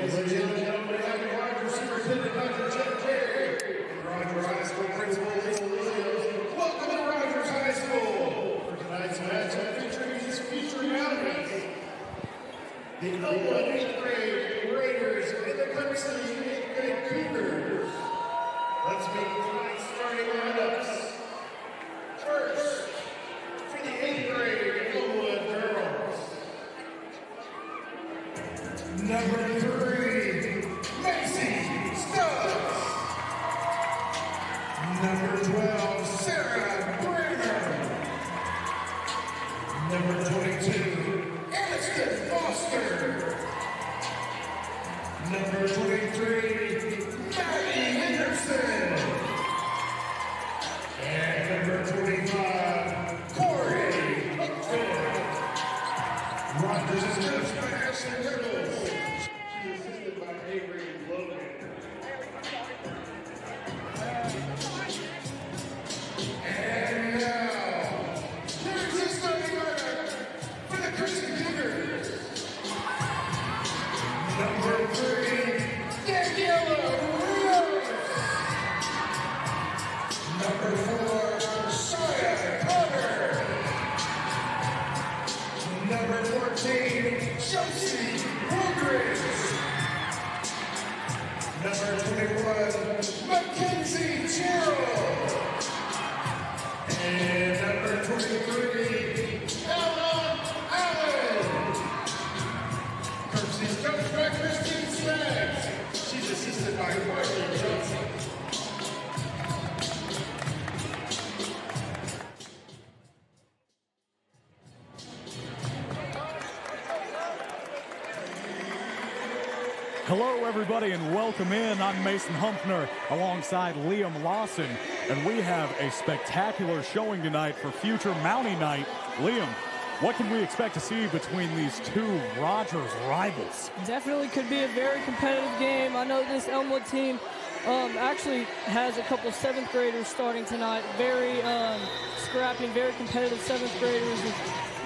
Ladies and gentlemen, we have your wide receiver, Dr. Jeff Terry, and Rogers High School Principal Lisa Williams. Welcome to Rogers High School for tonight's matchup featuring outfits. The Elmwood 8th grade Raiders and the Kirksey 8th grade Cougars. Let's meet tonight's starting lineups. First, for the 8th grade Elmwood girls. Number 3, Macy Stubbs. Number 12, Sarah Bramer. Number 22, Aniston Foster. Number 23, Maddie Henderson. And number 25, Corey Hookford. Rogers is coached by Ashley Riddles. She is assisted by Avery Logan. And now, here's the starting lineup for the Kirksey Cougars. Number 3, Daniela Rios. Number 4, Shia Connor. Number 14, Chelsea Woodridge. Number 21, Mackenzie Gerald. And number 23, Ella Allen. Kirksey's coached by Christine Skaggs. She's assisted by Courtney Johnson. Hello, everybody, and welcome in. I'm Mason Humpner alongside Liam Lawson, and we have a spectacular showing tonight for future Mountie night. Liam, what can we expect to see between these two Rogers rivals? Definitely could be a very competitive game. I know this Elmwood team actually has a couple 7th graders starting tonight. Very scrappy, very competitive 7th graders with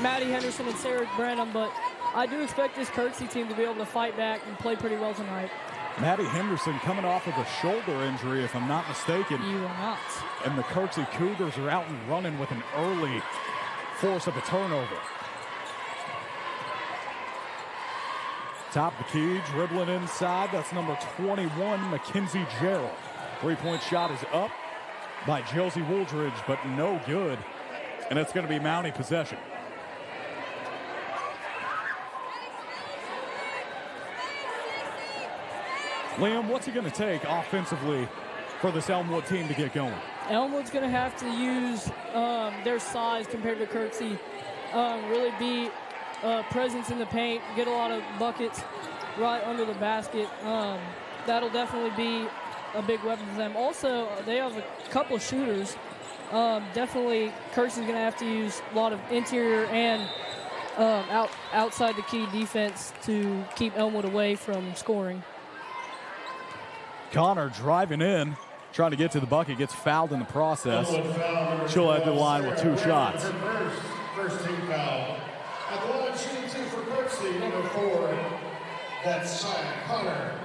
Maddie Henderson and Sarah Branham, but I do expect this Kirksey team to be able to fight back and play pretty well tonight. Maddie Henderson coming off of a shoulder injury, if I'm not mistaken. You are not. And the Kirksey Cougars are out and running with an early force of a turnover. Top of the key, dribbling inside. That's number 21, Mackenzie Gerald. Three-point shot is up by Chelsea Woodridge, but no good. And it's going to be Mountie possession. Liam, what's it going to take offensively for this Elmwood team to get going? Elmwood's going to have to use their size compared to Kirksey, really be presence in the paint, get a lot of buckets right under the basket. That'll definitely be a big weapon for them. Also, they have a couple of shooters. Definitely, Kirksey's going to have to use a lot of interior and outside the key defense to keep Elmwood away from scoring. Connor driving in, trying to get to the bucket, gets fouled in the process. She'll head to the line with 2 shots. First team foul. At the line, shooting 2 for Kirksey, number 4. That's Shia Connor.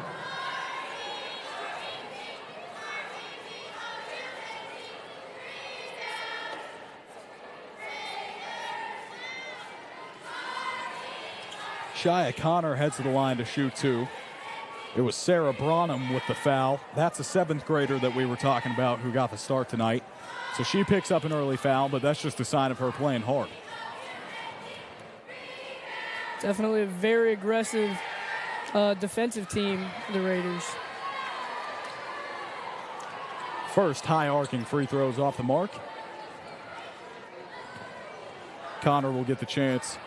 Shia Connor heads to the line to shoot 2. It was Sarah Branham with the foul. That's a 7th grader that we were talking about who got the start tonight. So she picks up an early foul, but that's just a sign of her playing hard. Definitely a very aggressive defensive team, the Raiders. First high arcing free throws off the mark. Connor will get the chance,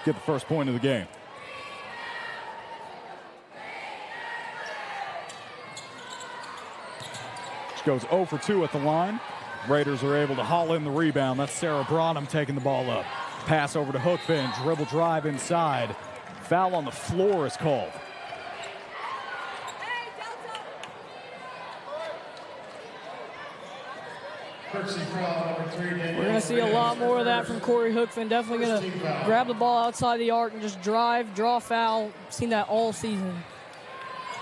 get the first point of the game. She goes 0 for 2 at the line. Raiders are able to haul in the rebound. That's Sarah Branham taking the ball up. Pass over to Hookfin, dribble drive inside. Foul on the floor is called. We're going to see a lot more of that from Corey Hookfin. Definitely going to grab the ball outside the arc and just drive, draw foul. Seen that all season.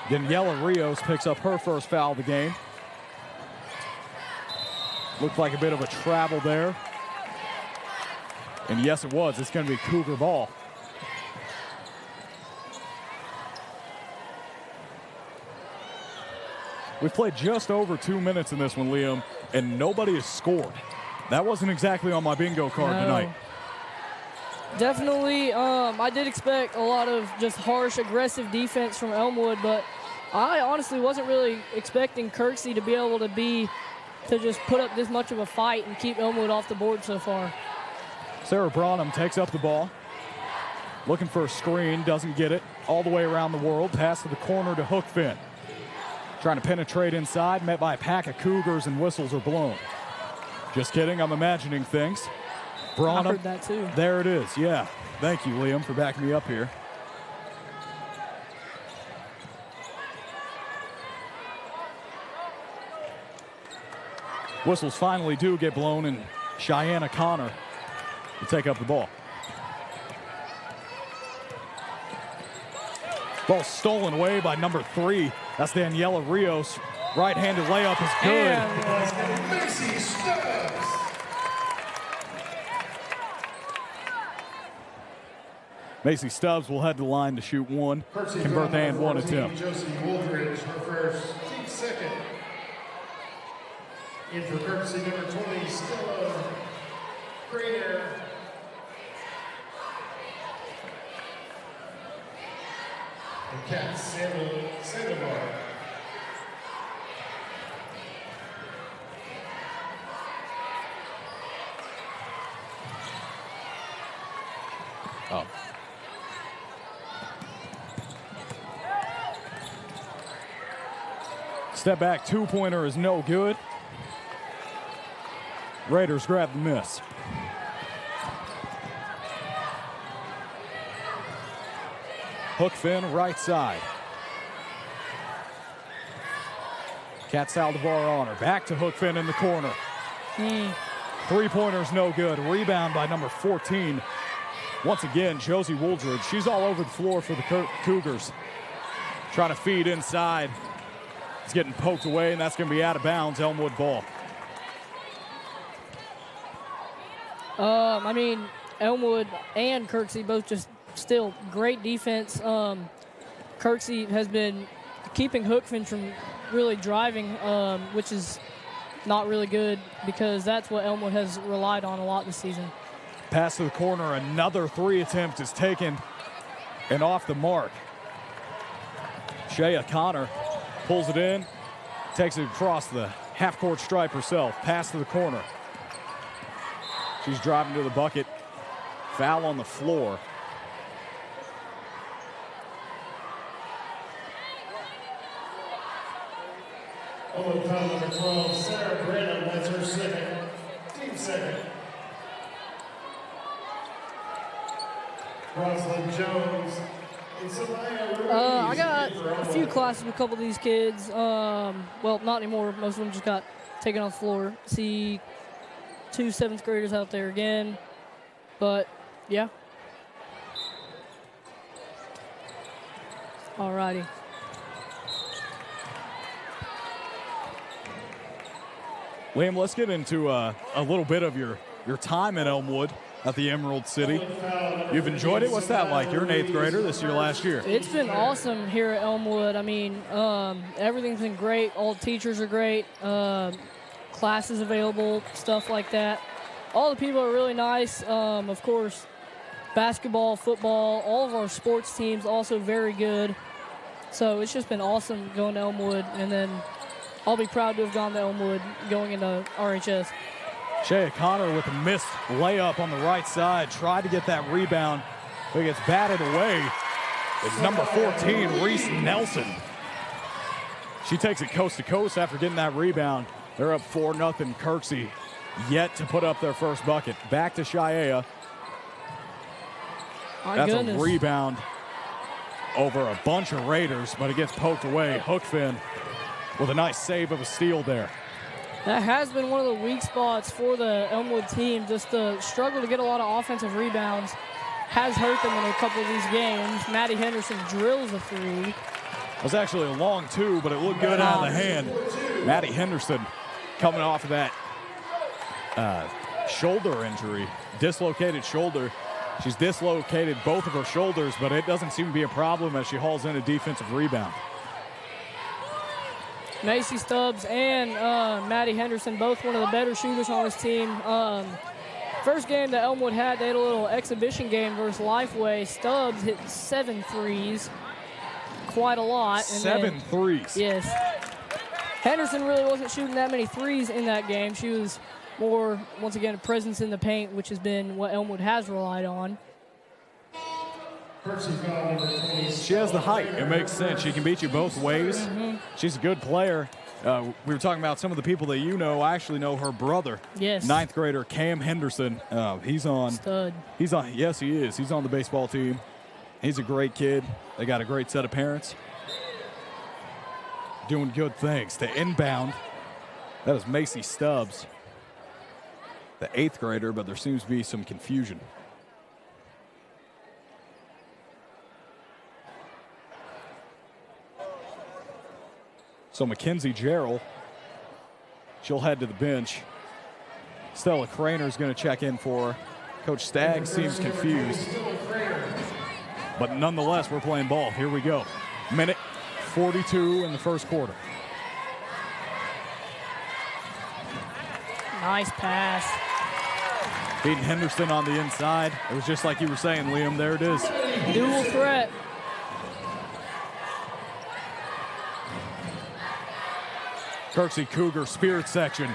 Daniela Rios picks up her first foul of the game. Looked like a bit of a travel there. And yes, it was. It's going to be Cougar ball. We've played just over 2 minutes in this one, Liam, and nobody has scored. That wasn't exactly on my bingo card tonight. Definitely, I did expect a lot of just harsh, aggressive defense from Elmwood, but I honestly wasn't really expecting Kirksey to be able to just put up this much of a fight and keep Elmwood off the board so far. Sarah Bronham takes up the ball. Looking for a screen, doesn't get it. All the way around the world, pass to the corner to Hookfin. Trying to penetrate inside, met by a pack of Cougars, and whistles are blown. Just kidding, I'm imagining things. Bronham, I heard that too. There it is, yeah. Thank you, Liam, for backing me up here. Whistles finally do get blown, and Cheyenne Connor will take up the ball. Ball stolen away by number 3. That's Daniela Rios. Right-handed layup is good. Macy Stubbs. Macy Stubbs will head to the line to shoot one. Convert the and one attempt. Josie Woolridge, her first, team second. In for Kirksey, number 20, Stella Crater. And Kat Sandoval. Oh. Step back two-pointer is no good. Raiders grab the miss. Hookfin, right side. Kat Saldivar on her. Back to Hookfin in the corner. Three-pointer's no good. Rebound by number 14. Once again, Josie Wooldridge. She's all over the floor for the Cougars. Trying to feed inside. It's getting poked away, and that's going to be out of bounds. Elmwood ball. I mean, Elmwood and Kirksey both just still great defense. Kirksey has been keeping Hookfin from really driving, which is not really good because that's what Elmwood has relied on a lot this season. Pass to the corner. Another three attempt is taken and off the mark. Shea Connor pulls it in, takes it across the half-court stripe herself. Pass to the corner. She's driving to the bucket. Foul on the floor. Over foul number 12, Sarah Brennan wins her second. Team second. Rosalind Jones. I got a few classes with a couple of these kids. Well, not anymore. Most of them just got taken off the floor. See 2 7th graders out there again. But, yeah. All righty. Liam, let's get into a little bit of your time at Elmwood at the Emerald City. You've enjoyed it? What's that like? You're an 8th grader. This is your last year. It's been awesome here at Elmwood. I mean, everything's been great. All the teachers are great. Classes available, stuff like that. All the people are really nice. Of course, basketball, football, all of our sports teams also very good. So it's just been awesome going to Elmwood, and then I'll be proud to have gone to Elmwood going into RHS. Shea Connor with a missed layup on the right side. Tried to get that rebound, but it gets batted away. It's number 14, Reese Nelson. She takes it coast to coast after getting that rebound. They're up 4-0. Kirksey yet to put up their first bucket. Back to Shia. That's a rebound over a bunch of Raiders, but it gets poked away. Hookfin with a nice save of a steal there. That has been one of the weak spots for the Elmwood team. Just the struggle to get a lot of offensive rebounds has hurt them in a couple of these games. Maddie Henderson drills a three. It was actually a long two, but it looked good out of the hand. Maddie Henderson coming off of that shoulder injury, dislocated shoulder. She's dislocated both of her shoulders, but it doesn't seem to be a problem as she hauls in a defensive rebound. Macy Stubbs and Maddie Henderson, both one of the better shooters on this team. First game that Elmwood had, they had a little exhibition game versus Lifeway. Stubbs hit 7 threes, quite a lot. And 7 threes. Yes. Henderson really wasn't shooting that many threes in that game. She was more, once again, a presence in the paint, which has been what Elmwood has relied on. She has the height. It makes sense. She can beat you both ways. She's a good player. We were talking about some of the people that you know. I actually know her brother. Yes. 9th grader Cam Henderson. He's on. Stud. He's on. Yes, he is. He's on the baseball team. He's a great kid. They got a great set of parents. Doing good things. To inbound, that is Macy Stubbs, the 8th grader, but there seems to be some confusion. So Mackenzie Jarrell, she'll head to the bench. Stella Craner is going to check in for her. Coach Stagg seems confused. But nonetheless, we're playing ball. Here we go. Minute 42 in the first quarter. Nice pass. Beating Henderson on the inside. It was just like you were saying, Liam. There it is. Dual threat. Kirksey Cougar Spirit section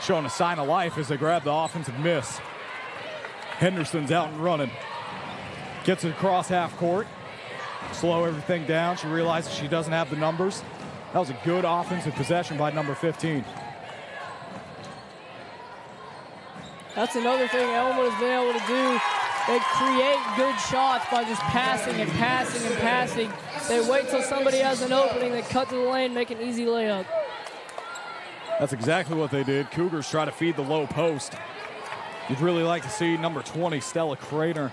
showing a sign of life as they grab the offensive miss. Henderson's out and running. Gets it across half court. Slow everything down. She realizes she doesn't have the numbers. That was a good offensive possession by number 15. That's another thing Elmwood has been able to do. They create good shots by just passing and passing and passing. They wait till somebody has an opening, they cut to the lane, make an easy layup. That's exactly what they did. Cougars try to feed the low post. You'd really like to see number 20, Stella Craner,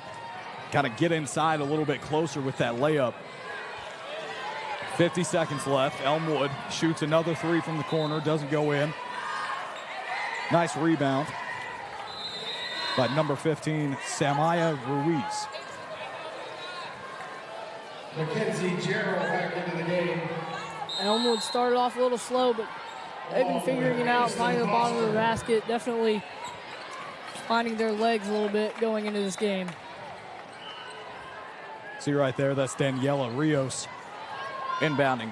kind of get inside a little bit closer with that layup. 50 seconds left. Elmwood shoots another three from the corner, doesn't go in. Nice rebound by number 15, Samaya Ruiz. Mackenzie Jarrell back into the game. Elmwood started off a little slow, but they've been figuring it out, finding the bottom of the basket, definitely finding their legs a little bit going into this game. See right there, that's Daniela Rios inbounding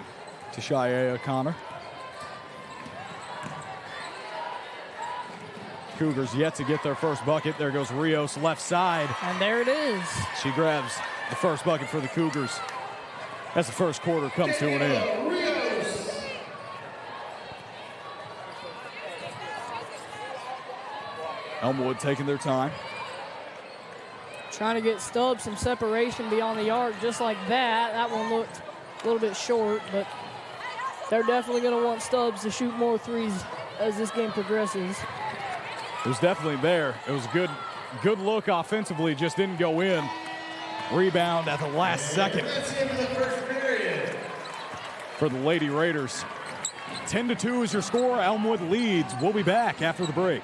to Shia O'Connor. Cougars yet to get their first bucket. There goes Rios left side. And there it is. She grabs the first bucket for the Cougars as the first quarter comes to an end. Elmwood taking their time. Trying to get Stubbs some separation beyond the arc just like that. That one looked a little bit short, but they're definitely going to want Stubbs to shoot more threes as this game progresses. It was definitely there. It was a good look offensively, just didn't go in. Rebound at the last second for the Lady Raiders. 10-2 is your score. Elmwood leads. We'll be back after the break.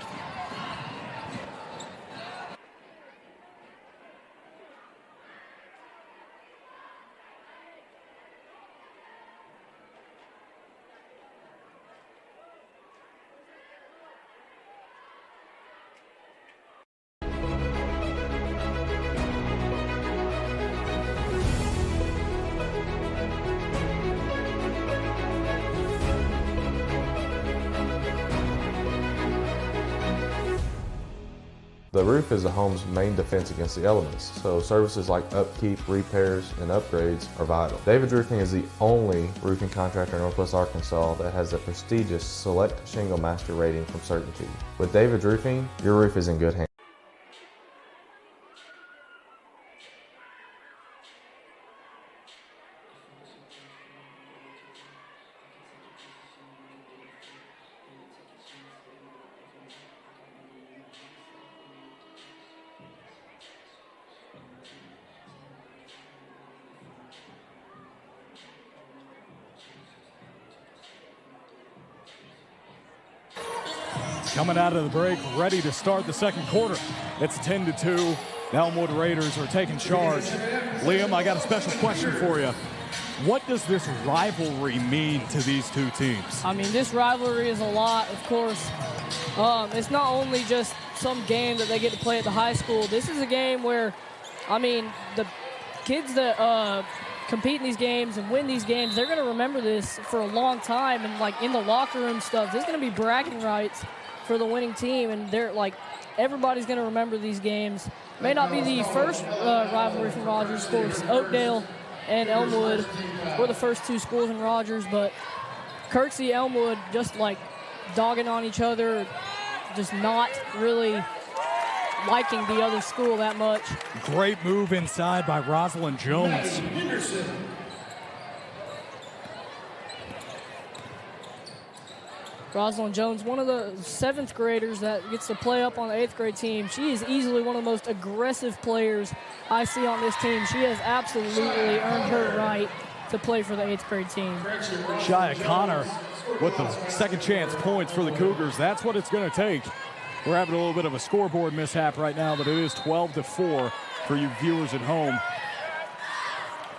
The roof is a home's main defense against the elements, so services like upkeep, repairs, and upgrades are vital. David's Roofing is the only roofing contractor in Northwest Arkansas that has the prestigious Select Shingle Master rating from Certainty. With David's Roofing, your roof is in good hands. coming out of the break, ready to start the second quarter. It's 10-2. The Elmwood Raiders are taking charge. Liam, I got a special question for you. What does this rivalry mean to these two teams? I mean, this rivalry is a lot, of course. It's not only just some game that they get to play at the high school. This is a game where, I mean, the kids that compete in these games and win these games, they're going to remember this for a long time. And, like, in the locker room stuff, there's going to be bragging rights for the winning team. And they're, like, everybody's going to remember these games. May not be the first rivalry from Rogers. Of course, Oakdale and Elmwood were the first two schools in Rogers, but Kirksey, Elmwood just like dogging on each other, just not really liking the other school that much. Great move inside by Rosalind Jones. Rosalind Jones, one of the 7th graders that gets to play up on the 8th grade team. She is easily one of the most aggressive players I see on this team. She has absolutely earned her right to play for the 8th grade team. Shia Connor with the second chance points for the Cougars. That's what it's going to take. We're having a little bit of a scoreboard mishap right now, but it is 12-4 for you viewers at home.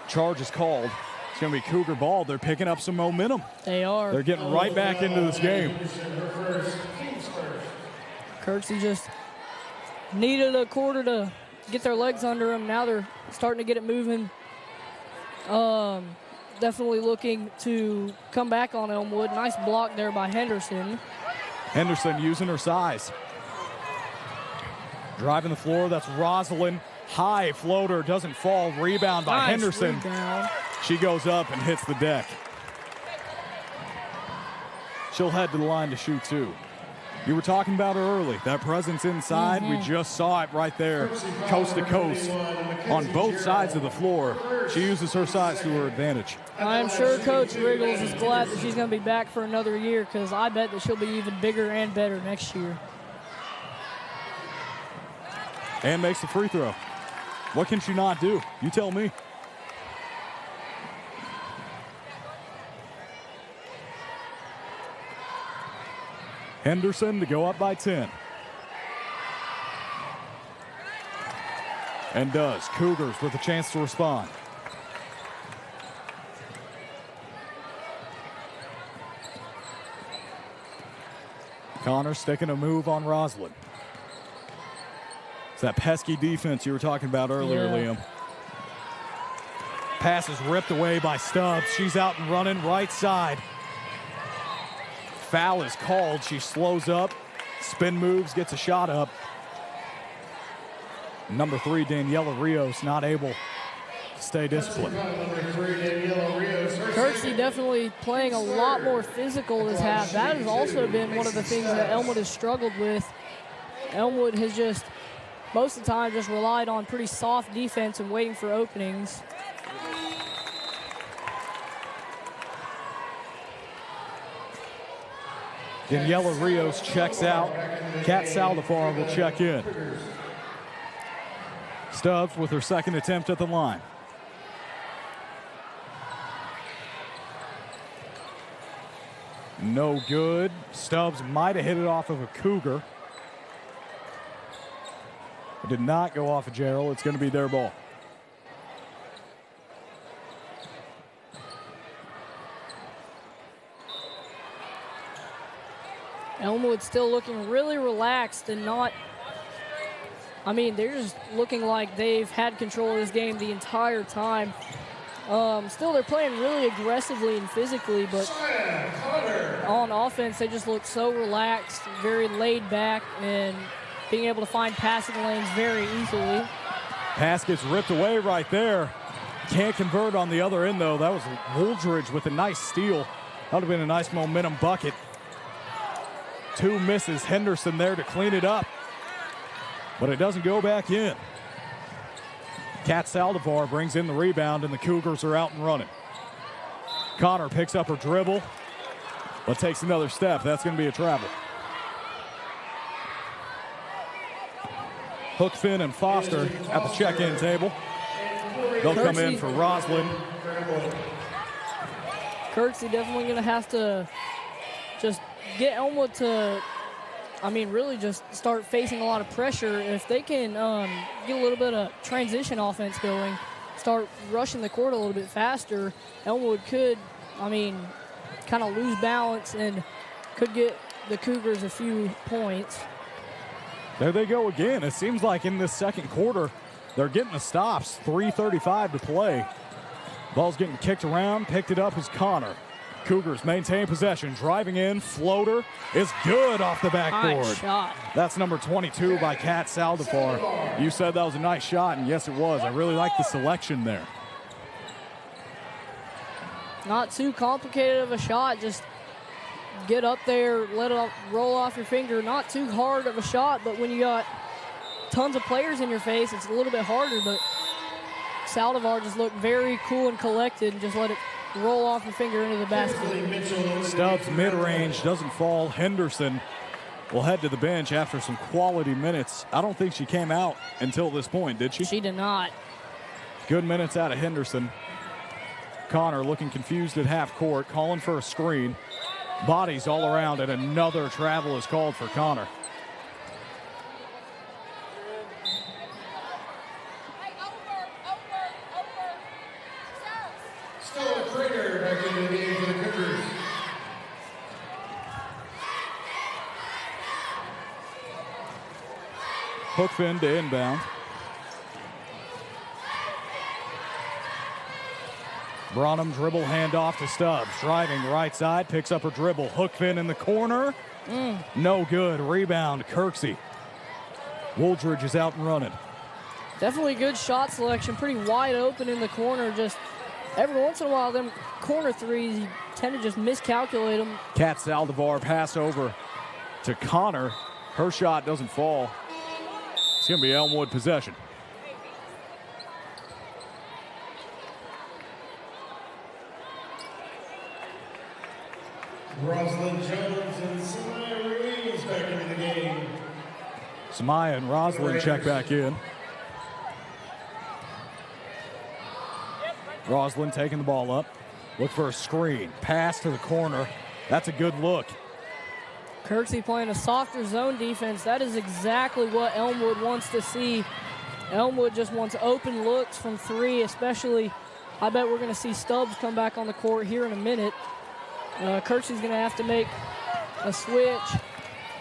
Charge is called. It's going to be Cougar ball. They're picking up some momentum. They are. They're getting right back into this game. Kirksey just needed a quarter to get their legs under them. Now they're starting to get it moving. Definitely looking to come back on Elmwood. Nice block there by Henderson. Henderson using her size. Driving the floor, that's Rosalind. High floater, doesn't fall. Rebound by Nice Henderson. rebound. She goes up and hits the deck. She'll head to the line to shoot two. You were talking about her early. That presence inside, we just saw it right there, coast to coast, on both sides of the floor. She uses her size to her advantage. I'm sure Coach Riggles is glad that she's going to be back for another year, because I bet that she'll be even bigger and better next year. And makes the free throw. What can she not do? You tell me. Henderson to go up by 10. And does. Cougars with a chance to respond. Connor sticking a move on Rosalind. It's that pesky defense you were talking about earlier, Liam. Pass is ripped away by Stubbs. She's out and running right side. Foul is called. She slows up, spin moves, gets a shot up. Number 3, Daniela Rios, not able to stay disciplined. Kirksey definitely playing a lot more physical this half. That has also been one of the things that Elmwood has struggled with. Elmwood has just, most of the time, just relied on pretty soft defense and waiting for openings. Daniela Rios checks out. Kat Saldivar will check in. Stubbs with her second attempt at the line. No good. Stubbs might have hit it off of a Cougar. It did not go off of Gerald. It's going to be their ball. Elmwood still looking really relaxed and not, I mean, they're just looking like they've had control of this game the entire time. Still, they're playing really aggressively and physically, but on offense, they just look so relaxed, very laid back, and being able to find passing lanes very easily. Pass gets ripped away right there. Can't convert on the other end, though. That was Wooldridge with a nice steal. That would have been a nice momentum bucket. 2 misses. Henderson there to clean it up. But it doesn't go back in. Kat Saldivar brings in the rebound, and the Cougars are out and running. Connor picks up her dribble, but takes another step. That's going to be a travel. Hookfin and Foster at the check-in table. They'll come in for Rosalind. Kirksey definitely going to have to just get Elmwood to, I mean, really just start facing a lot of pressure. If they can get a little bit of transition offense going, start rushing the court a little bit faster, Elmwood could, I mean, kind of lose balance and could get the Cougars a few points. There they go again. It seems like in this second quarter, they're getting the stops. 3:35 to play. Ball's getting kicked around. Picked it up is Connor. Cougars maintain possession. Driving in. Floater is good off the backboard. Nice shot. That's number 22 by Kat Saldifar. You said that was a nice shot, and yes, it was. I really like the selection there. Not too complicated of a shot. Just get up there, let it roll off your finger. Not too hard of a shot, but when you got tons of players in your face, it's a little bit harder. But Saldivar just looked very cool and collected and just let it roll off your finger into the basket. Stubbs mid-range doesn't fall. Henderson will head to the bench after some quality minutes. I don't think she came out until this point, did she? She did not. Good minutes out of Henderson. Connor looking confused at half court, calling for a screen. Bodies all around, and another travel is called for Connor. Still a Crater back into the game for the Cougars. Hookfin to inbound. Branham dribble handoff to Stubbs. Driving right side, picks up her dribble. Hookfin in the corner. No good. Rebound, Kirksey. Wooldridge is out and running. Definitely good shot selection. Pretty wide open in the corner. Just every once in a while, them corner threes, you tend to just miscalculate them. Kat Saldivar pass over to Connor. Her shot doesn't fall. It's going to be Elmwood possession. Rosalind Jones and Samaya Ruiz back into the game. Samaya and Roslyn check back in. Roslyn taking the ball up. Look for a screen. Pass to the corner. That's a good look. Kirksey playing a softer zone defense. That is exactly what Elmwood wants to see. Elmwood just wants open looks from three, especially. I bet we're going to see Stubbs come back on the court here in a minute. Kirksey's going to have to make a switch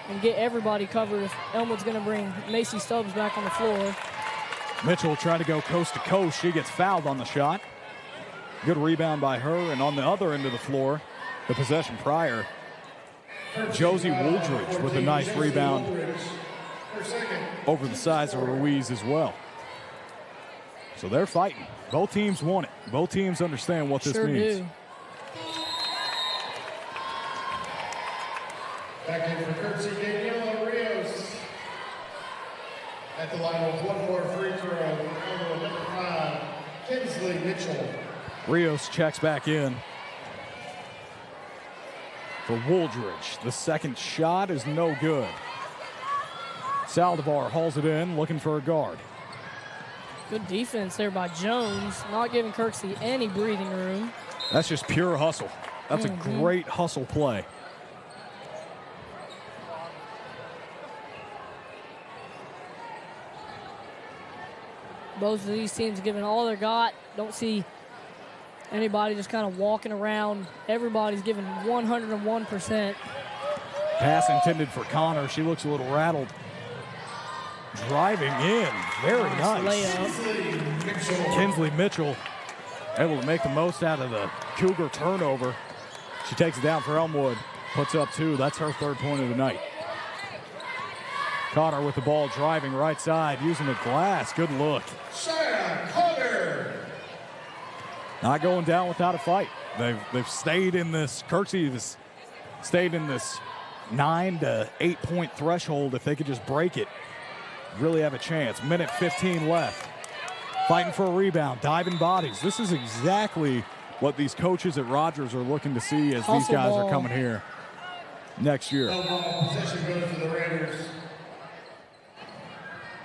and get everybody covered if Elmwood's going to bring Macy Stubbs back on the floor. Mitchell trying to go coast to coast. She gets fouled on the shot. Good rebound by her. And on the other end of the floor, the possession prior, Josie Wooldridge with a nice rebound over the size of Ruiz as well. So they're fighting. Both teams want it. Both teams understand what this Sure means. do. Back in for Kirksey, Daniela Rios. At the line with one more free throw. Number 5, Kinsley Mitchell. Rios checks back in for Wooldridge. The second shot is no good. Saldivar hauls it in, looking for a guard. Good defense there by Jones, not giving Kirksey any breathing room. That's just pure hustle. That's a great hustle play. Both of these teams giving all they got. Don't see anybody just kind of walking around. Everybody's giving 101%. Pass intended for Connor. She looks a little rattled. Driving in. Very nice. Layup. Kinsley Mitchell able to make the most out of the Cougar turnover. She takes it down for Elmwood. Puts up 2. That's her third point of the night. Connor with the ball, driving right side, using the glass. Good look. Shia Connor. Not going down without a fight. They've stayed in this. Kirksey has stayed in this 9 to 8 point threshold. If they could just break it, really have a chance. Minute 15 left. Fighting for a rebound, diving bodies. This is exactly what these coaches at Rogers are looking to see as these guys are coming here next year. Possession goes to the Raiders.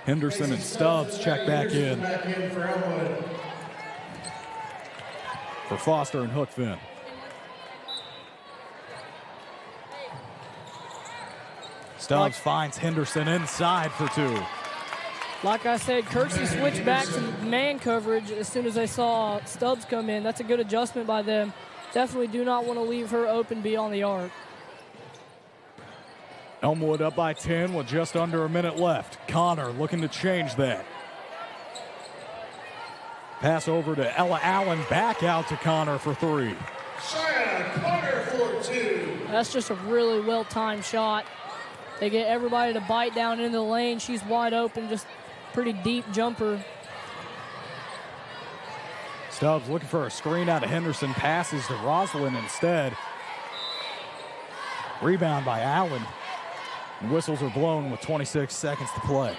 Henderson and Stubbs check back in Back in for Elmwood. for Foster and Hookfin. Stubbs finds Henderson inside for 2. Like I said, Kirksey switched back to man coverage as soon as they saw Stubbs come in. That's a good adjustment by them. Definitely do not want to leave her open beyond the arc. Elmwood up by 10 with just under a minute left. Connor looking to change that. Pass over to Ella Allen, back out to Connor for 3. Cheyenne Connor for 2. That's just a really well-timed shot. They get everybody to bite down into the lane. She's wide open, just pretty deep jumper. Stubbs looking for a screen out of Henderson, passes to Roslyn instead. Rebound by Allen. And whistles are blown with 26 seconds to play.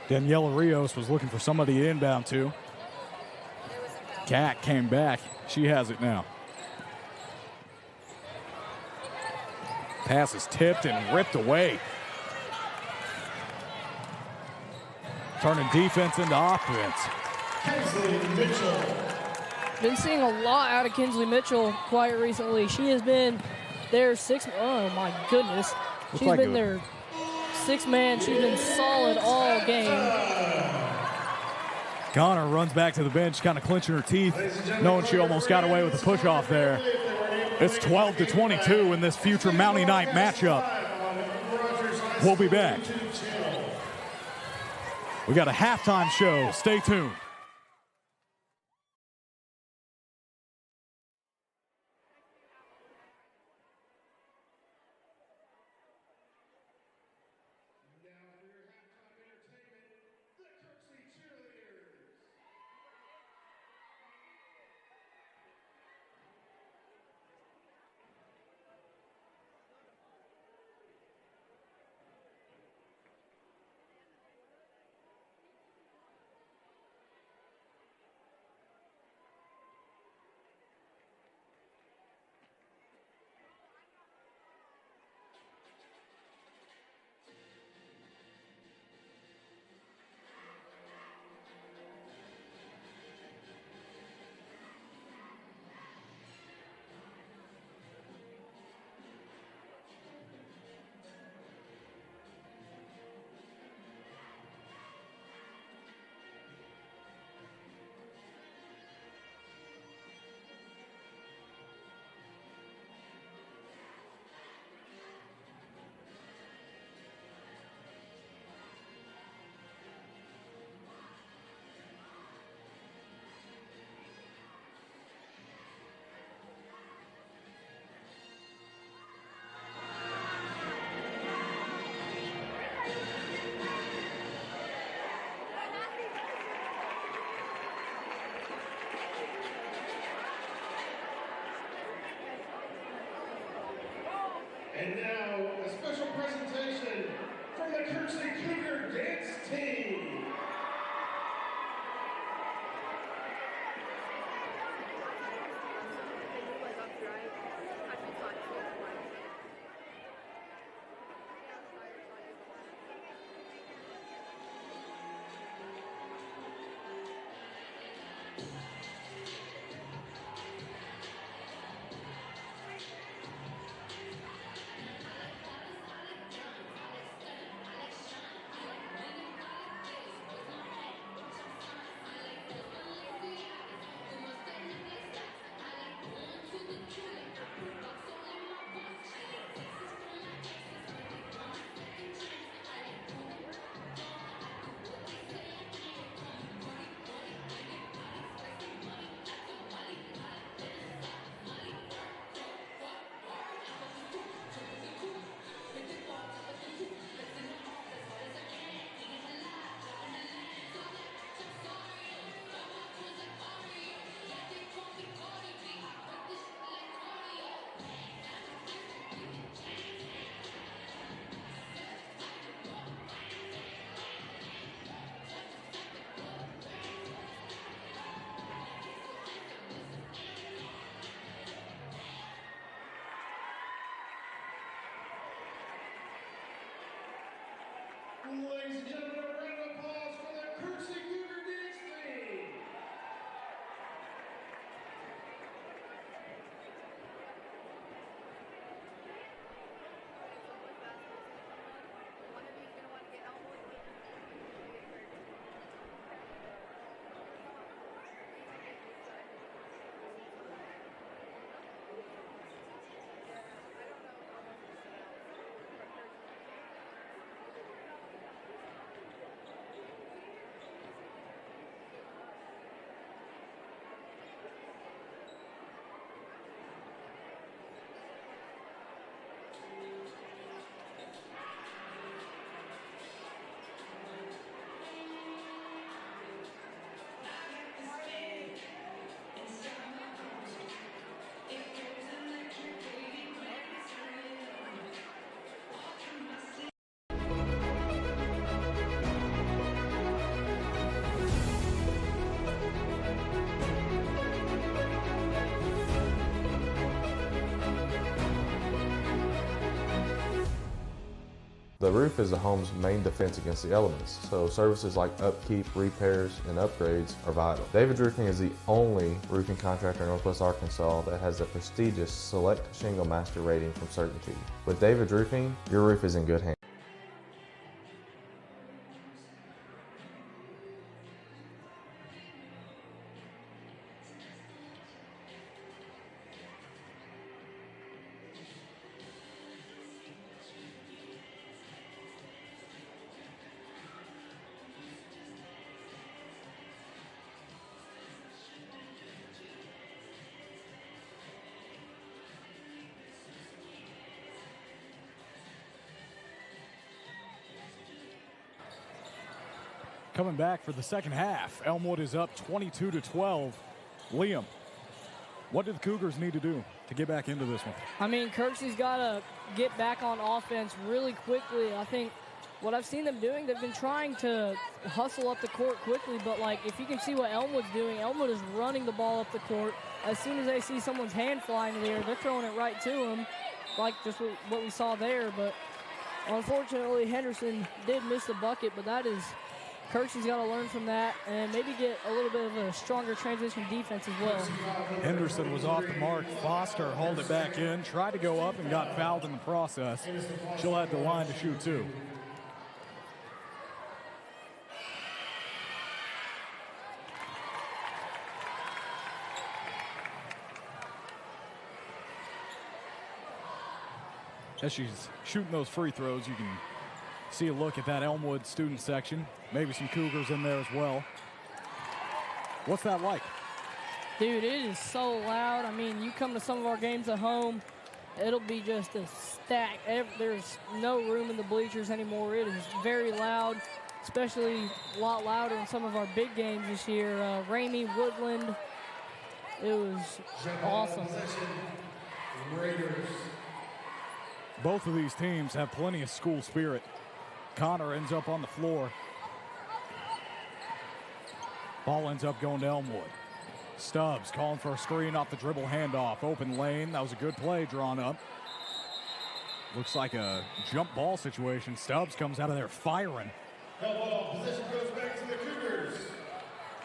Daniela Rios was looking for somebody to inbound to. Cat came back. She has it now. Pass is tipped and ripped away. Turning defense into offense. Kinsley Mitchell. Been seeing a lot out of Kinsley Mitchell quite recently. She has been their oh my goodness. She's like been their 6th man. She's been solid all game. Connor runs back to the bench, kind of clenching her teeth, knowing she almost got away with the push-off there. It's 12-22 in this future Mountie Night matchup. We'll be back. We got a halftime show. Stay tuned. The roof is the home's main defense against the elements, so services like upkeep, repairs, and upgrades are vital. David's Roofing is the only roofing contractor in Northwest Arkansas that has the prestigious Select Shingle Master rating from Certainty. With David's Roofing, your roof is in good hands. Coming back for the second half, Elmwood is up 22-12. Liam, what do the Cougars need to do to get back into this one? I mean, Kirksey's got to get back on offense really quickly. I think what I've seen them doing, they've been trying to hustle up the court quickly, but, like, if you can see what Elmwood's doing, Elmwood is running the ball up the court. As soon as they see someone's hand flying in the air, they're throwing it right to them, like just what we saw there. But unfortunately, Henderson did miss the bucket, but that is – Kirksey's got to learn from that and maybe get a little bit of a stronger transition defense as well. Henderson was off the mark. Foster hauled it back in, tried to go up and got fouled in the process. She'll have the line to shoot too. As she's shooting those free throws, you can see a look at that Elmwood student section. Maybe some Cougars in there as well. What's that like? Dude, it is so loud. I mean, you come to some of our games at home, it'll be just a stack. There's no room in the bleachers anymore. It is very loud, especially a lot louder in some of our big games this year. Ramey, Woodland, it was awesome. Both of these teams have plenty of school spirit. Connor ends up on the floor. Ball ends up going to Elmwood. Stubbs calling for a screen off the dribble handoff. Open lane. That was a good play drawn up. Looks like a jump ball situation. Stubbs comes out of there firing. Possession goes back to the Cougars.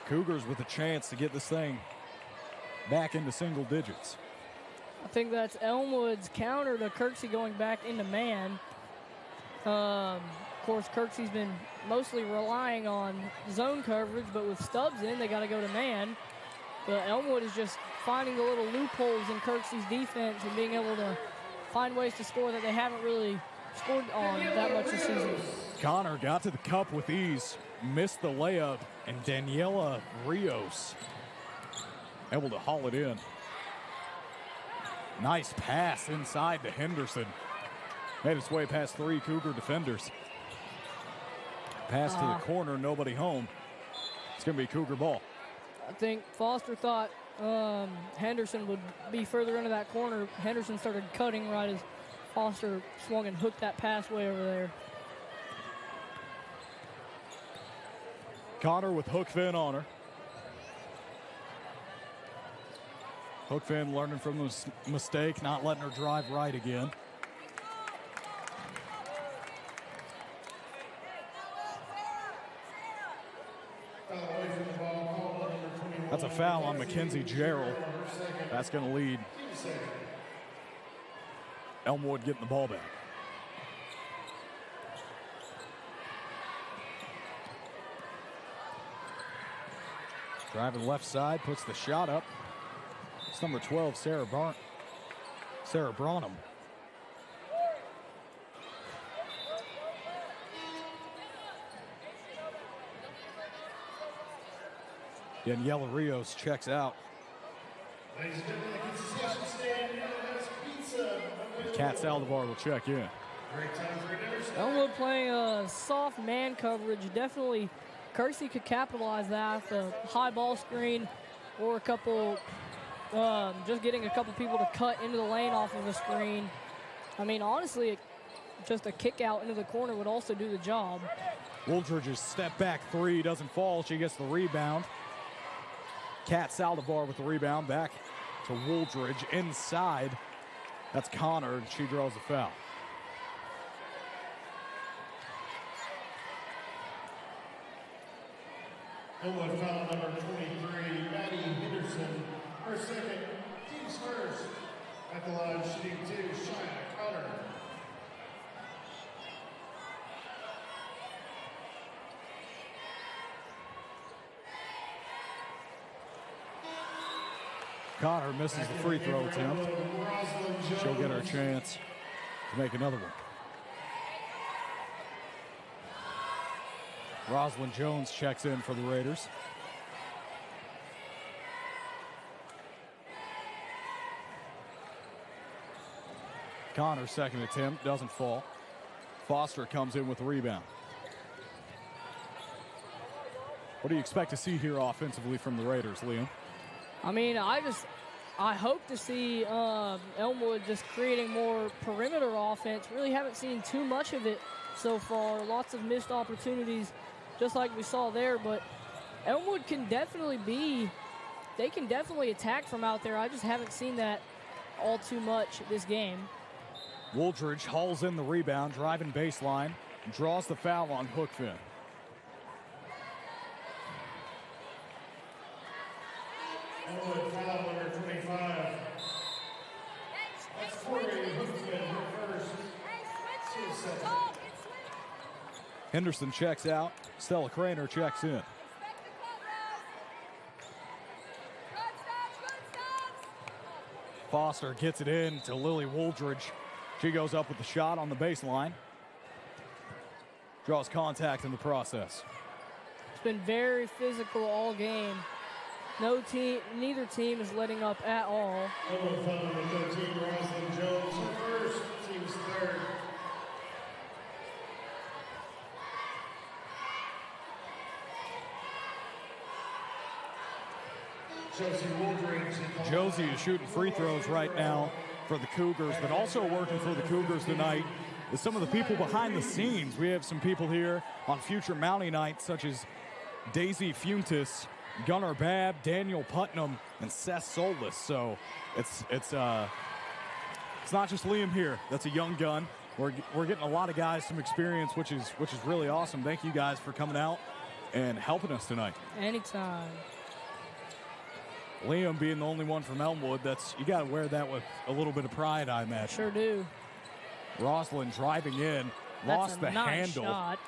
Cougars with a chance to get this thing back into single digits. I think that's Elmwood's counter to Kirksey going back into man. Of course, Kirksey's been mostly relying on zone coverage, but with Stubbs in, they got to go to man. But Elmwood is just finding the little loopholes in Kirksey's defense and being able to find ways to score that they haven't really scored on that much this season. Connor got to the cup with ease, missed the layup, and Daniela Rios able to haul it in. Nice pass inside to Henderson. Made its way past three Cougar defenders. Pass to the corner, nobody home. It's going to be Cougar ball. I think Foster thought Henderson would be further into that corner. Henderson started cutting right as Foster swung and hooked that pass way over there. Connor with hook fin on her. Hook fin learning from the mistake, not letting her drive right again. That's a foul on Mackenzie Gerald. That's going to lead Elmwood getting the ball back. Driving left side, puts the shot up. It's number 12, Sarah Branham. Daniela Rios checks out. Ladies and gentlemen, the concession stand has pizza. Kat Saldivar will check in. Great time for dinner. Elmwood playing a soft man coverage. Definitely, Kirksey could capitalize that with a high ball screen or a couple, just getting a couple people to cut into the lane off of a screen. I mean, honestly, just a kick out into the corner would also do the job. Wooldridge's step back three doesn't fall. She gets the rebound. Kat Saldivar with the rebound, back to Wooldridge inside. That's Connor, and she draws a foul. Elmwood foul number 23, Maddie Henderson. Her second, team's first. At the line, shooting 2, Shia Connor. Connor misses the free throw attempt. She'll get her chance to make another one. Rosalind Jones checks in for the Raiders. Connor's second attempt doesn't fall. Foster comes in with the rebound. What do you expect to see here offensively from the Raiders, Liam? I mean, I hope to see Elmwood just creating more perimeter offense. Really haven't seen too much of it so far. Lots of missed opportunities, just like we saw there. But Elmwood can definitely they can definitely attack from out there. I just haven't seen that all too much this game. Wooldridge hauls in the rebound, driving baseline, draws the foul on Hookfin. Elmwood foul number 25. That's Corey Hookfin, her first. She's second. Henderson checks out. Stella Craner checks in. Foster gets it in to Lily Wooldridge. She goes up with the shot on the baseline. Draws contact in the process. It's been very physical all game. Neither team is letting up at all. Elmwood foul number 13, Rosalind Jones, her first. Team's third. Josie is shooting free throws right now for the Cougars, but also working for the Cougars tonight is some of the people behind the scenes. We have some people here on future Mountie nights, such as Daisy Funtis, Gunnar Babb, Daniel Putnam, and Seth Solis. So it's not just Liam here. That's a young gun. We're getting a lot of guys some experience, which is really awesome. Thank you guys for coming out and helping us tonight. Anytime. Liam being the only one from Elmwood, you got to wear that with a little bit of pride, I imagine. Sure do. Rosalind driving in, lost the nice handle. Shot.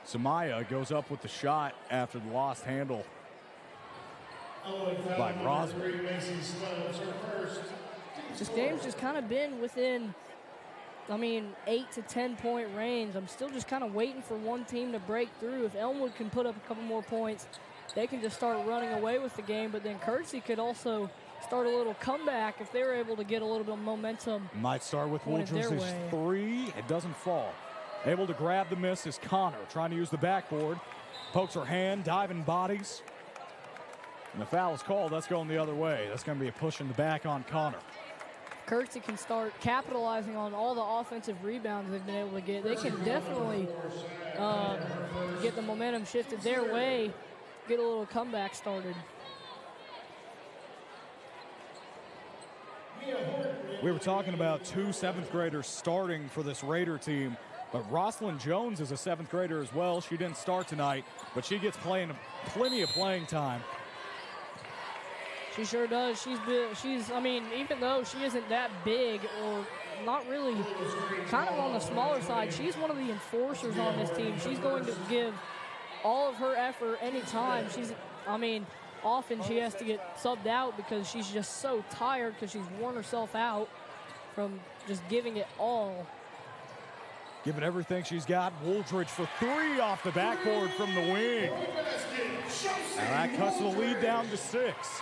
Samaya goes up with the shot after the lost handle by Rosalind. This game's just kind of been within, 8 to 10 point range. I'm still just kind of waiting for one team to break through. If Elmwood can put up a couple more points, they can just start running away with the game. But then Kersey could also start a little comeback if they were able to get a little bit of momentum. Might start with Wooldridge's three. It doesn't fall. Able to grab the miss is Connor, trying to use the backboard. Pokes her hand, diving bodies. And the foul is called. That's going the other way. That's going to be a push in the back on Connor. Kersey can start capitalizing on all the offensive rebounds they've been able to get. They can definitely get the momentum shifted their way, get a little comeback started. We were talking about 2 7th graders starting for this Raider team, but Rosalind Jones is a 7th grader as well. She didn't start tonight, but she gets plenty of playing time. She sure does. Even though she isn't that big or not really, kind of on the smaller side, she's one of the enforcers on this team. She's going to give all of her effort anytime. Often she has to get subbed out because she's just so tired because she's worn herself out from just giving it all. Giving everything she's got. Wooldridge for 3 off the backboard from the wing. And that cuts the lead down to 6.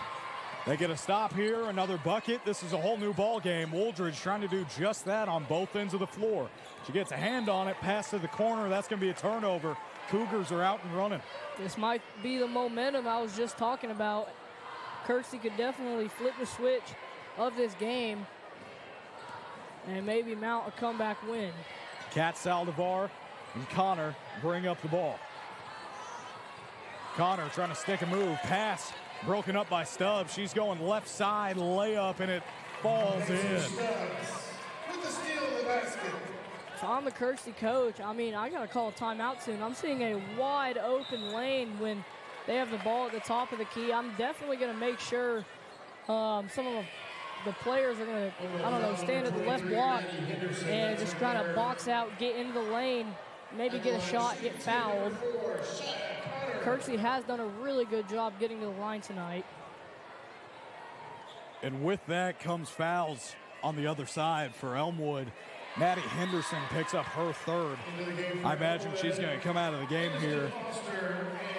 They get a stop here, another bucket. This is a whole new ball game. Wooldridge trying to do just that on both ends of the floor. She gets a hand on it, pass to the corner. That's going to be a turnover. Cougars are out and running. This might be the momentum I was just talking about. Kersey could definitely flip the switch of this game and maybe mount a comeback win. Kat Saldivar and Connor bring up the ball. Connor trying to stick a move. Pass broken up by Stubbs. She's going left side layup, and it falls in. With the steal of the basket. if I'm the Kirksey coach, I mean, I got to call a timeout soon. I'm seeing a wide open lane when they have the ball at the top of the key. I'm definitely going to make sure some of the players are going to, I don't know, stand at the left block and just kind of box out, get into the lane, maybe get a shot, get fouled. Kirksey has done a really good job getting to the line tonight. And with that comes fouls on the other side for Elmwood. Maddie Henderson picks up her third. I imagine she's going to come out of the game here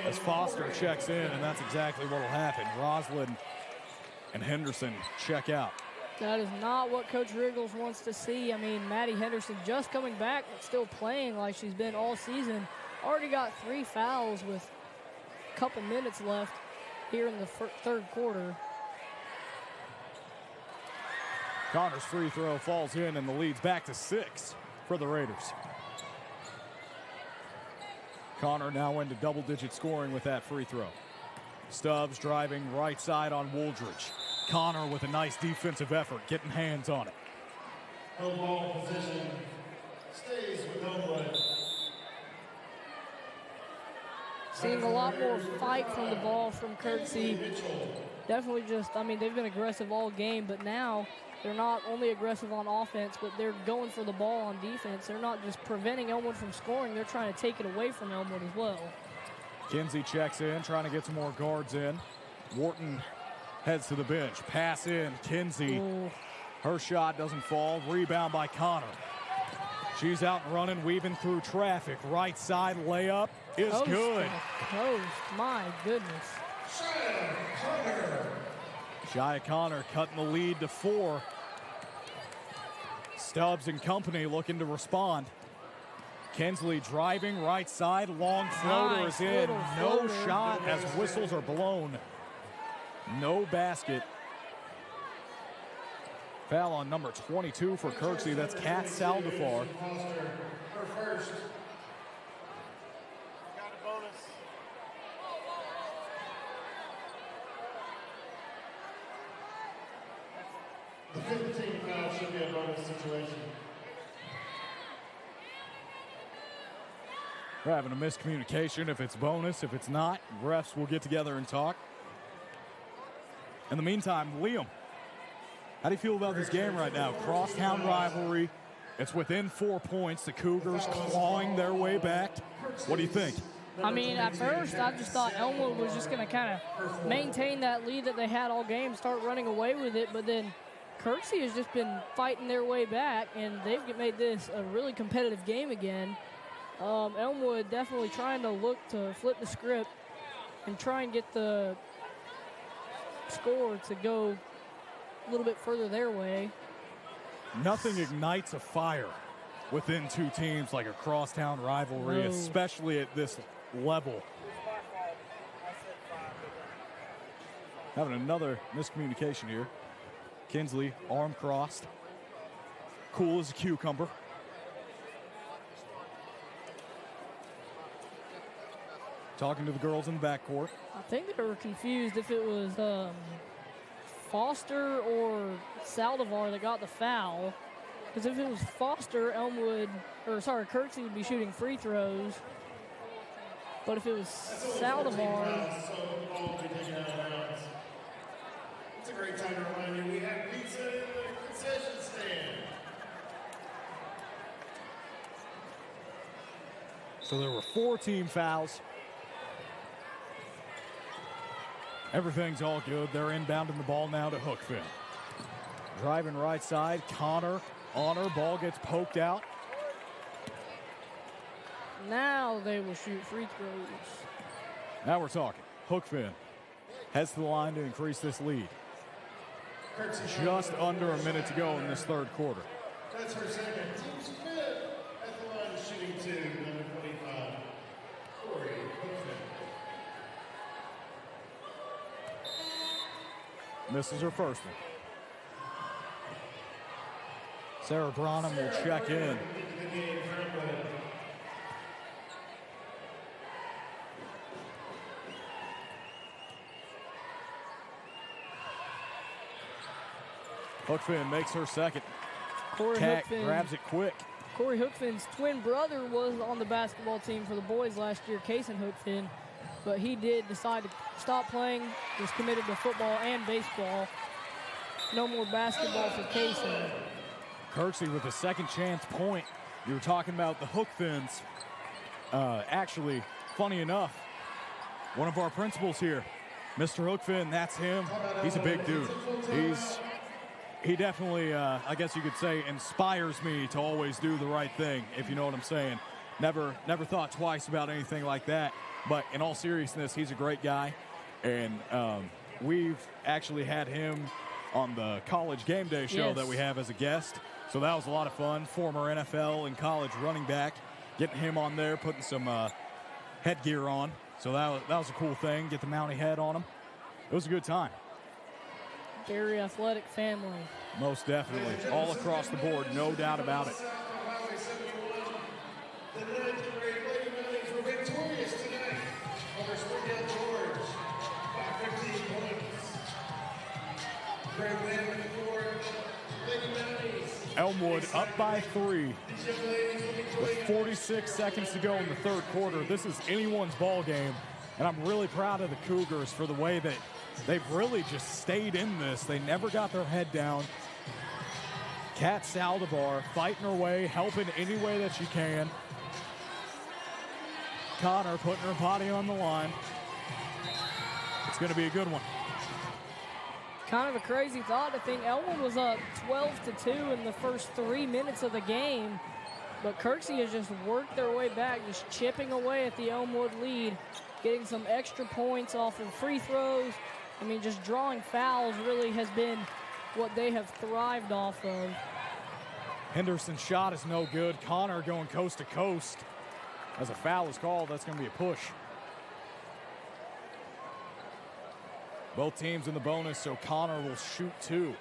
as Foster checks in, and that's exactly what will happen. Roslyn and Henderson check out. That is not what Coach Riggles wants to see. I mean, Maddie Henderson just coming back, but still playing like she's been all season. Already got 3 fouls with a couple minutes left here in the third quarter. Connor's free throw falls in, and the lead's back to 6 for the Raiders. Connor now into double-digit scoring with that free throw. Stubbs driving right side on Wooldridge. Connor with a nice defensive effort, getting hands on it. No ball position stays with Elmwood. Seeing a lot more fight from the ball from Kirksey. Definitely just, I mean, they've been aggressive all game, but now they're not only aggressive on offense, but they're going for the ball on defense. They're not just preventing Elmwood from scoring, they're trying to take it away from Elmwood as well. Kinsey checks in, trying to get some more guards in. Wharton heads to the bench. Pass in, Kinsey. Ooh. Her shot doesn't fall. Rebound by Connor. She's out and running, weaving through traffic. Right side layup is good. Post, my goodness. Shia Connor cutting the lead to 4. Stubbs and company looking to respond. Kinsley driving right side, long floater is in. No shot as whistles are blown. No basket. Foul on number 22 for Kirksey. That's Kat Saldafar. The 15 foul should be a bonus situation. We're having a miscommunication. If it's bonus, if it's not, refs will get together and talk. In the meantime, Liam, how do you feel about this game right now? Crosstown rivalry. It's within 4 points. The Cougars clawing their way back. What do you think? I mean, at first, I just thought Elmwood was just going to kind of maintain that lead that they had all game, start running away with it, but then Kirksey has just been fighting their way back, and they've made this a really competitive game again. Elmwood definitely trying to look to flip the script and try and get the score to go a little bit further their way. Nothing ignites a fire within two teams like a crosstown rivalry, especially at this level. Having another miscommunication here. Kinsley, arm crossed. Cool as a cucumber. Talking to the girls in the backcourt. I think they were confused if it was Foster or Saldivar that got the foul. Because if it was Foster, Kirksey would be shooting free throws. But if it was Saldivar, It's a great time to remind you we have pizza in the concession stand. So there were 4 team fouls. Everything's all good. They're inbounding the ball now to Hookfin. Driving right side, Connor on her. Ball gets poked out. now they will shoot free throws. Now we're talking. Hookfin heads to the line to increase this lead. Just under a minute to go in this third quarter. That's her second. Team Smith at the line shooting 2, number 25. Corey Hookfin. Misses her first one. Sarah Branham will check in. Hookfin makes her second. Corey Cat Hookfin, grabs it quick. Corey Hookfin's twin brother was on the basketball team for the boys last year, Kason Hookfin, but he did decide to stop playing, was committed to football and baseball. No more basketball for Kason. Kirksey with a second chance point. You were talking about the Hookfins. Actually, funny enough, one of our principals here, Mr. Hookfin, that's him. He's a big dude. He definitely, I guess you could say, inspires me to always do the right thing, if you know what I'm saying. Never thought twice about anything like that. But in all seriousness, he's a great guy. And we've actually had him on the college game day show that we have as a guest. So that was a lot of fun. Former NFL and college running back, getting him on there, putting some headgear on. So that was a cool thing. Get the Mountie head on him. It was a good time. Very athletic family. Most definitely. All across the board, no doubt about it. The 9th grade Lady Mounties were victorious tonight over Springdale George by 15 points. Grade win for Lady Mounties. Elmwood up by 3 with 46 seconds to go in the third quarter. This is anyone's ball game, and I'm really proud of the Cougars for the way that they've really just stayed in this. They never got their head down. Kat Saldivar fighting her way, helping any way that she can. Connor putting her body on the line. It's going to be a good one. Kind of a crazy thought to think Elmwood was up 12-2 in the first 3 minutes of the game, but Kirksey has just worked their way back, just chipping away at the Elmwood lead, getting some extra points off of free throws. I mean, just drawing fouls really has been what they have thrived off of. Henderson's shot is no good. Connor going coast to coast. As a foul is called, that's going to be a push. Both teams in the bonus, so Connor will shoot 2.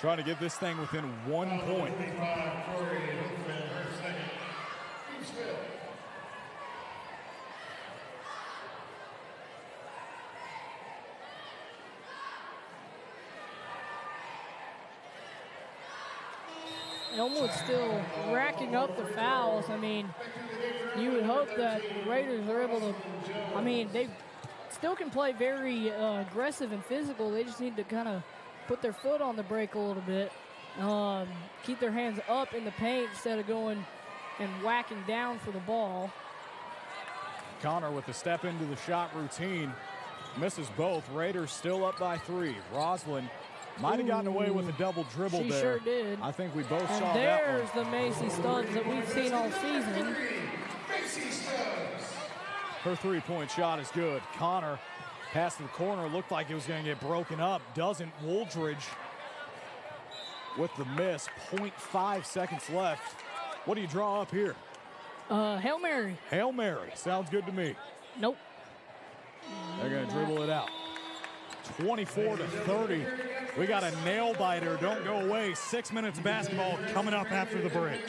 Trying to get this thing within 1 point. Elmwood's still racking up the fouls. I mean, you would hope that the Raiders are able to, I mean, they still can play very aggressive and physical. They just need to kind of put their foot on the brake a little bit. Keep their hands up in the paint instead of going and whacking down for the ball. Connor with the step into the shot routine. Misses both. Raiders still up by 3. Roslyn might have gotten away with a double dribble there. She sure did. I think we both saw and that one. there's the Macy Stubbs that we've seen all season. Her three-point shot is good. Connor passed to the corner. Looked like it was going to get broken up. Doesn't. Wooldridge with the miss. 0.5 seconds left. What do you draw up here? Hail Mary. Hail Mary. Sounds good to me. Nope. They're going to dribble it out. 24-30. We got a nail biter. Don't go away. 6 minutes of basketball coming up after the break.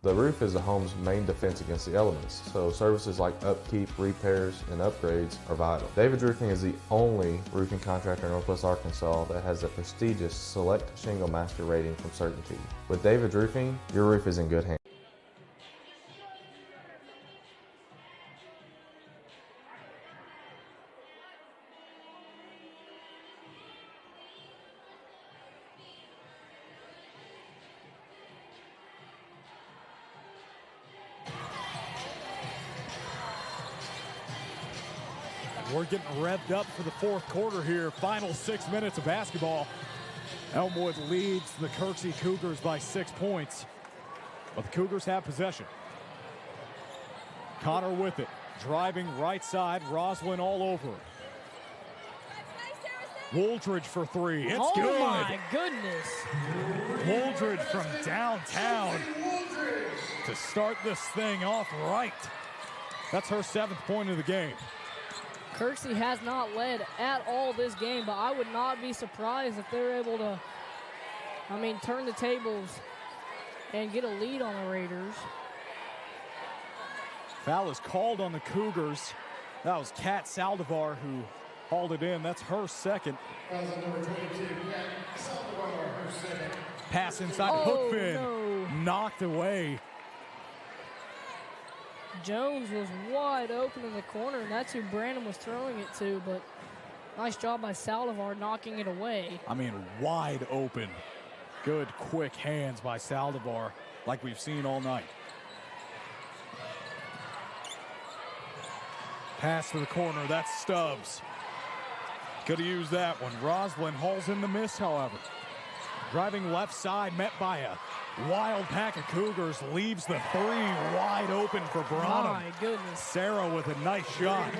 The roof is the home's main defense against the elements, so services like upkeep, repairs, and upgrades are vital. David's Roofing is the only roofing contractor in Northwest Arkansas that has the prestigious Select Shingle Master rating from Certainty. With David's Roofing, your roof is in good hands. We're getting revved up for the fourth quarter here. Final 6 minutes of basketball. Elmwood leads the Kirksey Cougars by 6 points, but the Cougars have possession. Connor with it. Driving right side. Roslyn all over it. Wooldridge for three. It's oh good. Oh, my goodness. Wooldridge from downtown to start this thing off right. That's her 7th point of the game. Kirksey has not led at all this game, but I would not be surprised if they're able to, turn the tables and get a lead on the Raiders. Foul is called on the Cougars. That was Kat Saldivar who hauled it in. That's her 2nd. Number 22, Kat Saldivar, her 2nd. Pass inside, hook pin, knocked away. Jones was wide open in the corner, and that's who Brandon was throwing it to, but nice job by Saldivar knocking it away. Wide open. Good, quick hands by Saldivar, like we've seen all night. Pass to the corner, that's Stubbs. Could have used that one. Roslyn hauls in the miss, however. Driving left side, met by a wild pack of Cougars, leaves the 3 wide open for Branham. My goodness. Sarah with a nice shot.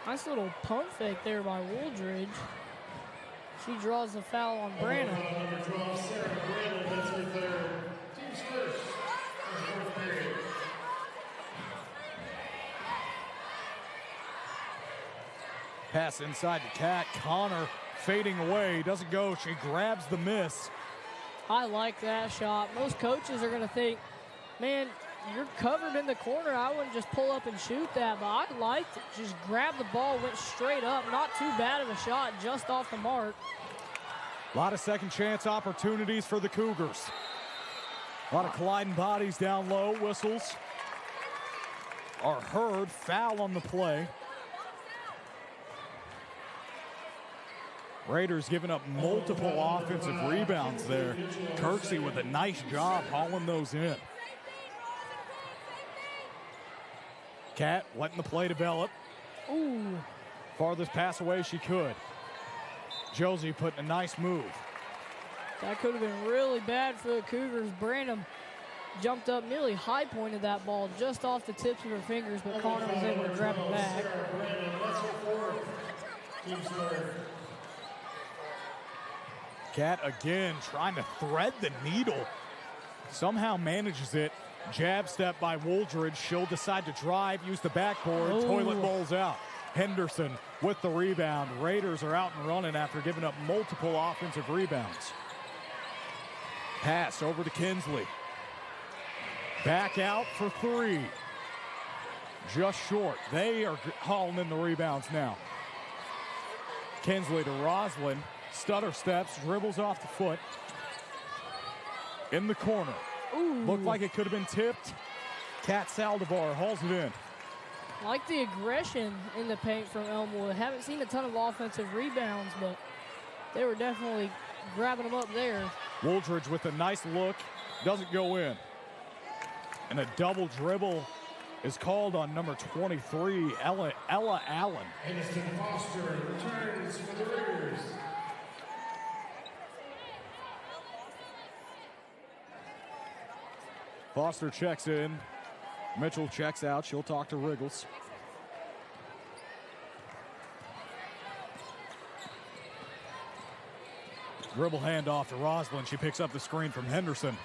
Nice little pump fake there by Wooldridge. She draws the foul on Branham. Number 12, Sarah Brandon, that's her 3rd. Team's first. Fourth period. Pass inside to Kat. Connor fading away, doesn't go. She grabs the miss. I like that shot. Most coaches are going to think, man, you're covered in the corner. I wouldn't just pull up and shoot that, but I liked it. Just grabbed the ball, went straight up. Not too bad of a shot, just off the mark. A lot of second chance opportunities for the Cougars. A lot of colliding bodies down low. Whistles are heard. Foul on the play. Raiders giving up multiple offensive rebounds there. Kirksey with a nice job hauling those in. Kat letting the play develop. Ooh. Farthest pass away she could. Josie putting a nice move. That could have been really bad for the Cougars. Branham jumped up, nearly high pointed that ball just off the tips of her fingers, but Connor was able to grab it back. Kat again trying to thread the needle. Somehow manages it. Jab step by Wooldridge. She'll decide to drive, use the backboard. Ooh. Toilet bowls out. Henderson with the rebound. Raiders are out and running after giving up multiple offensive rebounds. Pass over to Kinsley. Back out for 3. Just short. They are hauling in the rebounds now. Kinsley to Roslyn. Stutter steps, dribbles off the foot. In the corner. Ooh. Looked like it could have been tipped. Kat Saldivar hauls it in. Like the aggression in the paint from Elmwood. Haven't seen a ton of offensive rebounds, but they were definitely grabbing them up there. Wooldridge with a nice look. Doesn't go in. And a double dribble is called on number 23, Ella Allen. Aniston Foster returns for the Raiders. Foster checks in. Mitchell checks out. She'll talk to Riggles. Dribble handoff to Roslyn. She picks up the screen from Henderson.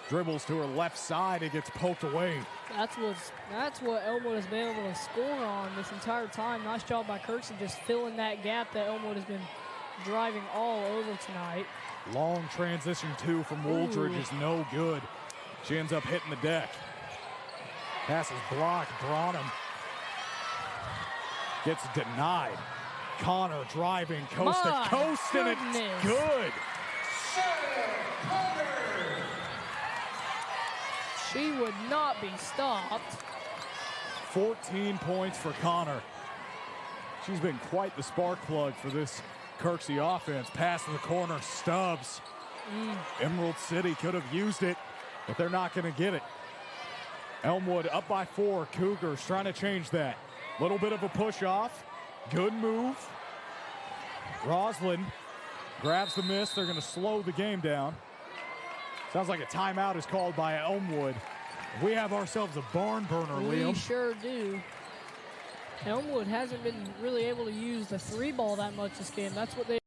Dribbles to her left side. It gets poked away. That's what Elmwood has been able to score on this entire time. Nice job by Kirksey just filling that gap that Elmwood has been driving all over tonight. Long transition two from Wooldridge is no good. She ends up hitting the deck. Pass is blocked. Branham gets denied. Connor driving coast to coast, and it's good. She would not be stopped. 14 points for Connor. She's been quite the spark plug for this Kirksey offense. Pass to the corner, Stubbs. Emerald City could have used it, but they're not going to get it. Elmwood up by 4. Cougars trying to change that. Little bit of a push off. Good move. Roslyn Grabs the miss. They're going to slow the game down. Sounds like a timeout is called by Elmwood. We have ourselves a barn burner, Liam. We sure do. Elmwood hasn't been really able to use the three ball that much this game. That's what they.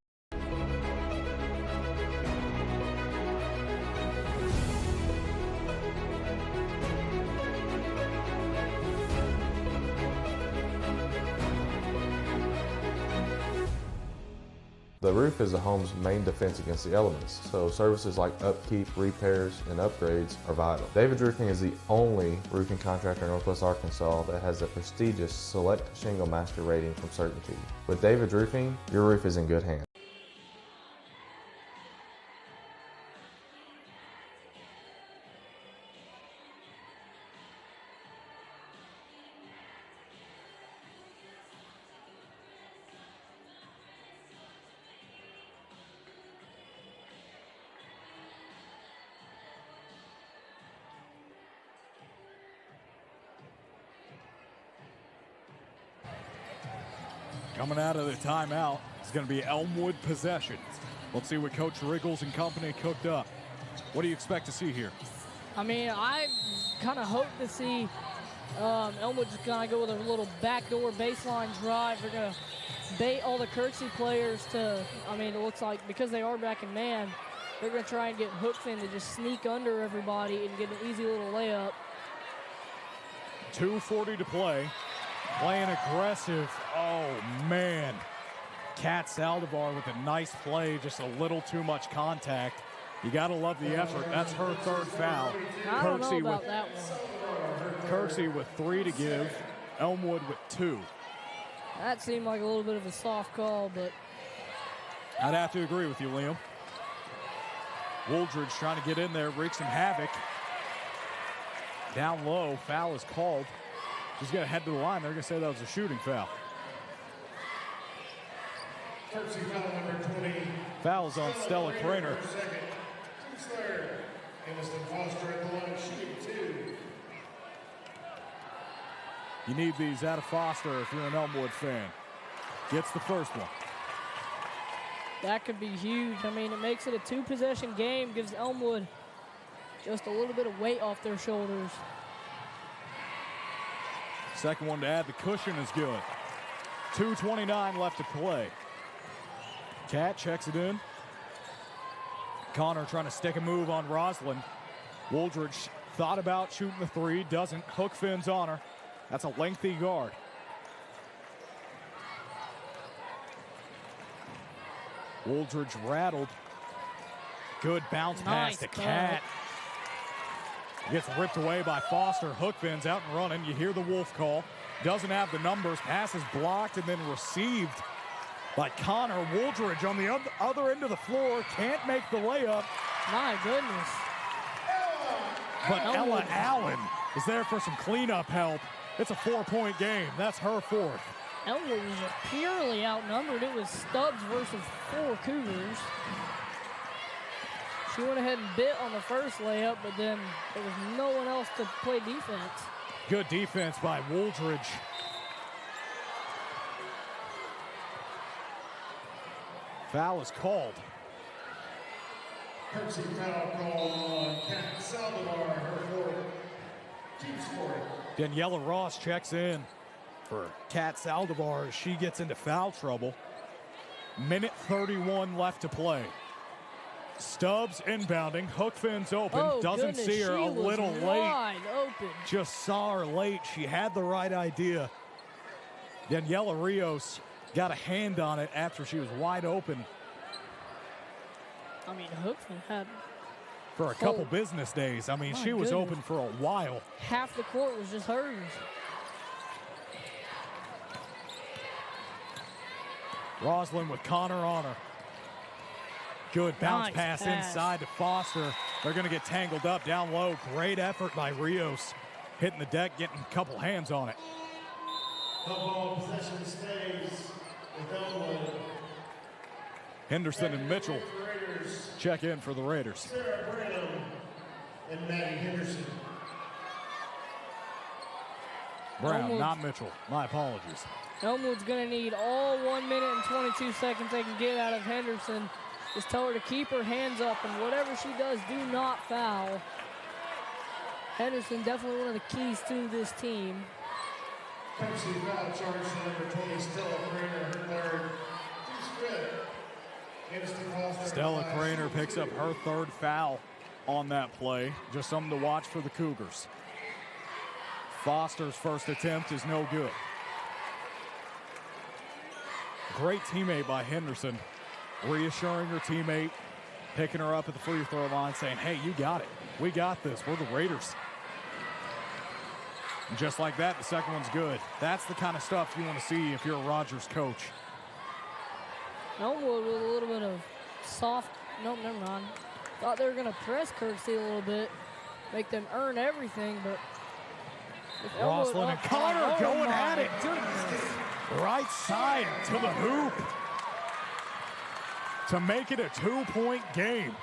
The roof is a home's main defense against the elements, so services like upkeep, repairs, and upgrades are vital. David's Roofing is the only roofing contractor in Northwest Arkansas that has the prestigious Select Shingle Master rating from Certainty. With David's Roofing, your roof is in good hands. Coming out of the timeout, it's going to be Elmwood possession. Let's see what Coach Riggles and company cooked up. What do you expect to see here? I mean, I kind of hope to see Elmwood just kind of go with a little backdoor baseline drive. They're going to bait all the Kirksey players to, I mean, it looks like because they are back in man, they're going to try and get Hookfin to just sneak under everybody and get an easy little layup. 2:40 to play. Playing aggressive. Oh, man. Kat Saldivar with a nice play, just a little too much contact. You got to love the effort. That's her third foul. I don't know about that one. Kirksey with 3 to give. Elmwood with 2. That seemed like a little bit of a soft call, but I'd have to agree with you, Liam. Wooldridge trying to get in there, wreak some havoc. Down low, foul is called. She's going to head to the line. They're going to say that was a shooting foul. Fouls on Stella Craner. You need these out of Foster if you're an Elmwood fan. Gets the first one. that could be huge. I mean, it makes it a two-possession game, gives Elmwood just a little bit of weight off their shoulders. Second one to add the cushion is good. 2:29 left to play. Cat checks it in. Connor trying to stick a move on Roslyn. Wooldridge thought about shooting the three, doesn't. Hook fins on her. That's a lengthy guard. Wooldridge rattled. Good bounce pass to Cat. Gets ripped away by Foster. Hookfin's out and running. You hear the Wolf call. Doesn't have the numbers. Pass is blocked and then received by Connor. Wooldridge on the other end of the floor. Can't make the layup. My goodness. But Ella Allen is there for some cleanup help. It's a 4-point game. That's her fourth. Elmwood was purely outnumbered. It was Stubbs versus 4 Cougars. She went ahead and bit on the first layup, but then there was no one else to play defense. Good defense by Wooldridge. Foul is called. Courtesy foul call on Kat Saldivar, her fourth. Team scoring. Daniela Ross checks in for Kat Saldivar as she gets into foul trouble. Minute 31 left to play. Stubbs inbounding. Hookfin's open. Oh, doesn't goodness, see her. A little late. Wide open. Just saw her late. She had the right idea. Daniela Rios got a hand on it after she was wide open. I mean, Hookfin had For a couple business days. I mean, she was open for a while. half the court was just hers. Roslyn with Connor on her. Good bounce Nice pass pass. inside to Foster. They're going to get tangled up down low. Great effort by Rios. Hitting the deck, getting a couple hands on it. The ball possession stays with Elmwood. Henderson and Mitchell check in for the Raiders. Sarah Branham and Maddie Henderson. Brown, Elmwood's- not Mitchell. My apologies. Elmwood's going to need all 1 minute and 22 seconds they can get out of Henderson Just tell her to keep her hands up, and whatever she does, do not foul. Henderson definitely one of the keys to this team. Courtesy foul charge to number 20, Stella Craner, her third. Stella Craner picks up her third foul on that play. Just something to watch for the Cougars. Foster's first attempt is no good. Great teammate by Henderson. Reassuring her teammate, picking her up at the free throw line, saying, hey, you got it. We got this. We're the Raiders. And just like that, the second one's good. That's the kind of stuff you want to see if you're a Rogers coach. Elmwood with a little bit of soft, nope, never mind. Thought they were going to press Kirksey a little bit, make them earn everything, but Roslyn and Connor going at it. Goodness. Right side to the hoop to make it a 2-point game.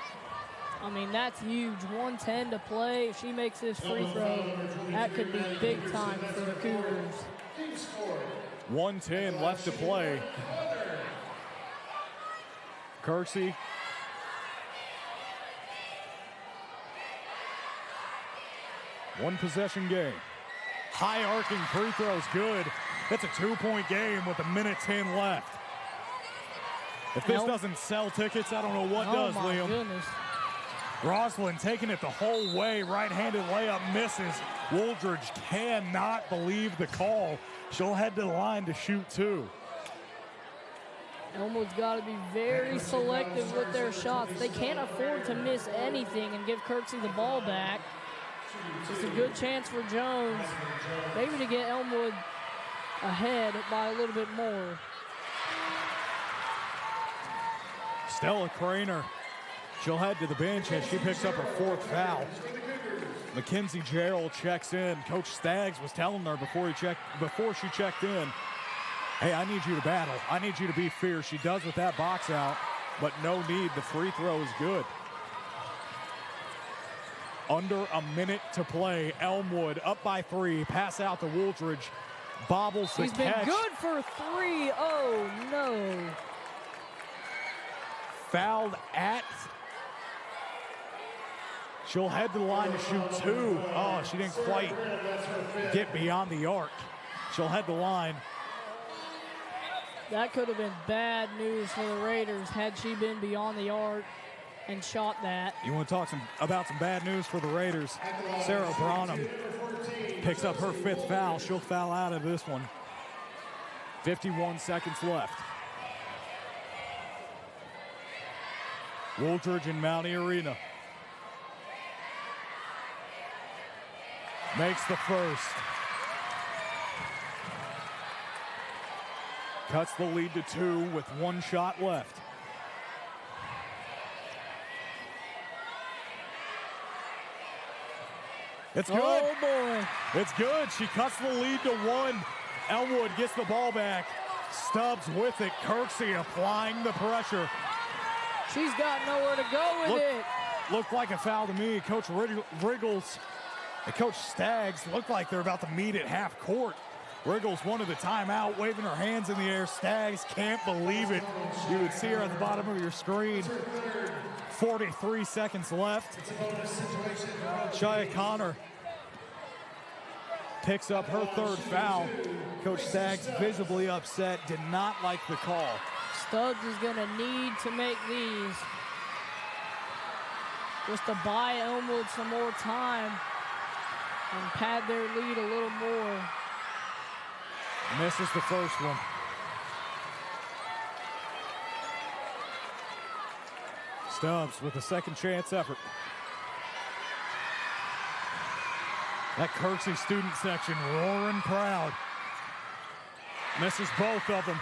I mean, that's huge. 1:10 to play. If she makes this free throw, that could be big time for the Cougars. 1:10 left to play. Kirksey. One possession game. High arcing free throws good. It's a 2-point game with 1:10 left. If this doesn't sell tickets, I don't know what does, Liam. Goodness. Roslyn taking it the whole way. Right-handed layup misses. Wooldridge cannot believe the call. She'll head to the line to shoot two. Elmwood's got to be very selective with their shots. They can't afford to miss anything and give Kirksey the ball back. It's a good chance for Jones, maybe to get Elmwood ahead by a little bit more. Stella Craner, she'll head to the bench as she picks up her fourth foul. Mackenzie Gerald checks in. Coach Staggs was telling her before she checked in, hey, I need you to battle. I need you to be fierce. She does with that box out, but no need. The free throw is good. Under a minute to play. Elmwood up by 3. Pass out to Wooldridge. Bobbles the catch. She's been good for 3. Oh, no. Fouled at. She'll head to the line to shoot 2. Oh, she didn't quite get beyond the arc. She'll head the line. That could have been bad news for the Raiders had she been beyond the arc and shot that. You want to talk about some bad news for the Raiders? Sarah Branham picks up her 5th foul. She'll foul out of this one. 51 seconds left. Wooldridge in Mountie Arena. Makes the first. Cuts the lead to 2 with 1 shot left. It's good. Oh, boy. It's good. She cuts the lead to 1. Elmwood gets the ball back. Stubbs with it. Kirksey applying the pressure. She's got nowhere to go with it. Looked like a foul to me. Coach Wriggles and Coach Staggs looked like they're about to meet at half court. Wriggles wanted the timeout, waving her hands in the air. Staggs can't believe it. You would see her at the bottom of your screen. 43 seconds left. Shia Connor picks up her 3rd foul. Coach Staggs visibly upset, did not like the call. Stubbs is going to need to make these just to buy Elmwood some more time and pad their lead a little more. Misses the first one. Stubbs with a second chance effort. That Kirksey student section roaring proud. Misses both of them.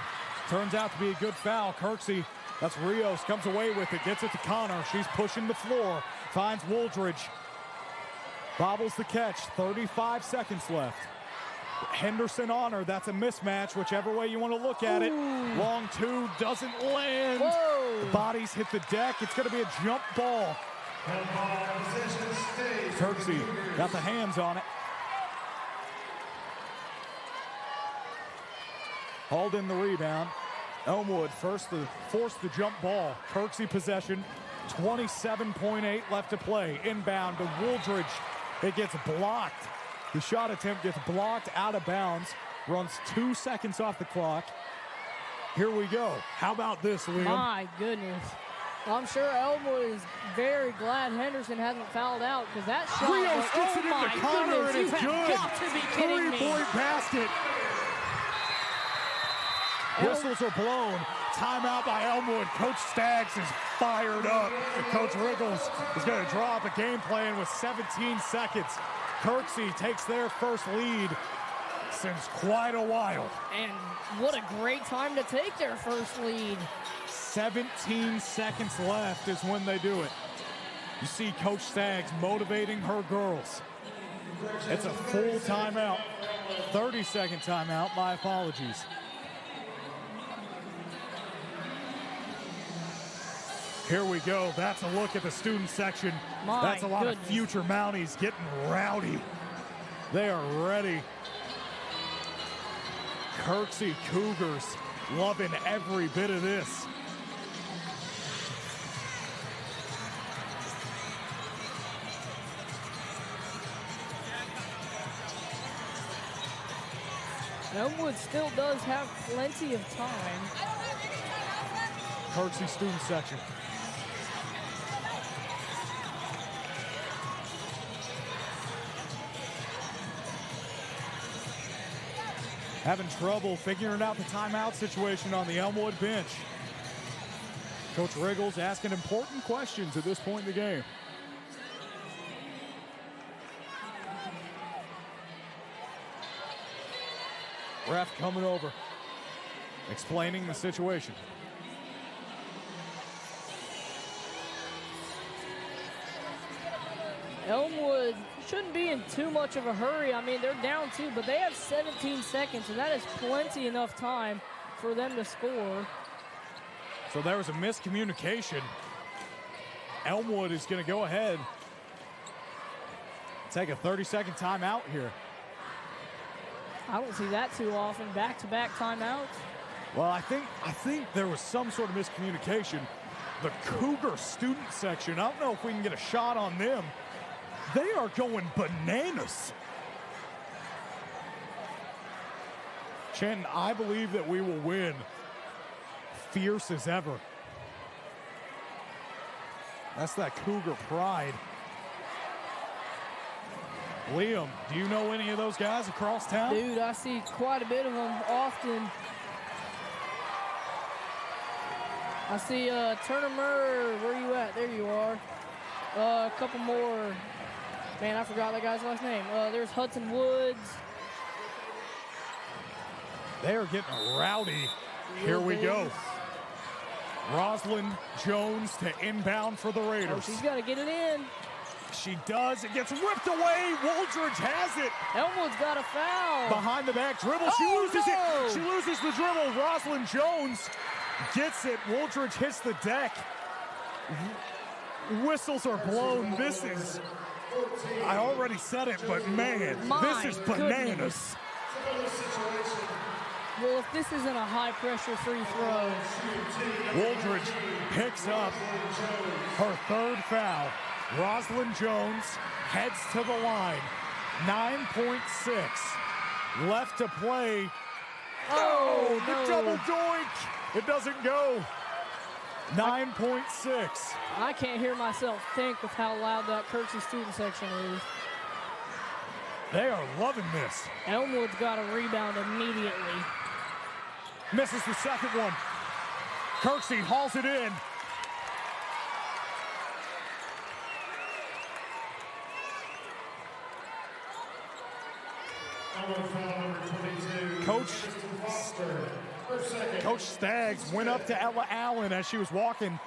Turns out to be a good foul. Kirksey, that's Rios, comes away with it, gets it to Connor. She's pushing the floor, finds Wooldridge. Bobbles the catch, 35 seconds left. Henderson on her, that's a mismatch, whichever way you want to look at it. Ooh. Long 2, doesn't land. Whoa. The bodies hit the deck, it's gonna be a jump ball. Kirksey got the hands on it. Hauled in the rebound. Elmwood forced the jump ball. Kirksey possession, 27.8 left to play. Inbound to Wooldridge. It gets blocked. The shot attempt gets blocked out of bounds. Runs 2 seconds off the clock. Here we go. How about this, Liam? My goodness. I'm sure Elmwood is very glad Henderson hasn't fouled out because that shot Rios was, gets it in the corner, and you it's have good. got to be kidding me. 3-point basket. Whistles are blown. Timeout by Elmwood. Coach Staggs is fired up. Coach Riggles is going to draw up a game plan with 17 seconds. Kirksey takes their first lead since quite a while. And what a great time to take their first lead. 17 seconds left is when they do it. You see Coach Staggs motivating her girls. It's a full timeout. 30-second timeout. My apologies. Here we go. That's a look at the student section. That's a lot of future Mounties getting rowdy. They are ready. Kirksey Cougars loving every bit of this. Elmwood still does have plenty of time. Kirksey student section. Having trouble figuring out the timeout situation on the Elmwood bench. Coach Riggles asking important questions at this point in the game. Ref coming over, explaining the situation. Elmwood shouldn't be in too much of a hurry. I mean, they're down 2, but they have 17 seconds, and that is plenty enough time for them to score. So there was a miscommunication. Elmwood is going to go ahead, take a 30-second timeout here. I don't see that too often. Back-to-back timeouts. Well, I think there was some sort of miscommunication. The Cougar student section, I don't know if we can get a shot on them. They are going bananas. Chen, I believe that we will win fierce as ever. That's that Cougar pride. Liam, do you know any of those guys across town? Dude, I see quite a bit of them often. I see Turner Murr, where you at? There you are. A couple more. Man, I forgot that guy's last name. There's Hudson Woods. They are getting rowdy. Here we go. Rosalind Jones to inbound for the Raiders. Oh, she's got to get it in. She does. It gets ripped away. Wooldridge has it. Elmwood's got a foul. Behind the back dribble. She loses it. She loses the dribble. Rosalind Jones gets it. Wooldridge hits the deck. Whistles are blown. This is, I already said it, but man, this is bananas. Well, if this isn't a high-pressure free throw. Wooldridge picks up her third foul. Rosalind Jones heads to the line. 9.6 left to play. Oh, the double doink. It doesn't go. 9.6. I can't hear myself think of how loud that Kirksey student section is. They are loving this. Elmwood's got a rebound immediately. Misses the second one. Kirksey hauls it in. Coach Staggs went up to Ella Allen as she was walking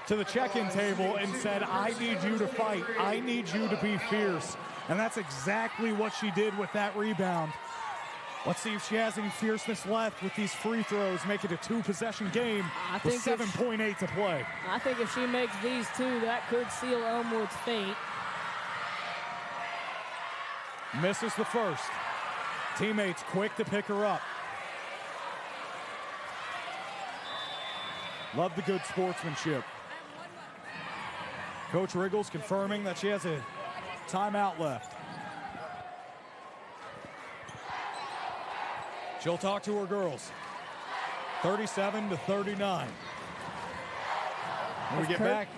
to the check-in table and said, I need you to fight. I need you to be fierce. And that's exactly what she did with that rebound. Let's see if she has any fierceness left with these free throws. Make it a 2-possession game with 7.8 to play. I think if she makes these 2, that could seal Elmwood's fate. Misses the first. Teammates quick to pick her up. Love the good sportsmanship. Coach Riggles confirming that she has a timeout left. She'll talk to her girls. 37-39. When we get back,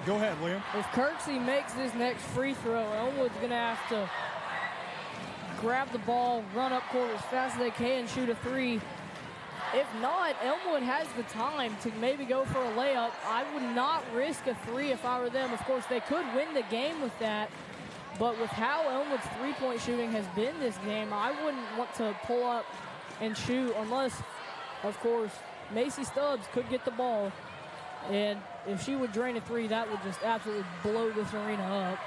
go ahead, Liam. If Kirksey makes this next free throw, Elmwood's going to have to grab the ball, run up court as fast as they can, shoot a three. If not, Elmwood has the time to maybe go for a layup. I would not risk a three if I were them. Of course, they could win the game with that. But with how Elmwood's three-point shooting has been this game, I wouldn't want to pull up and shoot unless, of course, Macy Stubbs could get the ball. And if she would drain a three, that would just absolutely blow this arena up.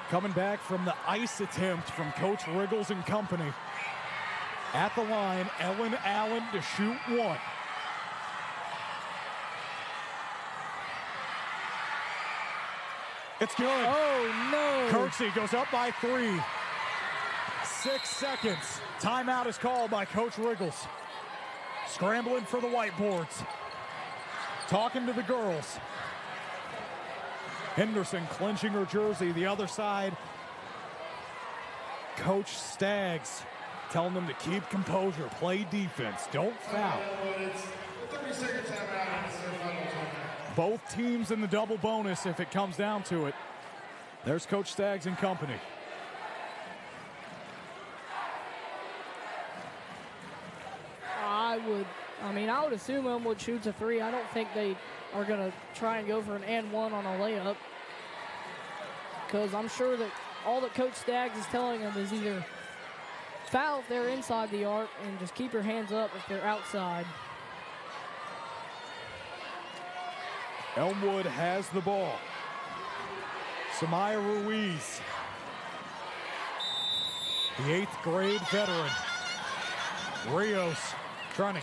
Coming back from the ice attempt from Coach Riggles and company. At the line, Ellen Allen to shoot one. It's good. Oh, no. Kirksey goes up by 3. 6 seconds. Timeout is called by Coach Riggles. Scrambling for the whiteboards. Talking to the girls. Henderson clenching her jersey. The other side, Coach Staggs telling them to keep composure, play defense, don't foul. Both teams in the double bonus if it comes down to it. There's Coach Staggs and company. I would assume Elmwood shoots a three. I don't think they are going to try and go for an and one on a layup. Because I'm sure that all that Coach Staggs is telling them is either foul if they're inside the arc and just keep your hands up if they're outside. Elmwood has the ball. Samaya Ruiz, the 8th grade veteran. Rios trying to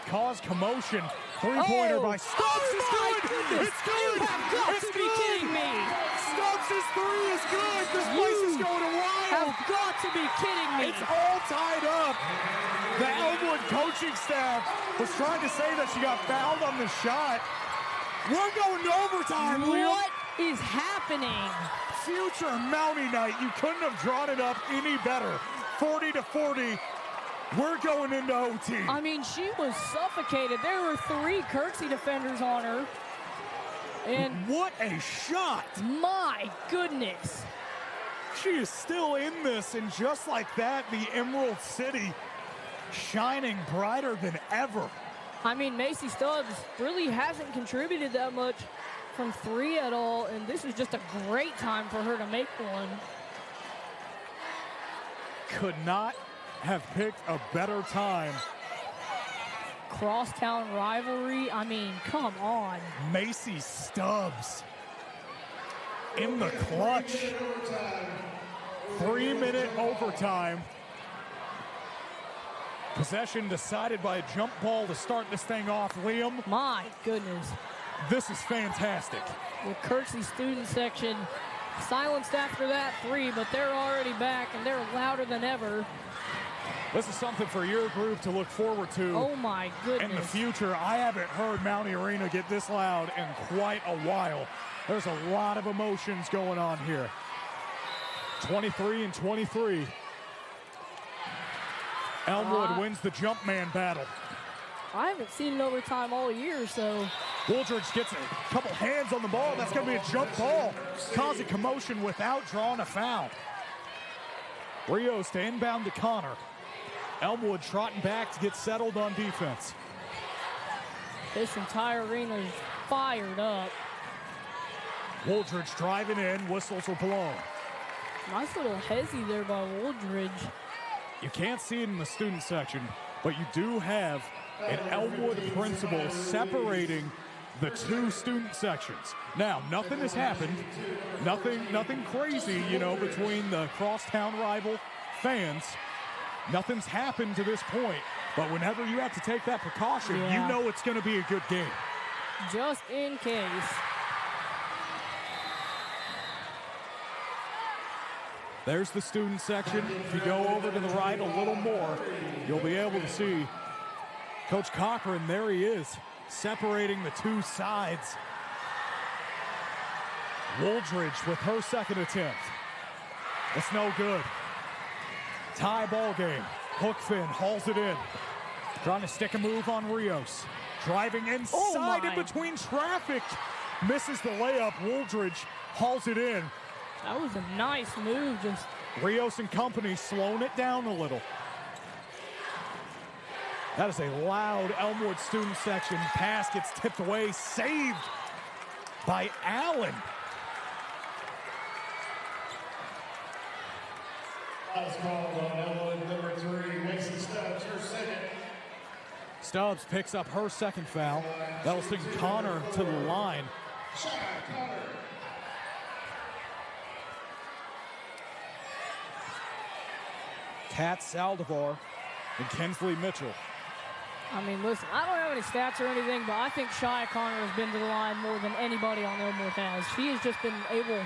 cause commotion. Three-pointer by Stubbs is good. Goodness. It's good. You have got it's to be good. kidding me. Stubbs' three is good. This place is going wild. Have got to be kidding me. It's all tied up. The Elmwood coaching staff was trying to say that she got fouled on the shot. We're going to overtime, Liam. What is happening? Future Mountie night. You couldn't have drawn it up any better. 40-40. We're going into OT. I mean, she was suffocated. There were 3 Kirksey defenders on her. And what a shot. My goodness. She is still in this, and just like that, the Emerald City shining brighter than ever. I mean, Macy Stubbs really hasn't contributed that much from 3 at all, and this is just a great time for her to make one. Could not have picked a better time. Crosstown rivalry, I mean, come on. Macy Stubbs in the clutch. 3-minute overtime. Possession decided by a jump ball to start this thing off. Liam, My goodness. this is fantastic. The Kirksey student section silenced after that 3, but they're already back, and they're louder than ever. This is something for your group to look forward to. Oh, my goodness. In the future. I haven't heard Mountie Arena get this loud in quite a while. There's a lot of emotions going on here. 23-23. Elmwood wins the jump man battle. I haven't seen an overtime all year, so. Wooldridge gets a couple hands on the ball. That's going to be a jump ball, causing commotion without drawing a foul. Rios to inbound to Connor. Elmwood trotting back to get settled on defense. This entire arena is fired up. Wooldridge driving in, whistles are blown. Nice little hezzy there by Wooldridge. You can't see it in the student section, but you do have an Elmwood principal separating the 2 student sections. Now, nothing has happened. Nothing crazy, you know, between the crosstown rival fans. Nothing's happened to this point, but whenever you have to take that precaution, you know it's going to be a good game. Just in case. There's the student section. If you go over to the right a little more, you'll be able to see Coach Cochran. There he is. separating the two sides. Wooldridge with her second attempt. It's no good. Tie ball game. Hookfin hauls it in. Trying to stick a move on Rios. Driving inside in between traffic. Misses the layup. Wooldridge hauls it in. That was a nice move. Just Rios and company slowing it down a little. That is a loud Elmwood student section. Pass gets tipped away. Saved by Allen. Foul's called on Elmwood, number 3, Mason Stubbs, her second. Stubbs picks up her second foul. That'll send Connor to the line. Shot, Connor. Kat Saldivar and Kinsley Mitchell. I mean, listen, I don't have any stats or anything, but I think Shia Connor has been to the line more than anybody on Elmwood has. She has just been able,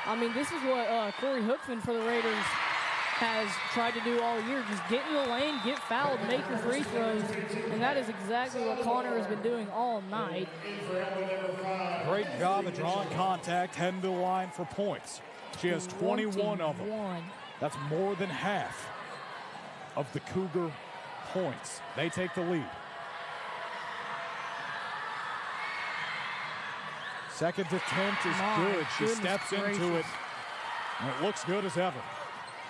I mean, this is what Corey Hookman for the Raiders has tried to do all year. Just get in the lane, get fouled, make your free throws, and that is exactly what Connor has been doing all night. Great job of drawing contact, heading to the line for points. She has 21 of them. That's more than half of the Cougar points. They take the lead. Second attempt is good. She steps into it, and it looks good as ever.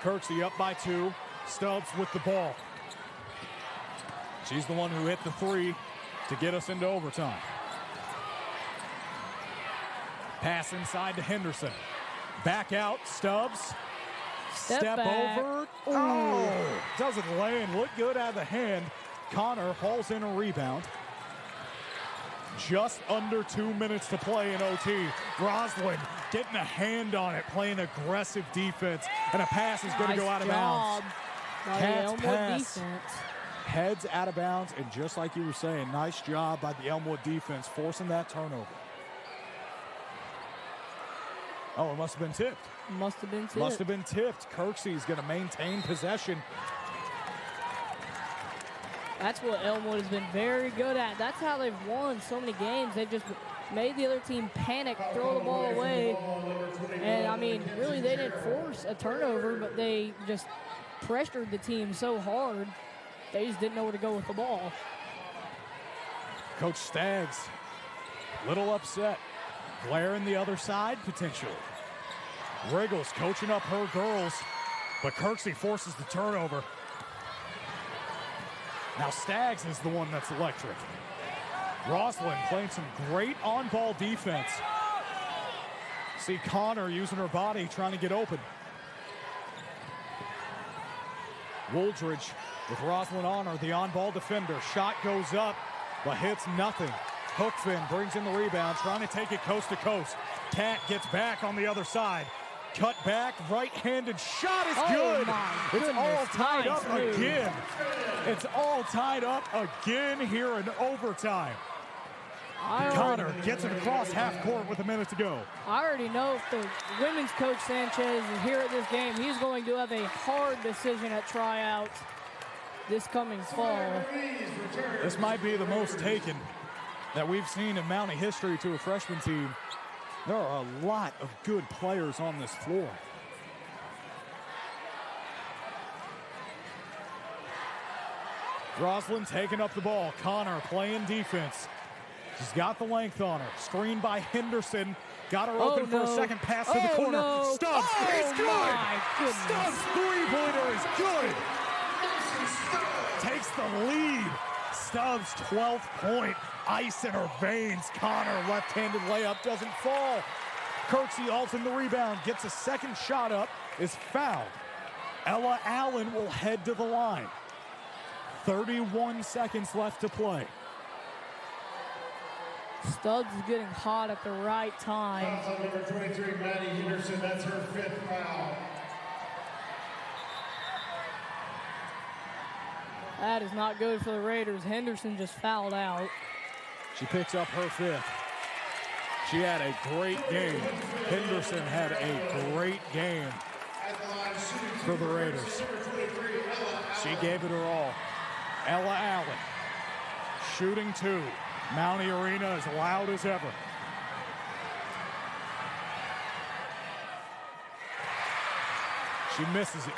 Kirksey up by 2. Stubbs with the ball. She's the one who hit the 3 to get us into overtime. Pass inside to Henderson. Back out, Stubbs. Step over. Oh, doesn't land. Look good out of the hand. Connor hauls in a rebound. Just under 2 minutes to play in OT. Roslyn getting a hand on it, playing aggressive defense, and a pass is going to go out of bounds. Cat's pass heads out of bounds, and just like you were saying, nice job by the Elmwood defense forcing that turnover. Oh, it must have been tipped. Must have been tipped. Must have been tipped. Kirksey's going to maintain possession. That's what Elmwood has been very good at. That's how they've won so many games. They've just made the other team panic, throw the ball away. And, I mean, really, they didn't force a turnover, but they just pressured the team so hard, they just didn't know where to go with the ball. Coach Staggs, little upset. Blair the other side, potentially. Riggles coaching up her girls, but Kirksey forces the turnover. Now Staggs is the one that's electric. Roslyn playing some great on-ball defense. See Connor using her body, trying to get open. Wooldridge with Roslyn on her, the on-ball defender. Shot goes up, but hits nothing. Hookfin brings in the rebound, trying to take it coast to coast. Cat gets back on the other side. Cut back, right-handed shot is good. It's all tied up again. It's all tied up again here in overtime. Connor gets it across half court with a minute to go. I already know if the women's coach Sanchez is here at this game, he's going to have a hard decision at tryouts this coming fall. This might be the most taken that we've seen in Mountie history to a freshman team. There are a lot of good players on this floor. Roslyn taking up the ball. Connor playing defense. She's got the length on her. Screened by Henderson. Got her open for a second pass to the corner. No. Stubbs is good. Stubbs' three-pointer is good. Takes the lead. Stubbs' 12th point. Ice in her veins. Connor, left-handed layup, doesn't fall. Kirksey Alton the rebound, gets a second shot up, is fouled. Ella Allen will head to the line. 31 seconds left to play. Stubbs is getting hot at the right time. Foul on number 23, Maddie Henderson. That's her 5th foul. That is not good for the Raiders. Henderson just fouled out. She picks up her 5th. She had a great game. Henderson had a great game for the Raiders. She gave it her all. Ella Allen shooting 2. Mountie Arena is loud as ever. She misses it.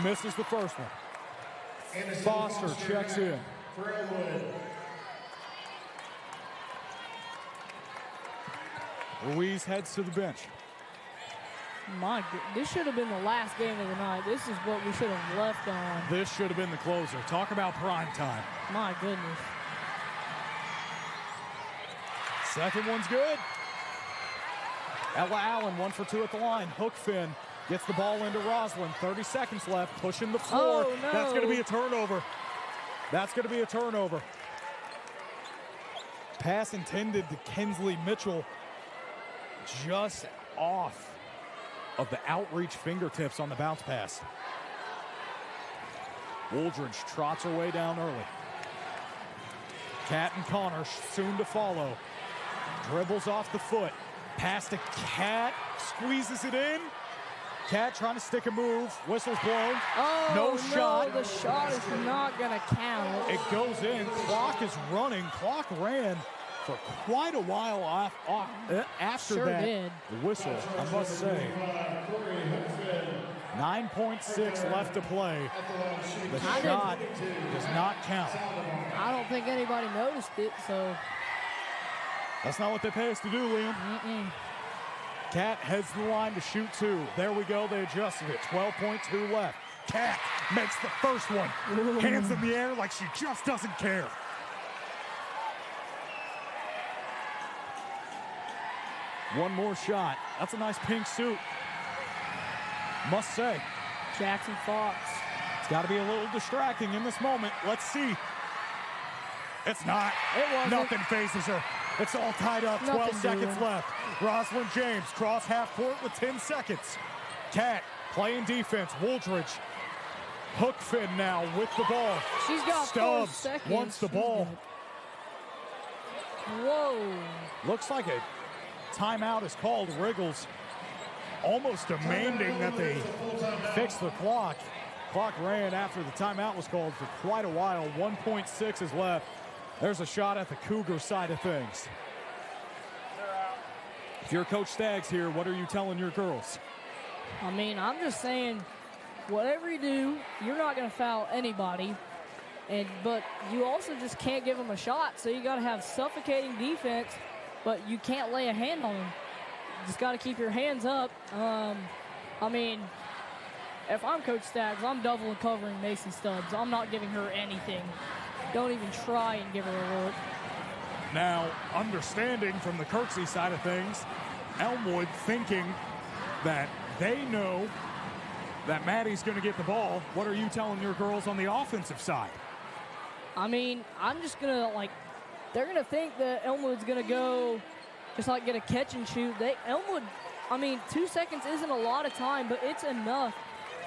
Misses the first one. Foster checks in. For Elmwood. Ruiz heads to the bench. My this should have been the last game of the night. This is what we should have left on. This should have been the closer. Talk about prime time. My goodness. Second one's good. Ella Allen, 1 for 2 at the line. Hook Finn gets the ball into Roslyn. 30 seconds left, pushing the floor. Oh, no. That's going to be a turnover. That's going to be a turnover. Pass intended to Kinsley Mitchell, just off of the outreach fingertips on the bounce pass. Wooldridge trots her way down early. Cat and Connor soon to follow. Dribbles off the foot. Pass to Cat. Squeezes it in. Cat trying to stick a move. Whistle's blown. Oh, no shot. The shot is not going to count. It goes in. Clock is running. Clock ran for quite a while after Sure that did. whistle, I must say. 9.6 left to play. The shot does not count. I don't think anybody noticed it, so. That's not what they pay us to do, Liam. Cat heads to the line to shoot 2. There we go. They adjusted it. 12.2 left. Cat makes the first one. Hands in the air like she just doesn't care. One more shot. That's a nice pink suit. Must say. Jackson Fox. It's got to be a little distracting in this moment. Let's see. It's not. It wasn't. Nothing phases her. It's all tied up. 12 Nothing seconds doing. left. Rosalind James cross half court with 10 seconds. Cat playing defense. Wooldridge. Hook Finn now with the ball. She's got 4 Stubbs seconds. wants the ball. Whoa. Looks like a timeout is called. Wriggles almost demanding that they fix the clock. Clock ran after the timeout was called for quite a while. 1.6 is left. There's a shot at the Cougar side of things. If you're Coach Staggs here, what are you telling your girls? I mean, I'm just saying, whatever you do, you're not going to foul anybody. But you also just can't give them a shot, so you got to have suffocating defense, but you can't lay a hand on them. You just got to keep your hands up. I mean, if I'm Coach Staggs, I'm double and covering Mason Stubbs. I'm not giving her anything. Don't even try and give her a look. Now, understanding from the Kirksey side of things, Elmwood thinking that they know that Maddie's going to get the ball. What are you telling your girls on the offensive side? I mean, I'm just going to, they're going to think that Elmwood's going to go just, get a catch and shoot. Elmwood, 2 seconds isn't a lot of time, but it's enough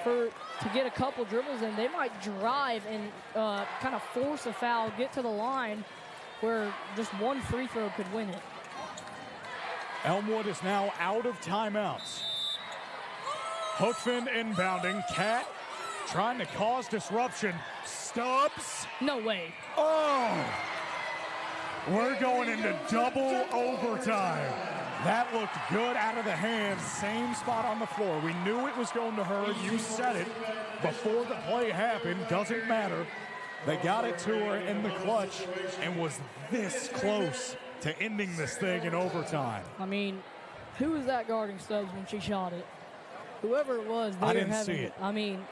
to get a couple dribbles in. They might drive and kind of force a foul, get to the line where just one free throw could win it. Elmwood is now out of timeouts. Hookfin inbounding. Cat trying to cause disruption. Stubbs. No way. Oh! We're going into double overtime. That looked good out of the hands. Same spot on the floor. We knew it was going to her. You said it before the play happened. Doesn't matter. They got it to her in the clutch and was this close to ending this thing in overtime. Who was that guarding Stubbs when she shot it? Whoever it was, I didn't see it.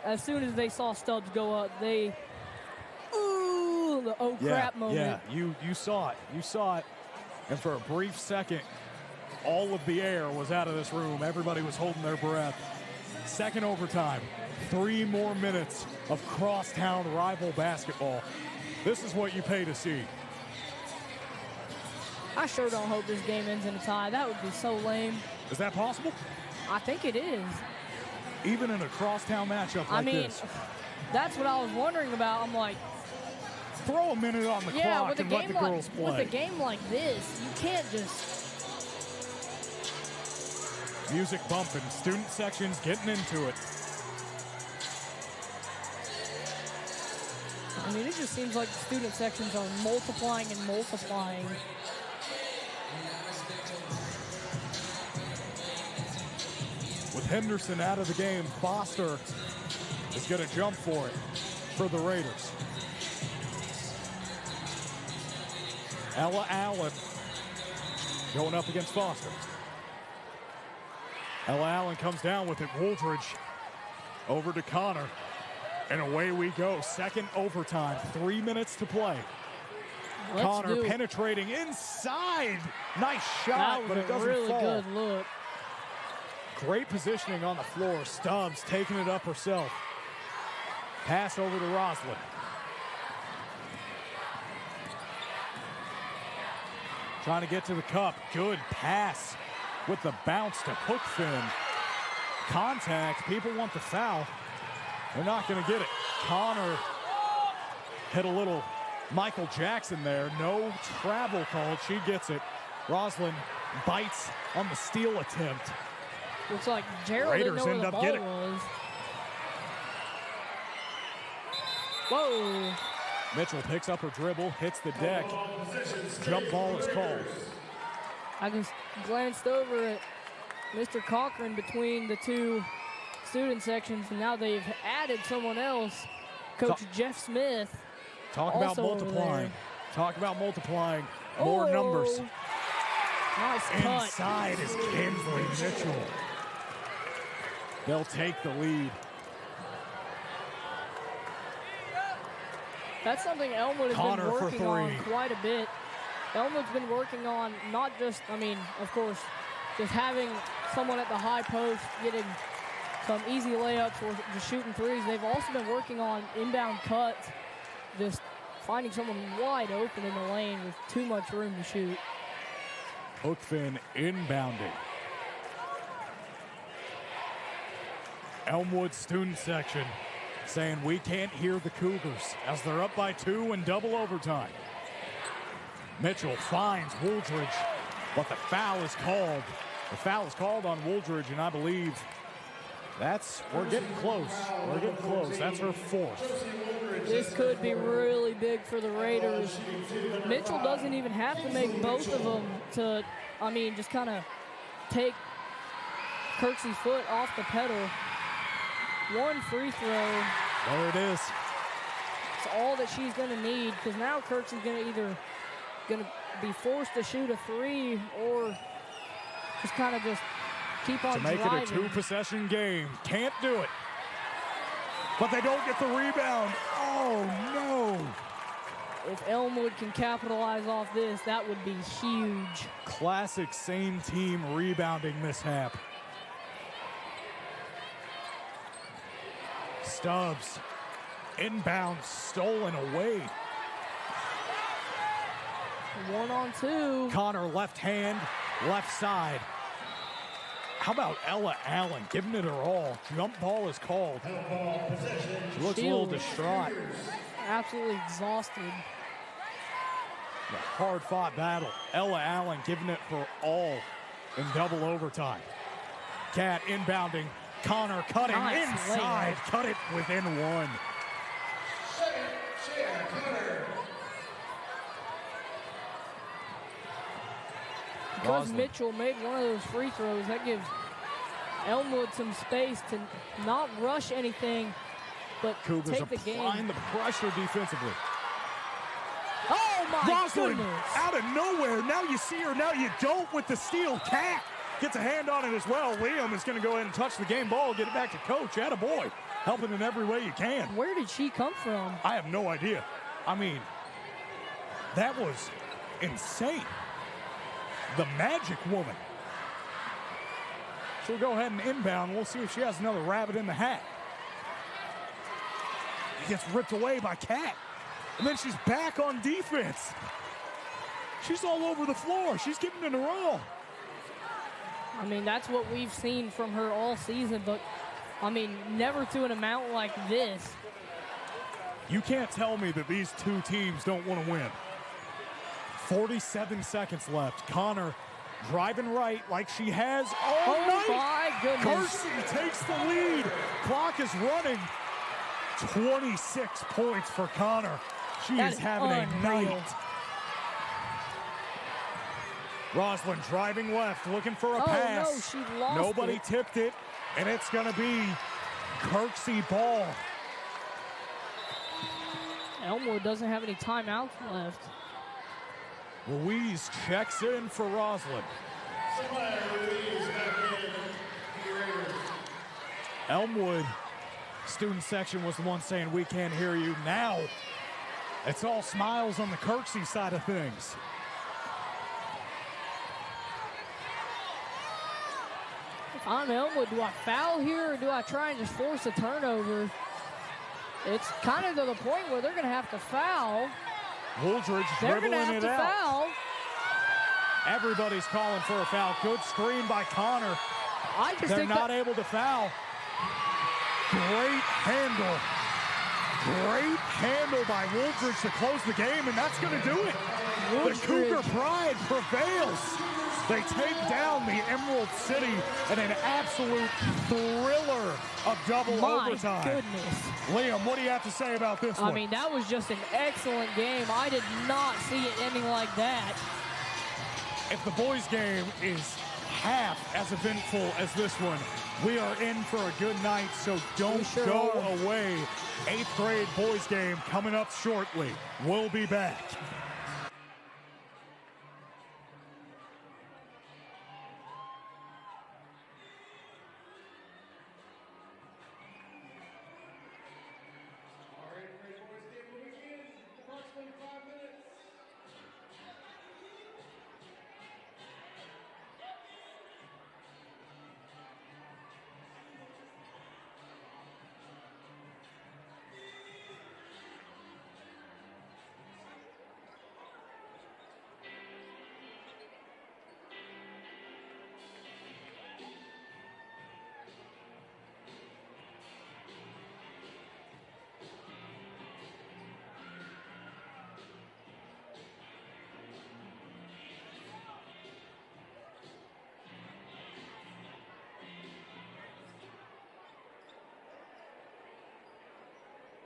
As soon as they saw Stubbs go up, the crap moment. Yeah, you saw it. You saw it. And for a brief second, all of the air was out of this room. Everybody was holding their breath. Second overtime. 3 more minutes of crosstown rival basketball. This is what you pay to see. I sure don't hope this game ends in a tie. That would be so lame. Is that possible? I think it is. Even in a crosstown matchup like this. That's what I was wondering about. I'm like, throw a minute on the clock with and let the girls play. With a game like this, you can't just... Music bumping, student sections getting into it. I mean, it just seems like the student sections are multiplying and multiplying. With Henderson out of the game, Foster is going to jump for it for the Raiders. Ella Allen going up against Foster. Ella Allen comes down with it. Wooldridge over to Connor. And away we go. Second overtime. 3 minutes to play. Connor penetrating inside. Nice shot, but it doesn't really fall. Good look. Great positioning on the floor. Stubbs taking it up herself. Pass over to Roslyn. Trying to get to the cup. Good pass with the bounce to Hookfin. Contact. People want the foul. They're not going to get it. Connor hit a little Michael Jackson there. No travel called. She gets it. Roslyn bites on the steal attempt. Looks like Gerald didn't know where the ball was. Whoa. Mitchell picks up her dribble, hits the deck. Jump ball is called. I just glanced over at Mr. Cochran between the two student sections, and now they've added someone else. Coach Jeff Smith. Talk about multiplying. Talk about multiplying. More numbers. Nice cut. Inside is Kinsley Mitchell. They'll take the lead. That's something Elmwood has been working on quite a bit. Elmwood's been working on not just, I mean, of course, just having someone at the high post getting some easy layups or just shooting threes. They've also been working on inbound cuts, just finding someone wide open in the lane with too much room to shoot. Hookfin inbounding. Elmwood student section saying we can't hear the Cougars as they're up by 2 in double overtime. Mitchell finds Wooldridge, but the foul is called. The foul is called on Wooldridge, and I believe we're getting close. We're getting close. That's her fourth. This could be really big for the Raiders. Mitchell doesn't even have to make both of them to, I mean, just kind of take Kirksey's foot off the pedal. One free throw. There it is. It's all that she's going to need, because now Kirksey's going to either be forced to shoot a three or just kind of just keep on driving. To make it a two-possession game. Can't do it. But they don't get the rebound. Oh, no. If Elmwood can capitalize off this, that would be huge. Classic same team rebounding mishap. Stubbs, inbound, stolen away. 1-on-2. Connor left hand, left side. How about Ella Allen giving it her all? Jump ball is called. She looks a little distraught. Absolutely exhausted. A hard-fought battle. Ella Allen giving it her all in double overtime. Cat inbounding. Connor cutting inside. Cut it within one. Because Mitchell made one of those free throws, that gives Elmwood some space to not rush anything, but Cougars take the game. Applying the pressure defensively. Oh my goodness! Out of nowhere. Now you see her. Now you don't with the steal. Cat gets a hand on it as well. Liam is going to go ahead and touch the game ball, get it back to coach. Attaboy. Helping in every way you can. Where did she come from? I have no idea. I mean, that was insane. The Magic Woman. She'll go ahead and inbound. We'll see if she has another rabbit in the hat. He gets ripped away by Cat. And then she's back on defense. She's all over the floor. She's giving it her all. I mean, that's what we've seen from her all season, but, I mean, never to an amount like this. You can't tell me that these two teams don't want to win. 47 seconds left. Connor driving right like she has all night. My goodness. Kirksey takes the lead. Clock is running. 26 points for Connor. She That is is having a unreal. night. Roslyn driving left, looking for a Oh, pass. no, she lost Nobody it. tipped it, and it's going to be Kirksey ball. Elmwood doesn't have any timeouts left. Louise checks in for Roslyn. Elmwood student section was the one saying, "We can't hear you." Now, it's all smiles on the Kirksey side of things. If I'm Elmwood, do I foul here or do I try and just force a turnover? It's kind of to the point where they're going to have to foul. Wooldridge They're going dribbling to have it to out. foul. Everybody's calling for a foul. Good screen by Connor. I just They're think not able to foul. Great handle. Great handle by Wooldridge to close the game, and that's going to do it. The Cougar pride prevails. They take down the Emerald City in an absolute thriller of double overtime. My goodness. Liam, what do you have to say about this one? I mean, that was just an excellent game. I did not see it ending like that. If the boys' game is half as eventful as this one, we are in for a good night, so don't go away. 8th grade boys' game coming up shortly. We'll be back.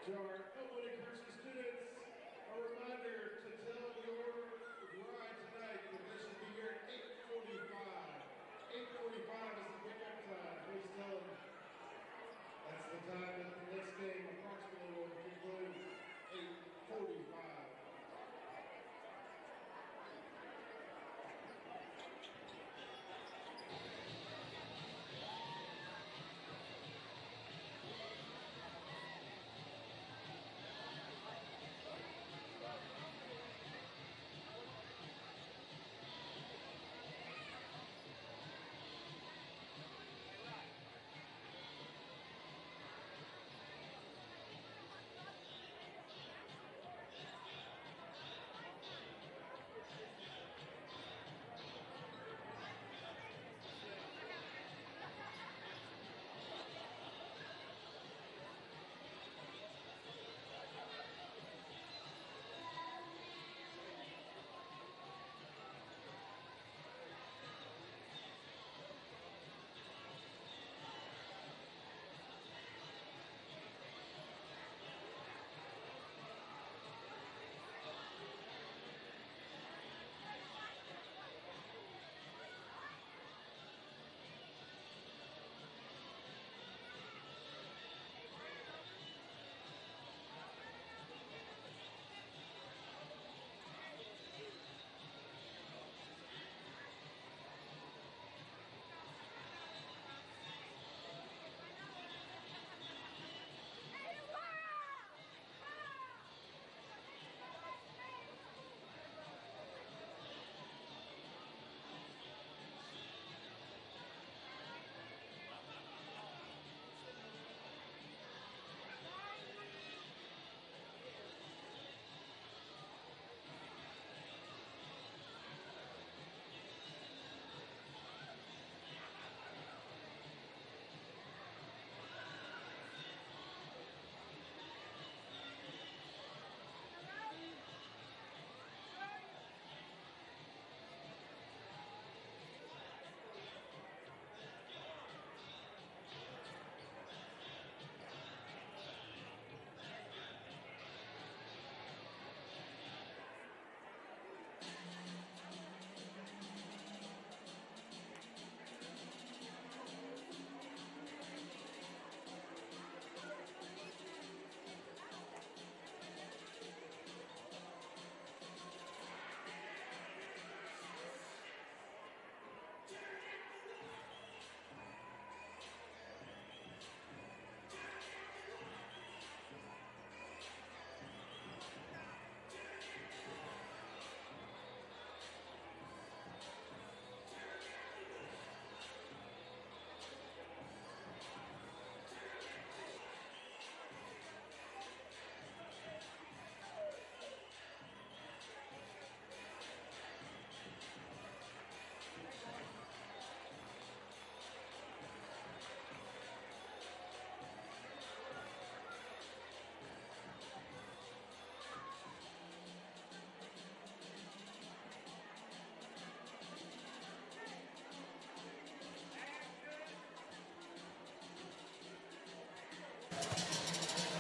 To our Elmwood and Kersey students, a reminder to tell your bride tonight that they should be here at 8:45. 8:45 is the pickup time. Please tell them that's the time that the next game approximately will conclude. 8:45.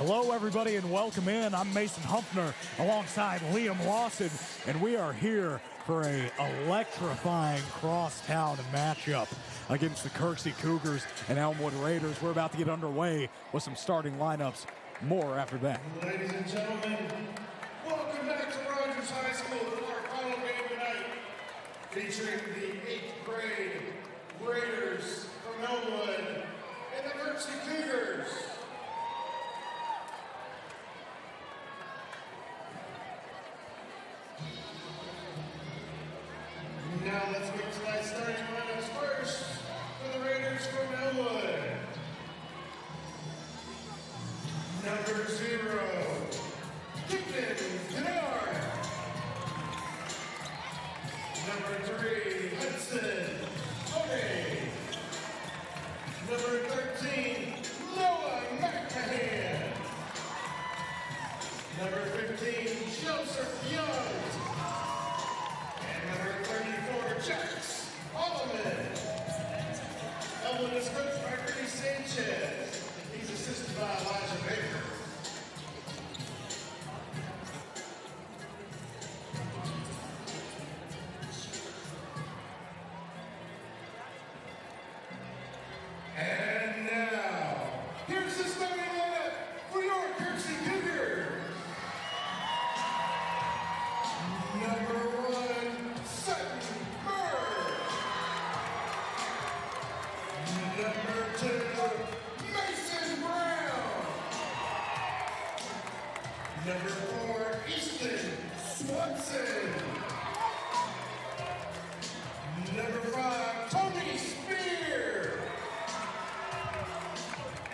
Hello, everybody, and welcome in. I'm Mason Humpner alongside Liam Lawson, and we are here for a electrifying crosstown matchup against the Kirksey Cougars and Elmwood Raiders. We're about to get underway with some starting lineups. More after that. Ladies and gentlemen, welcome back to Rogers High School for our final game tonight, featuring the 8th grade Raiders from Elmwood and the Kirksey Cougars. Now let's get tonight's starting lineups first for the Raiders from Elmwood. Number 0, Kipton Kennard. Number 3, Hudson Tony. Number 13, Noah McMahon. Number 15, Joseph Young. And number 34, Jax Holloman. Elmwood is coached by Rudy Sanchez. He's assisted by Elijah Baker. And now, here's the starting lineup for your Kirksey Cougars. Number 1, Sutton Bird. Number 2, Mason Brown. Number 4, Easton Swanson. Number 5, Tony Spear.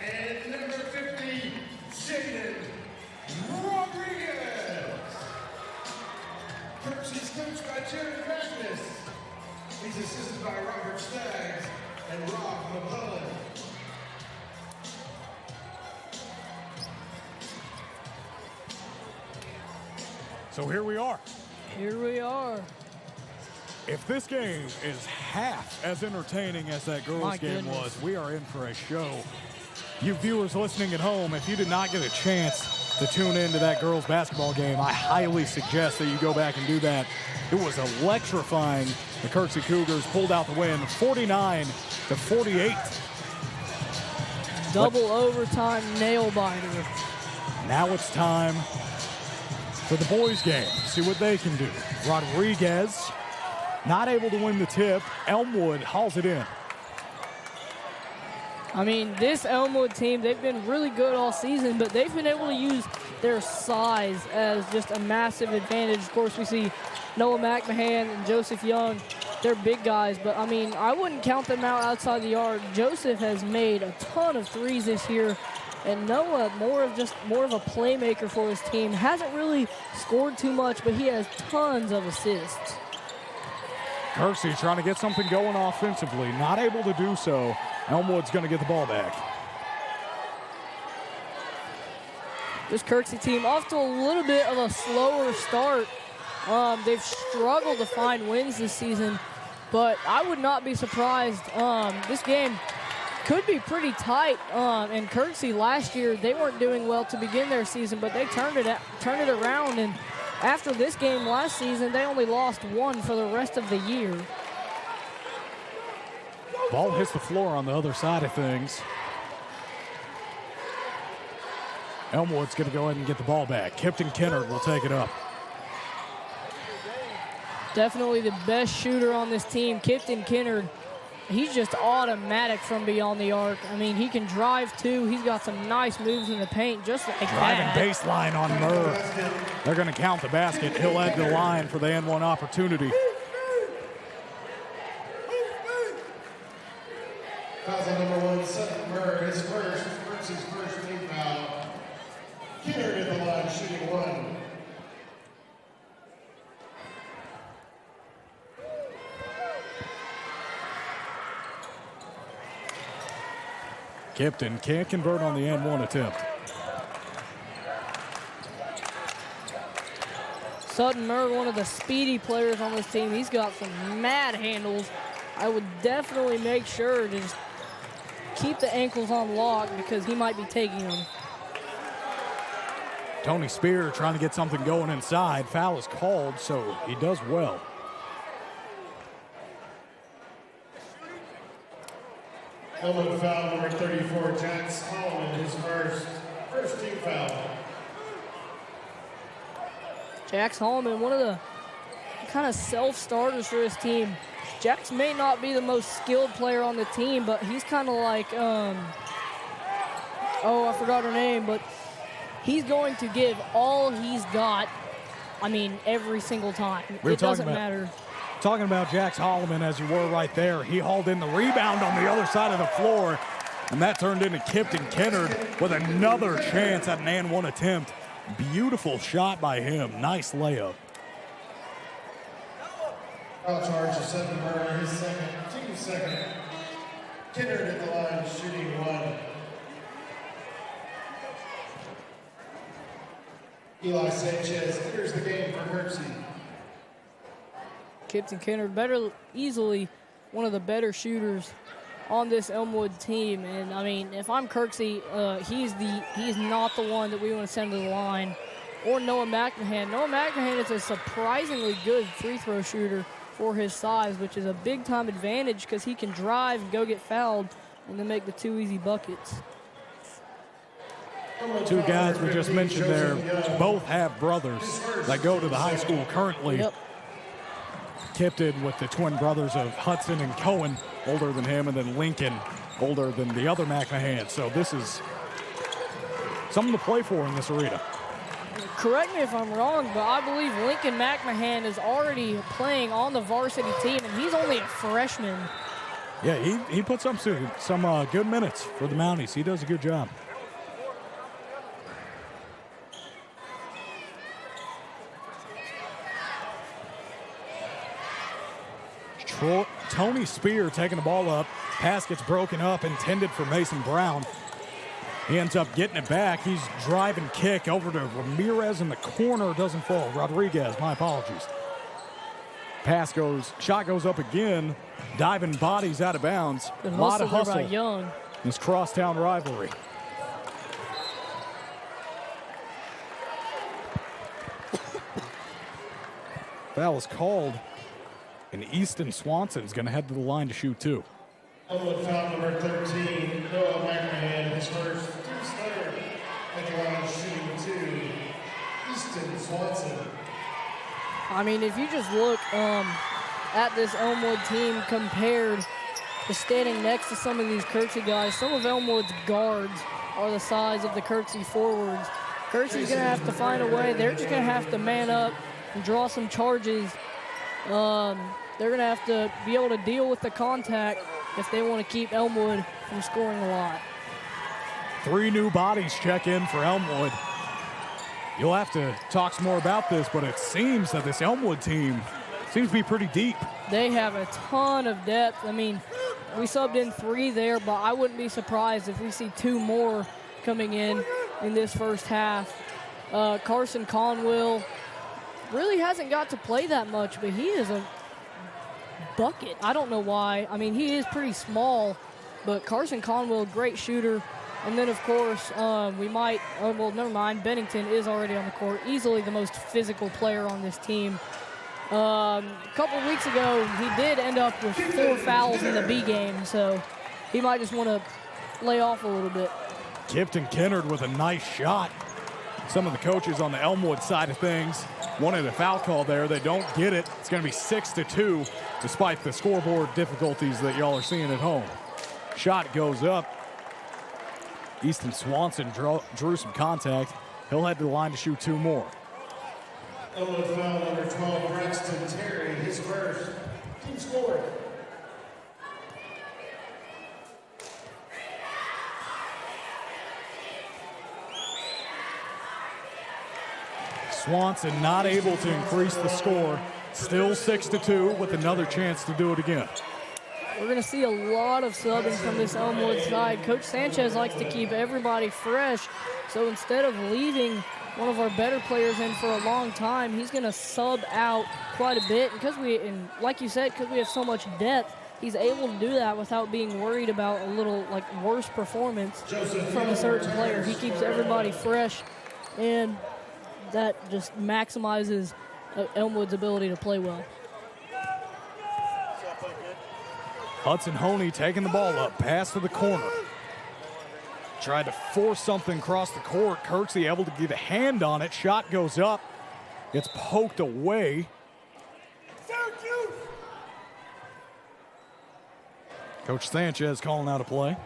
And number 50, Jaden Rodriguez. Kirksey's coached by Jared Magnus. He's assisted by Robert Staggs and Rob McCullen. So here we are. Here we are. If this game is half as entertaining as that girls' My game goodness. was, we are in for a show. You viewers listening at home, if you did not get a chance to tune into that girls' basketball game, I highly suggest that you go back and do that. It was electrifying. The Kirksey Cougars pulled out the win, 49-48. Double overtime nail biter. Now it's time for the boys' game. See what they can do. Rodriguez not able to win the tip. Elmwood hauls it in. I mean, this Elmwood team, they've been really good all season, but they've been able to use their size as just a massive advantage. Of course, we see Noah McMahon and Joseph Young. They're big guys, but, I mean, I wouldn't count them out outside the yard. Joseph has made a ton of threes this year, and Noah, more of a playmaker for his team. Hasn't really scored too much, but he has tons of assists. Kirksey trying to get something going offensively. Not able to do so. Elmwood's going to get the ball back. This Kirksey team off to a little bit of a slower start. They've struggled to find wins this season, but I would not be surprised. This game could be pretty tight. And Kirksey last year, they weren't doing well to begin their season, but they turned it around. And after this game last season, they only lost one for the rest of the year. Ball hits the floor on the other side of things. Elmwood's going to go ahead and get the ball back. Kipton Kennard will take it up. Definitely the best shooter on this team, Kipton Kennard. He's just automatic from beyond the arc. I mean, he can drive too. He's got some nice moves in the paint, just like Driving that. baseline on Murr. They're going to count the basket. He'll head the line for the N1 opportunity. Foul number 1, Sutton Murr, his first, Kirksey's first team foul. Kennard at the line, shooting 1. Kipton can't convert on the N1 attempt. Sutton Murr, one of the speedy players on this team. He's got some mad handles. I would definitely make sure to just keep the ankles on lock because he might be taking them. Tony Spear trying to get something going inside. Foul is called, so he does well. Elmwood foul number 34, Jax Holloman, his first team foul. Jax Holloman, one of the kind of self-starters for his team. Jax may not be the most skilled player on the team, but he's kind of like, I forgot her name, but he's going to give all he's got, I mean, every single time. It doesn't matter. Talking about Jax Holloman as you were right there. He hauled in the rebound on the other side of the floor, and that turned into Kipton Kennard with another chance at an and one attempt. Beautiful shot by him. Nice layup. Foul charge of Seth Murray, his team's second. Kennard at the line, shooting one. Eli Sanchez enters the game for Mercy. Kipton Kennard, easily one of the better shooters on this Elmwood team. And I mean, if I'm Kirksey, he's not the one that we want to send to the line. Or Noah McMahon. Noah McMahon is a surprisingly good free throw shooter for his size, which is a big time advantage because he can drive and go get fouled and then make the 2 easy buckets. Two guys we just mentioned there both have brothers that go to the high school currently. Yep. Kipton with the twin brothers of Hudson and Cohen, older than him, and then Lincoln, older than the other McMahon. So this is something to play for in this arena. Correct me if I'm wrong, but I believe Lincoln McMahon is already playing on the varsity team, and he's only a freshman. Yeah, he puts up some good minutes for the Mounties. He does a good job. Tony Spear taking the ball up. Pass gets broken up, intended for Mason Brown. He ends up getting it back. He's driving kick over to Ramirez in the corner. Doesn't fall. Rodriguez, my apologies. Shot goes up again. Diving bodies out of bounds. A lot of hustle. By Young. This crosstown rivalry. Foul is called. And Easton Swanson's going to head to the line to shoot two. Elmwood foul number 13, Noah McMahon, his first, team's third, at the line shooting 2, Easton Swanson. I mean, if you just look at this Elmwood team compared to standing next to some of these Kirksey guys, some of Elmwood's guards are the size of the Kirksey forwards. Kirksey's going to have to find a way. They're just going to have to man up and draw some charges. They're going to have to be able to deal with the contact if they want to keep Elmwood from scoring a lot. 3 new bodies check in for Elmwood. You'll have to talk some more about this, but it seems that this Elmwood team seems to be pretty deep. They have a ton of depth. I mean, we subbed in 3 there, but I wouldn't be surprised if we see 2 more coming in this first half. Carson Conwell really hasn't got to play that much, but he is a bucket. I don't know why. I mean, he is pretty small, but Carson Conwell, great shooter. And then, of course, never mind. Bennington is already on the court. Easily the most physical player on this team. A couple weeks ago, he did end up with 4 fouls in the B game, so he might just want to lay off a little bit. Kipton Kennard with a nice shot. Some of the coaches on the Elmwood side of things wanted a foul call there. They don't get it. It's going to be 6-2, despite the scoreboard difficulties that y'all are seeing at home. Shot goes up. Easton Swanson drew some contact. He'll head to the line to shoot 2 more. Elmwood foul number 12, Braxton Terry, his first. Team scored. Swanson not able to increase the score. Still 6-2 with another chance to do it again. We're going to see a lot of subbing from this Elmwood side. Coach Sanchez likes to keep everybody fresh, so instead of leaving one of our better players in for a long time, he's going to sub out quite a bit. And like you said, because we have so much depth, he's able to do that without being worried about a little worse performance from a certain player. He keeps everybody fresh. and that just maximizes Elmwood's ability to play well. Hudson Honey taking the ball up, pass to the corner. Tried to force something across the court. Kirksey able to get a hand on it. Shot goes up. Gets poked away. Coach Sanchez calling out a play.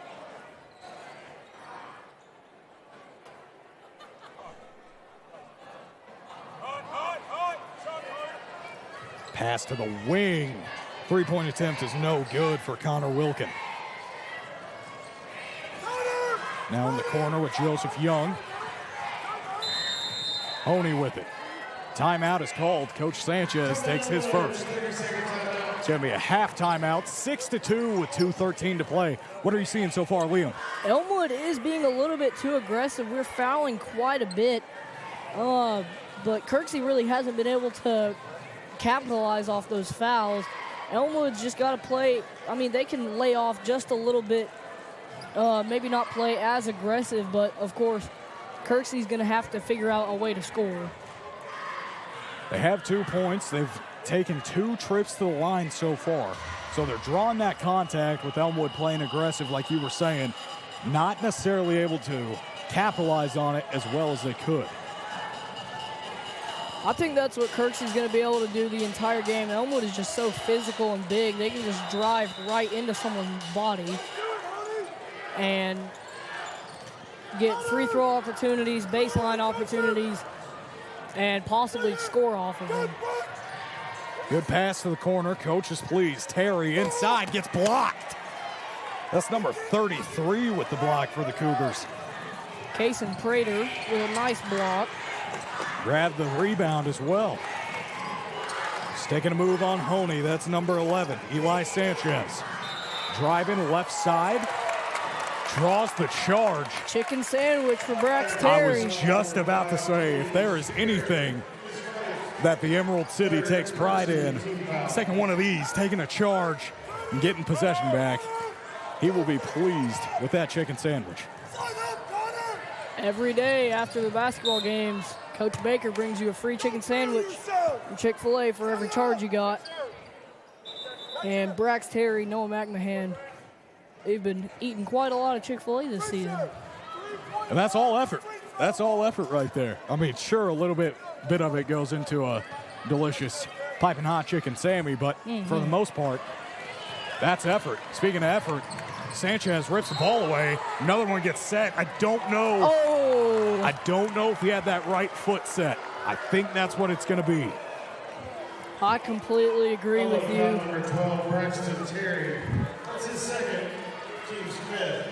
Pass to the wing. Three-point attempt is no good for Connor Wilkin. Now in the corner with Joseph Young. Honey with it. Timeout is called. Coach Sanchez takes his first. It's going to be a half timeout, 6-2 with 2:13 to play. What are you seeing so far, Liam? Elmwood is being a little bit too aggressive. We're fouling quite a bit, but Kirksey really hasn't been able to capitalize off those fouls. Elmwood's just got to play. I mean, they can lay off just a little bit, maybe not play as aggressive, but of course, Kirksey's going to have to figure out a way to score. They have 2 points. They've taken 2 trips to the line so far. So they're drawing that contact with Elmwood playing aggressive, like you were saying, not necessarily able to capitalize on it as well as they could. I think that's what Kirksey's going to be able to do the entire game. Elmwood is just so physical and big. They can just drive right into someone's body and get free throw opportunities, baseline opportunities, and possibly score off of them. Good pass to the corner. Coach is pleased. Terry inside gets blocked. That's number 33 with the block for the Cougars. Kason Prater with a nice block. Grabbed the rebound as well. He's taking a move on Honey. That's number 11, Eli Sanchez. Driving left side. Draws the charge. Chicken sandwich for Brax Terry. I was just about to say, if there is anything that the Emerald City takes pride in, second one of these, taking a charge and getting possession back, he will be pleased with that chicken sandwich. Every day after the basketball games, Coach Baker brings you a free chicken sandwich from Chick-fil-A for every charge you got. And Brax Terry, Noah McMahon, they've been eating quite a lot of Chick-fil-A this season. And that's all effort. That's all effort right there. I mean, sure, a little bit of it goes into a delicious piping hot chicken Sammy, but for the most part, that's effort. Speaking of effort, Sanchez rips the ball away. Another one gets set. I don't know. Oh! I don't know if he had that right foot set. I think that's what it's going to be. I completely agree with you. Number 12, Braxton Terry. That's his second, team's fifth.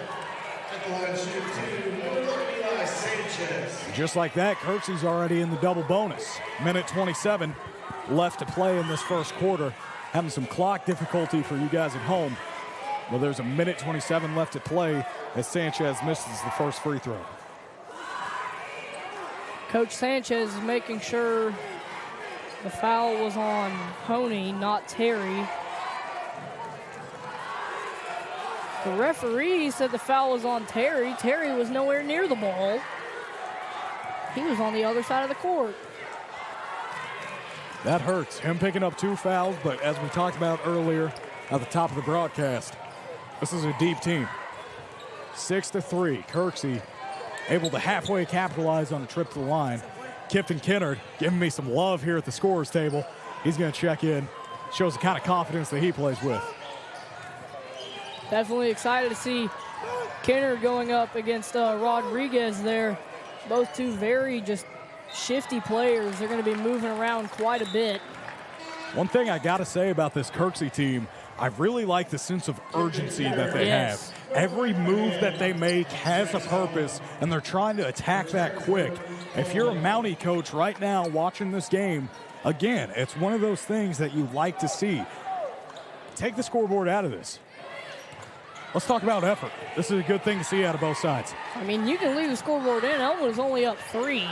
At the line, shoot 2, number 11, Eli Sanchez. Just like that, Kirksey's already in the double bonus. Minute 27 left to play in this first quarter. Having some clock difficulty for you guys at home. Well, there's a minute 27 left to play as Sanchez misses the first free throw. Coach Sanchez is making sure the foul was on Honey, not Terry. The referee said the foul was on Terry. Terry was nowhere near the ball. He was on the other side of the court. That hurts. Him picking up 2 fouls, but as we talked about earlier at the top of the broadcast, this is a deep team. 6-3. Kirksey able to halfway capitalize on a trip to the line. Kipton Kennard giving me some love here at the scorer's table. He's going to check in. Shows the kind of confidence that he plays with. Definitely excited to see Kennard going up against Rodriguez there. Both two very just shifty players. They're going to be moving around quite a bit. One thing I got to say about this Kirksey team, I really like the sense of urgency that they have. Every move that they make has a purpose, and they're trying to attack that quick. If you're a Mountie coach right now watching this game, again, it's one of those things that you like to see. Take the scoreboard out of this. Let's talk about effort. This is a good thing to see out of both sides. I mean, you can leave the scoreboard in. Elmwood is only up 3.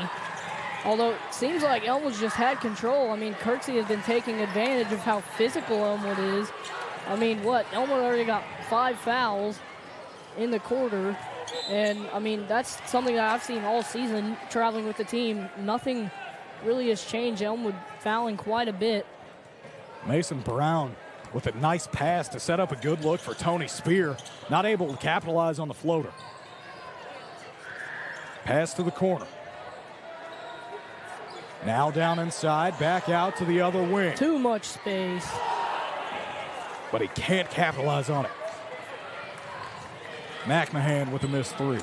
Although it seems like Elmwood's just had control. I mean, Kirksey has been taking advantage of how physical Elmwood is. I mean, Elmwood already got 5 fouls in the quarter. And, I mean, that's something that I've seen all season traveling with the team. Nothing really has changed. Elmwood fouling quite a bit. Mason Brown with a nice pass to set up a good look for Tony Spear. Not able to capitalize on the floater. Pass to the corner. Now down inside, back out to the other wing. Too much space. But he can't capitalize on it. McMahon with a missed three.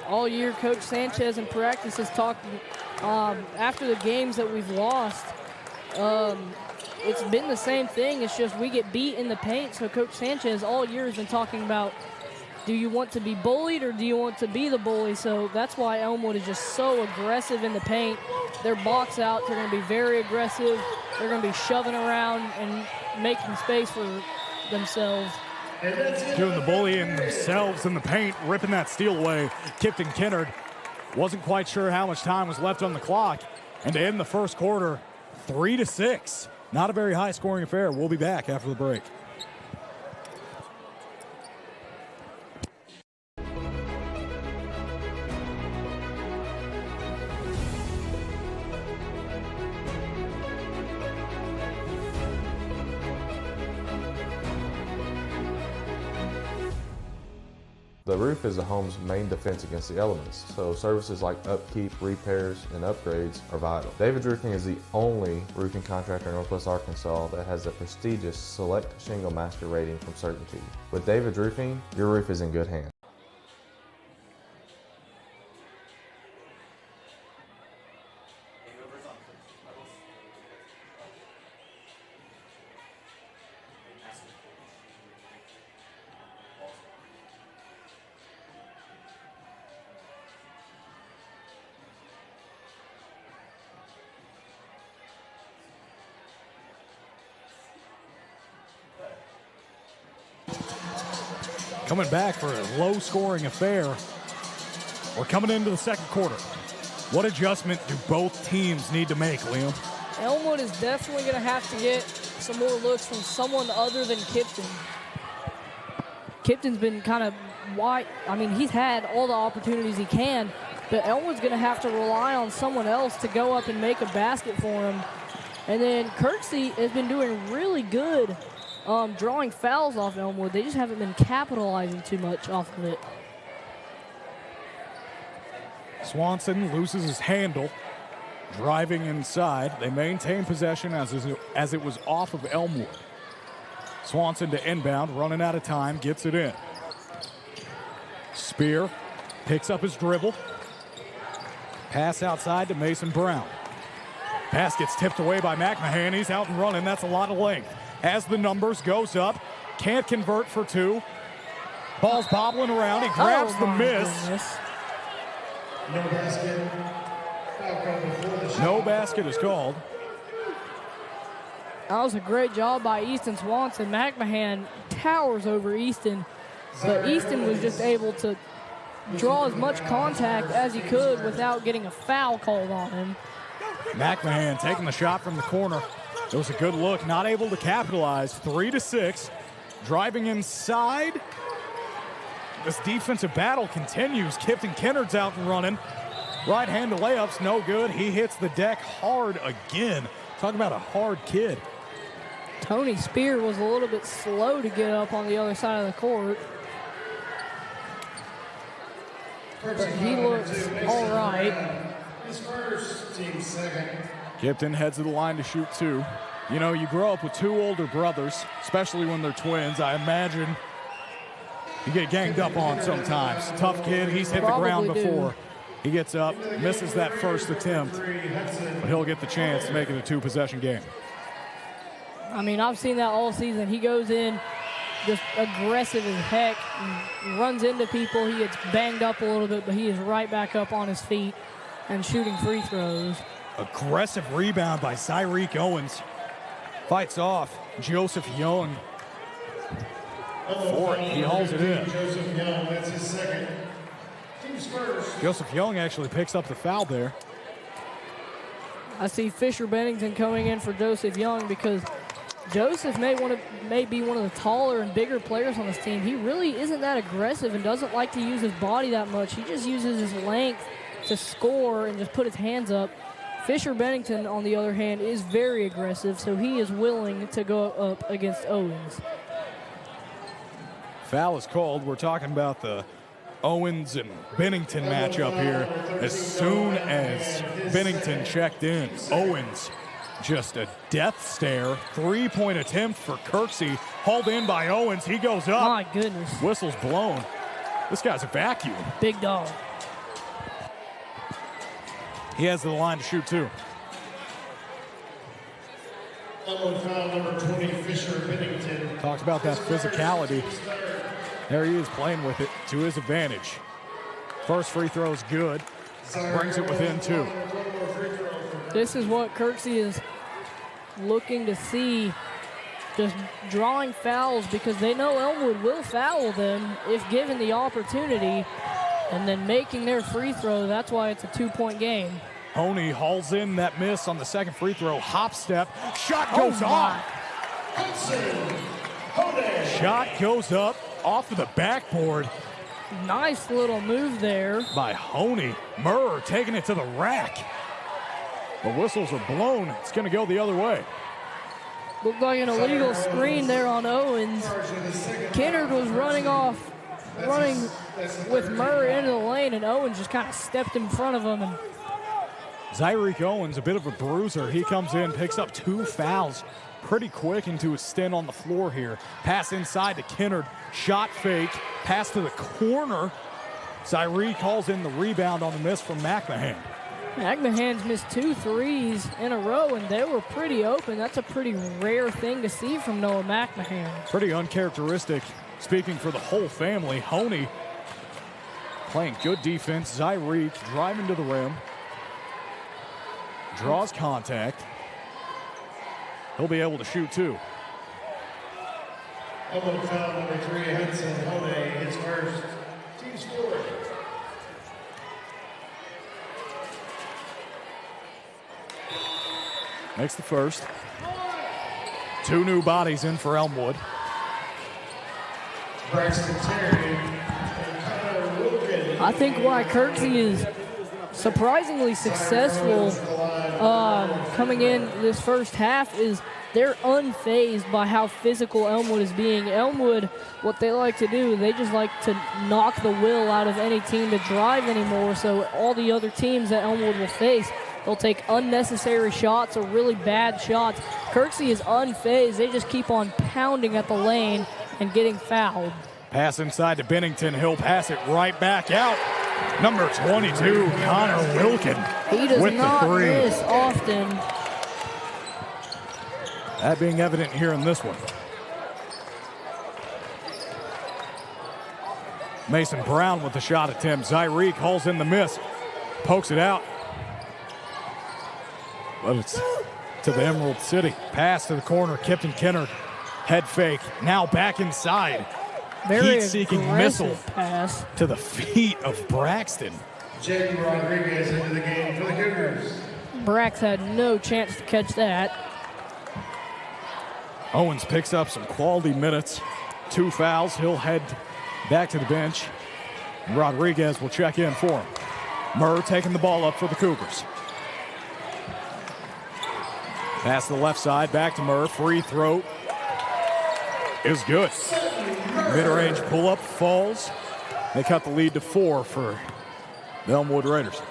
All year, Coach Sanchez in practice has talked after the games that we've lost. It's been the same thing. It's just we get beat in the paint. So Coach Sanchez all year has been talking about, do you want to be bullied or do you want to be the bully? So that's why Elmwood is just so aggressive in the paint. Their box out, they're going to be very aggressive. They're going to be shoving around and making space for themselves. Doing the bullying themselves in the paint, ripping that steal away. Kipton Kennard wasn't quite sure how much time was left on the clock. And to end the first quarter, 3-6. Not a very high-scoring affair. We'll be back after the break. The roof is a home's main defense against the elements, so services like upkeep, repairs, and upgrades are vital. David's Roofing is the only roofing contractor in Northwest Arkansas that has the prestigious Select Shingle Master rating from Certainty. With David's Roofing, your roof is in good hands. Coming back for a low-scoring affair. We're coming into the second quarter. What adjustment do both teams need to make, Liam? Elmwood is definitely going to have to get some more looks from someone other than Kipton. Kipton's been kind of wide. I mean, he's had all the opportunities he can, but Elmwood's going to have to rely on someone else to go up and make a basket for him. And then Kirksey has been doing really good drawing fouls off Elmwood. They just haven't been capitalizing too much off of it. Swanson loses his handle, driving inside. They maintain possession as it was off of Elmwood. Swanson to inbound, running out of time, gets it in. Spear picks up his dribble. Pass outside to Mason Brown. Pass gets tipped away by McMahon. He's out and running. That's a lot of length. Has the numbers, goes up, can't convert for two. Ball's bobbling around. He grabs the miss. Goodness. No basket. Foul call before the shot. No basket is called. That was a great job by Easton Swanson. McMahon towers over Easton, but Easton was just able to draw as much contact as he could without getting a foul called on him. McMahon taking the shot from the corner. It was a good look, not able to capitalize. 3-6. Driving inside. This defensive battle continues. Kipton Kennard's out and running. Right hand to layups, no good. He hits the deck hard again. Talk about a hard kid. Tony Spear was a little bit slow to get up on the other side of the court. But he looks all right. His first, team second. Kipton heads to the line to shoot two. You know, you grow up with two older brothers, especially when they're twins. I imagine you get ganged up on sometimes. Tough kid. He's hit the ground before. He gets up, misses that first attempt, but he'll get the chance to make it a two-possession game. I mean, I've seen that all season. He goes in just aggressive as heck and runs into people. He gets banged up a little bit, but he is right back up on his feet and shooting free throws. Aggressive rebound by Cyreek Owens. Fights off Joseph Young. For it, he hauls it in. Joseph Young, that's his second. Team's first. Joseph Young actually picks up the foul there. I see Fisher Bennington coming in for Joseph Young because Joseph may be one of the taller and bigger players on this team. He really isn't that aggressive and doesn't like to use his body that much. He just uses his length to score and just put his hands up. Fisher Bennington, on the other hand, is very aggressive, so he is willing to go up against Owens. Foul is called. We're talking about the Owens and Bennington matchup here. As soon as Bennington checked in, Owens just a death stare. 3-point attempt for Kirksey. Hauled in by Owens. He goes up. My goodness. Whistle's blown. This guy's a vacuum. Big dog. He has the line to shoot, too. Elbow foul number 20, Fisher Bennington. Talks about that physicality. There he is playing with it to his advantage. First free throw is good. Brings it within 2. This is what Kirksey is looking to see. Just drawing fouls because they know Elmwood will foul them if given the opportunity. And then making their free throw, that's why it's a 2-point game. Honey hauls in that miss on the second free throw. Hop step. Shot goes off. Shot goes up off of the backboard. Nice little move there by Honey. Murr taking it to the rack. The whistles are blown. It's going to go the other way. Looked like an illegal screen there on Owens. Kennard was running with Murr into the lane, and Owens just kind of stepped in front of him. And Zyreek Owens, a bit of a bruiser. He comes in, picks up 2 fouls pretty quick into his stint on the floor here. Pass inside to Kennard. Shot fake. Pass to the corner. Zyreek calls in the rebound on the miss from McMahon. McMahon's missed 2 threes in a row, and they were pretty open. That's a pretty rare thing to see from Noah McMahon. Pretty uncharacteristic. Speaking for the whole family, Honey playing good defense. Zyreek driving to the rim. Draws contact. He'll be able to shoot, too. Elbow foul number 3, Hudson Honey, his first. Team score. Makes the first. 2 new bodies in for Elmwood. Braxton Terry and Connor Wilkin. I think why Kirksey is surprisingly successful coming in this first half is they're unfazed by how physical Elmwood is being. Elmwood, what they like to do, they just like to knock the will out of any team to drive anymore, so all the other teams that Elmwood will face, they'll take unnecessary shots or really bad shots. Kirksey is unfazed. They just keep on pounding at the lane and getting fouled. Pass inside to Bennington. He'll pass it right back out. Number 22, Connor Wilkin He does with not the 3. miss often. That being evident here in this one. Mason Brown with the shot attempt. Zyreek hauls in the miss. Pokes it out. But it's to the Emerald City. Pass to the corner. Kipton Kennard. Head fake. Now back inside. Very Heat-seeking missile pass to the feet of Braxton. Jake Rodriguez into the game for the Cougars. Brax had no chance to catch that. Owens picks up some quality minutes. 2 fouls. He'll head back to the bench. Rodriguez will check in for him. Murr taking the ball up for the Cougars. Pass to the left side. Back to Murr. Free throw is good. Mid-range pull-up falls. They cut the lead to 4 for the Elmwood Raiders.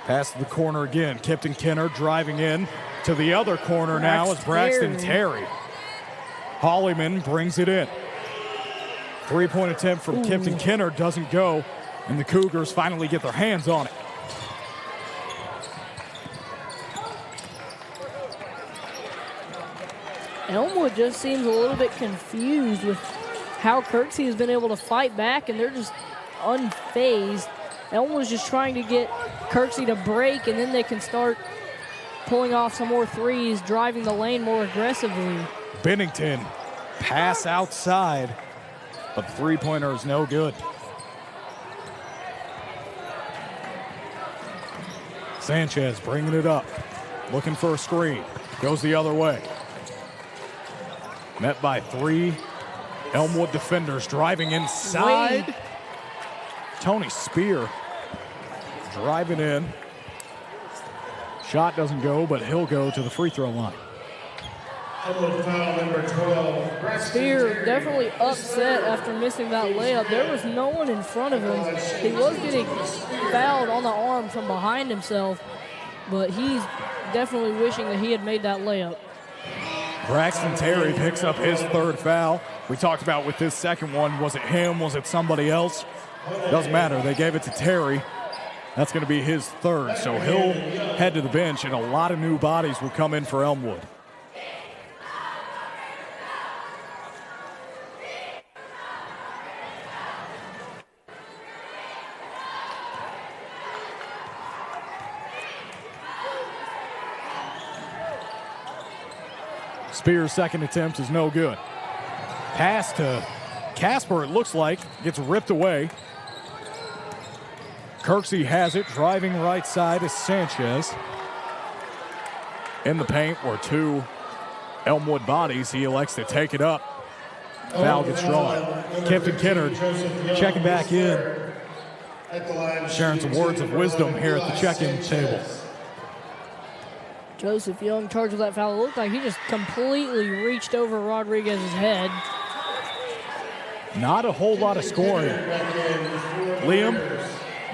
Pass to the corner again. Kipton Kennard driving in to the other corner now is Braxton Terry. Hollyman brings it in. 3-point attempt from Kipton Kennard doesn't go, and the Cougars finally get their hands on it. Elmwood just seems a little bit confused with how Kirksey has been able to fight back, and they're just unfazed. Elmwood's just trying to get Kirksey to break, and then they can start pulling off some more threes, driving the lane more aggressively. Bennington, pass outside, but the 3-pointer is no good. Sanchez bringing it up, looking for a screen. Goes the other way. Met by 3 Elmwood defenders driving inside. Wade. Tony Spear driving in. Shot doesn't go, but he'll go to the free throw line. Elmwood foul number 12. Spear definitely upset after missing that layup. There was no one in front of him. He was getting fouled on the arm from behind himself, but he's definitely wishing that he had made that layup. Braxton Terry picks up his 3rd foul. We talked about with this second one, was it him, was it somebody else? Doesn't matter, they gave it to Terry. That's going to be his 3rd, so he'll head to the bench, and a lot of new bodies will come in for Elmwood. Spear's second attempt is no good. Pass to Casper, it looks like, gets ripped away. Kirksey has it, driving right side is Sanchez. In the paint were 2 Elmwood bodies. He elects to take it up. Foul gets drawn. Kipton Kennard checking back in. Sharing some words of wisdom here at the check-in table. Joseph Young charged with that foul. It looked like he just completely reached over Rodriguez's head. Not a whole lot of scoring. Liam,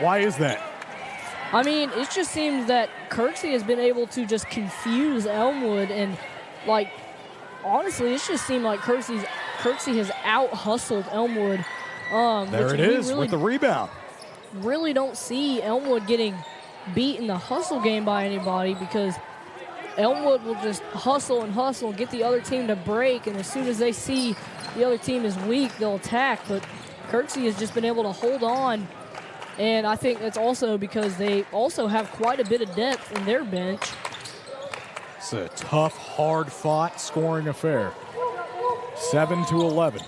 why is that? I mean, it just seems that Kirksey has been able to just confuse Elmwood, and, like, honestly, it just seemed like Kirksey has out-hustled Elmwood. There it is with the rebound. Really don't see Elmwood getting beat in the hustle game by anybody, because Elmwood will just hustle and hustle, get the other team to break, and as soon as they see the other team is weak, they'll attack. But Kirksey has just been able to hold on, and I think that's also because they also have quite a bit of depth in their bench. It's a tough, hard-fought scoring affair. 7-11.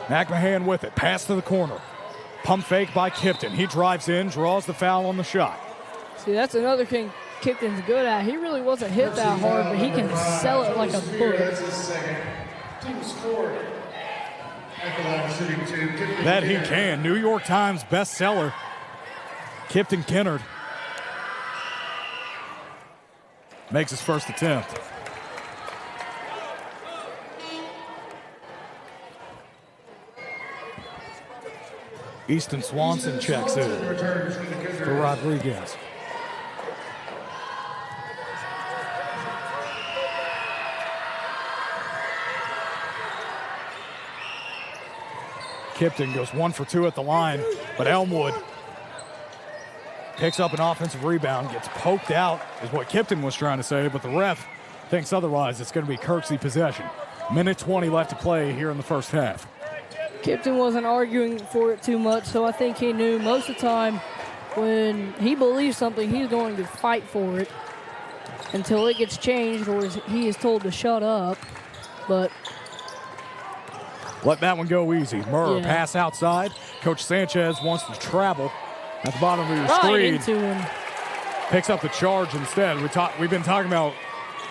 McMahon with it, pass to the corner. Pump fake by Kipton. He drives in, draws the foul on the shot. See, that's another thing Kipton's good at. He really wasn't hit that hard, but he can sell it like a book. That he can. New York Times bestseller. Kipton Kennard makes his first attempt. Easton Swanson checks in for Rodriguez. Kipton goes 1 for 2 at the line, but Elmwood picks up an offensive rebound, gets poked out, is what Kipton was trying to say, but the ref thinks otherwise. It's going to be Kirksey possession. Minute 20 left to play here in the first half. Kipton wasn't arguing for it too much, so I think he knew most of the time when he believes something, he's going to fight for it until it gets changed or he is told to shut up. But let that one go easy. Murr, pass outside. Coach Sanchez wants to travel at the bottom of your screen. Into him. Picks up the charge instead. We've been talking about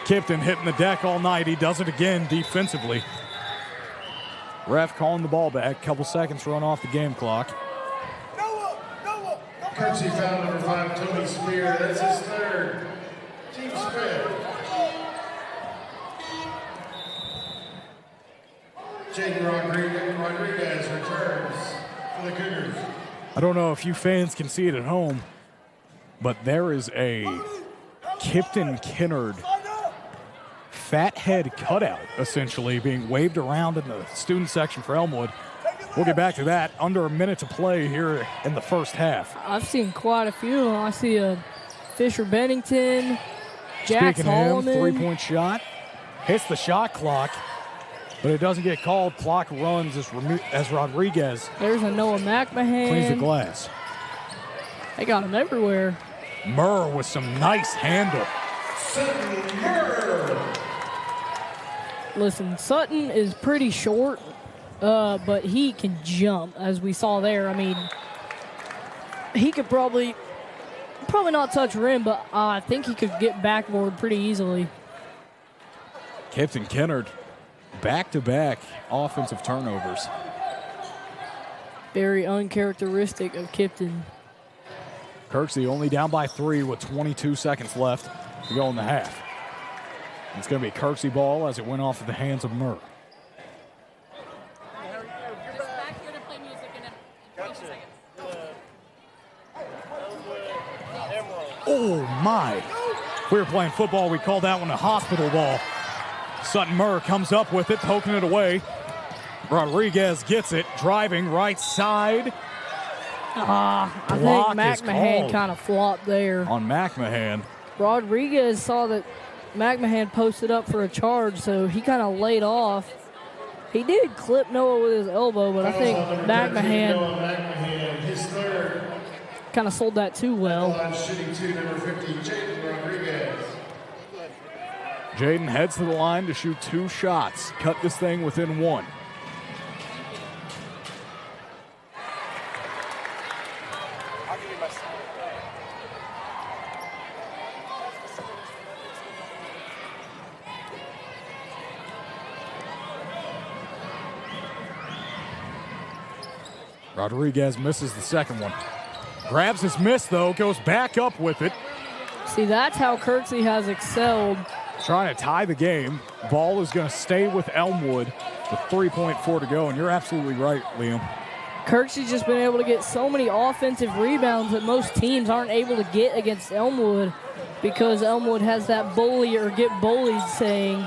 Kipton hitting the deck all night. He does it again defensively. Ref calling the ball back. Couple seconds run off the game clock. Kirksey foul number 5, Tony Spear. That's his 3rd. Team Smith. Jaden Rodriguez returns for the Cougars. I don't know if you fans can see it at home, but there is a Kipton Kennard fat head cutout, essentially, being waved around in the student section for Elmwood. We'll get back to that. Under a minute to play here in the first half. I've seen quite a few of them. I see a Fisher Bennington, Jax Speaking of him, Holloman. three-point shot. Hits the shot clock, but it doesn't get called. Clock runs as Rodriguez There's a Noah McMahon. cleans the glass. They got him everywhere. Murr with some nice handle. Sutton Murr. Listen, Sutton is pretty short, but he can jump, as we saw there. I mean, he could probably probably not touch rim, but I think he could get backboard pretty easily. Kipton Kennard, back-to-back offensive turnovers. Very uncharacteristic of Kipton. Kirksey only down by 3 with 22 seconds left to go in the half. It's going to be Kirksey ball as it went off of the hands of Murr. Oh, my. If we were playing football, we'd call that one a hospital ball. Sutton Murr comes up with it, poking it away. Rodriguez gets it, driving right side. I think McMahon kind of flopped there. On McMahon. Rodriguez saw that McMahon posted up for a charge, so he kind of laid off. He did clip Noah with his elbow, but I think McMahon his third. Kind of sold that too well. Shooting 2, number 50, Jaden Rodriguez. Jaden heads to the line to shoot 2 shots. Cut this thing within 1. Rodriguez misses the second one. Grabs his miss, though, goes back up with it. See, that's how Kirksey has excelled. Trying to tie the game. Ball is going to stay with Elmwood with 3.4 to go, and you're absolutely right, Liam. Kirksey's just been able to get so many offensive rebounds that most teams aren't able to get against Elmwood because Elmwood has that bully or get bullied saying.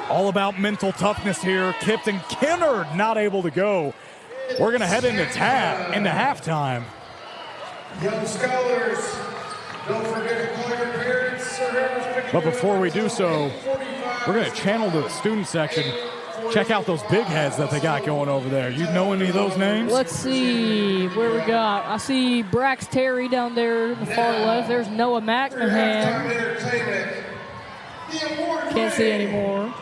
All about mental toughness here. Kipton Kennard not able to go. We're going to head into halftime. Young scholars, don't forget to call your parents or whoever's. But before we do so, we're going to channel to the student section. Check out those big heads that they got going over there. You know any of those names? Let's see where we got. I see Brax Terry down there in the far left. There's Noah McMahon. Can't see anymore.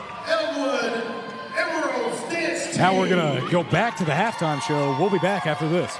Now we're going to go back to the halftime show. We'll be back after this.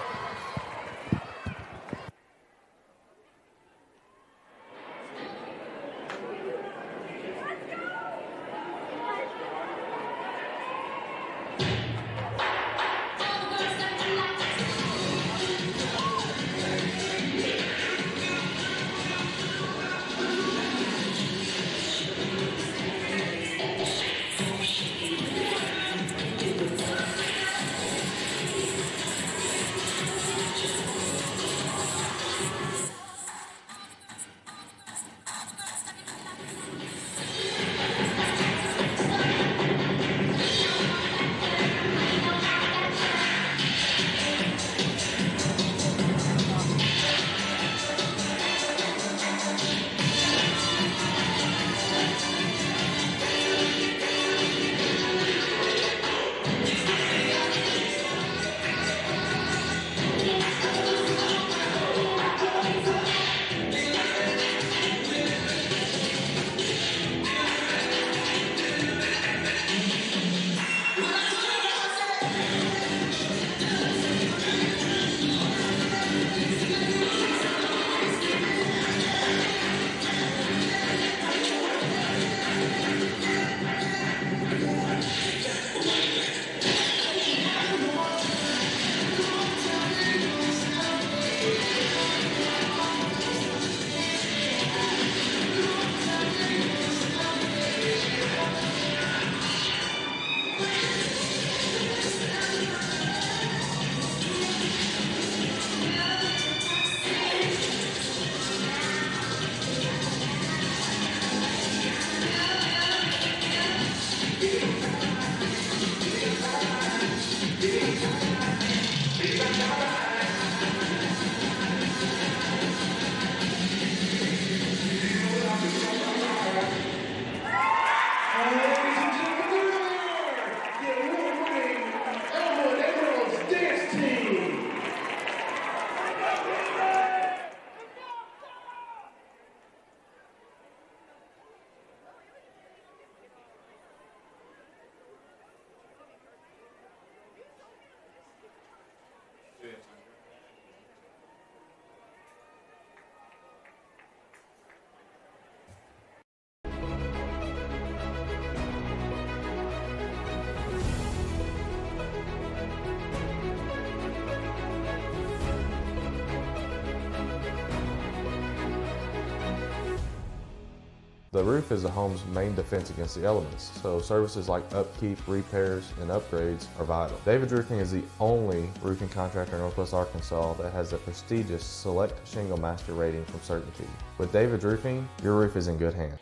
The roof is a home's main defense against the elements, so services like upkeep, repairs, and upgrades are vital. David's Roofing is the only roofing contractor in Northwest Arkansas that has the prestigious Select Shingle Master rating from Certainty. With David's Roofing, your roof is in good hands.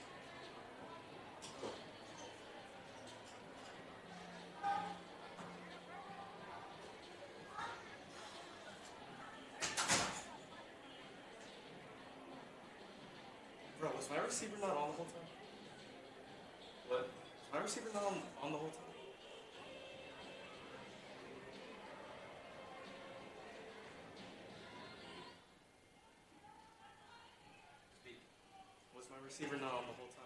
Bro, was my receiver not on the whole time? What? Was my receiver not on the whole time? Speak. Was my receiver not on the whole time?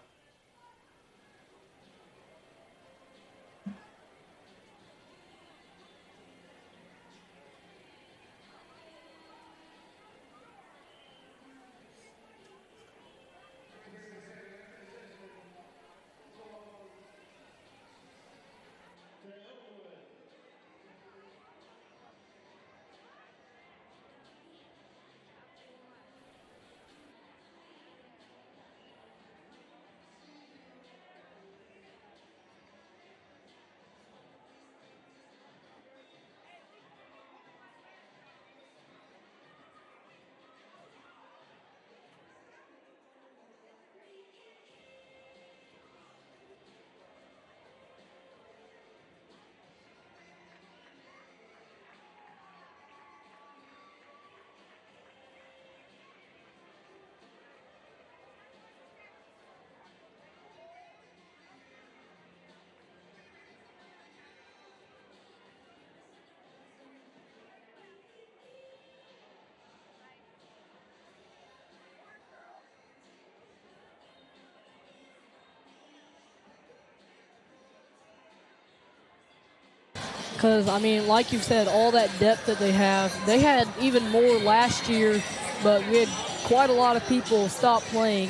Because, I mean, like you've said, all that depth that they have, they had even more last year, but we had quite a lot of people stop playing.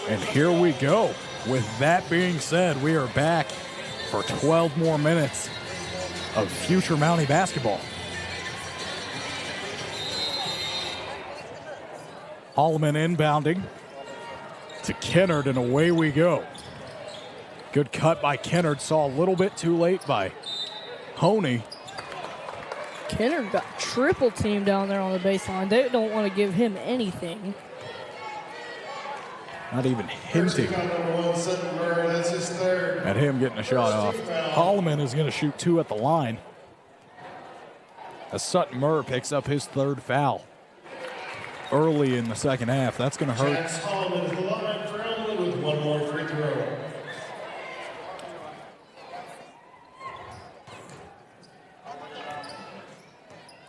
And here we go. With that being said, we are back for 12 more minutes of future Mountie basketball. Holloman inbounding to Kennard, and away we go. Good cut by Kennard. Saw a little bit too late by Honey. Kennard got triple teamed down there on the baseline. They don't want to give him anything. Not even hinting at him getting a shot off. Holloman is going to shoot 2 at the line as Sutton Murr picks up his 3rd foul early in the second half. That's going to hurt. Jax Holloman is the line for Elmwood with 1 more free throw.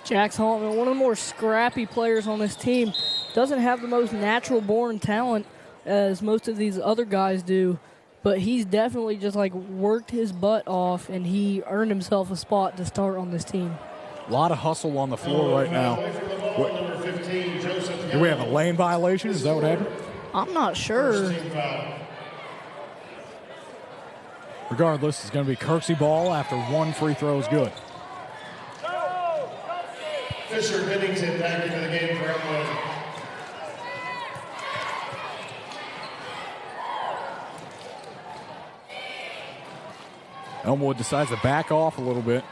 Jax Holtman, one of the more scrappy players on this team, doesn't have the most natural-born talent as most of these other guys do, but he's definitely just like worked his butt off, and he earned himself a spot to start on this team. A lot of hustle on the floor right now. Do we have a lane violation? Is that what happened? I'm not sure. Regardless, it's going to be Kirksey ball after 1 free throw is good. Fisher Bennington back into the game for Elmwood. Elmwood decides to back off a little bit.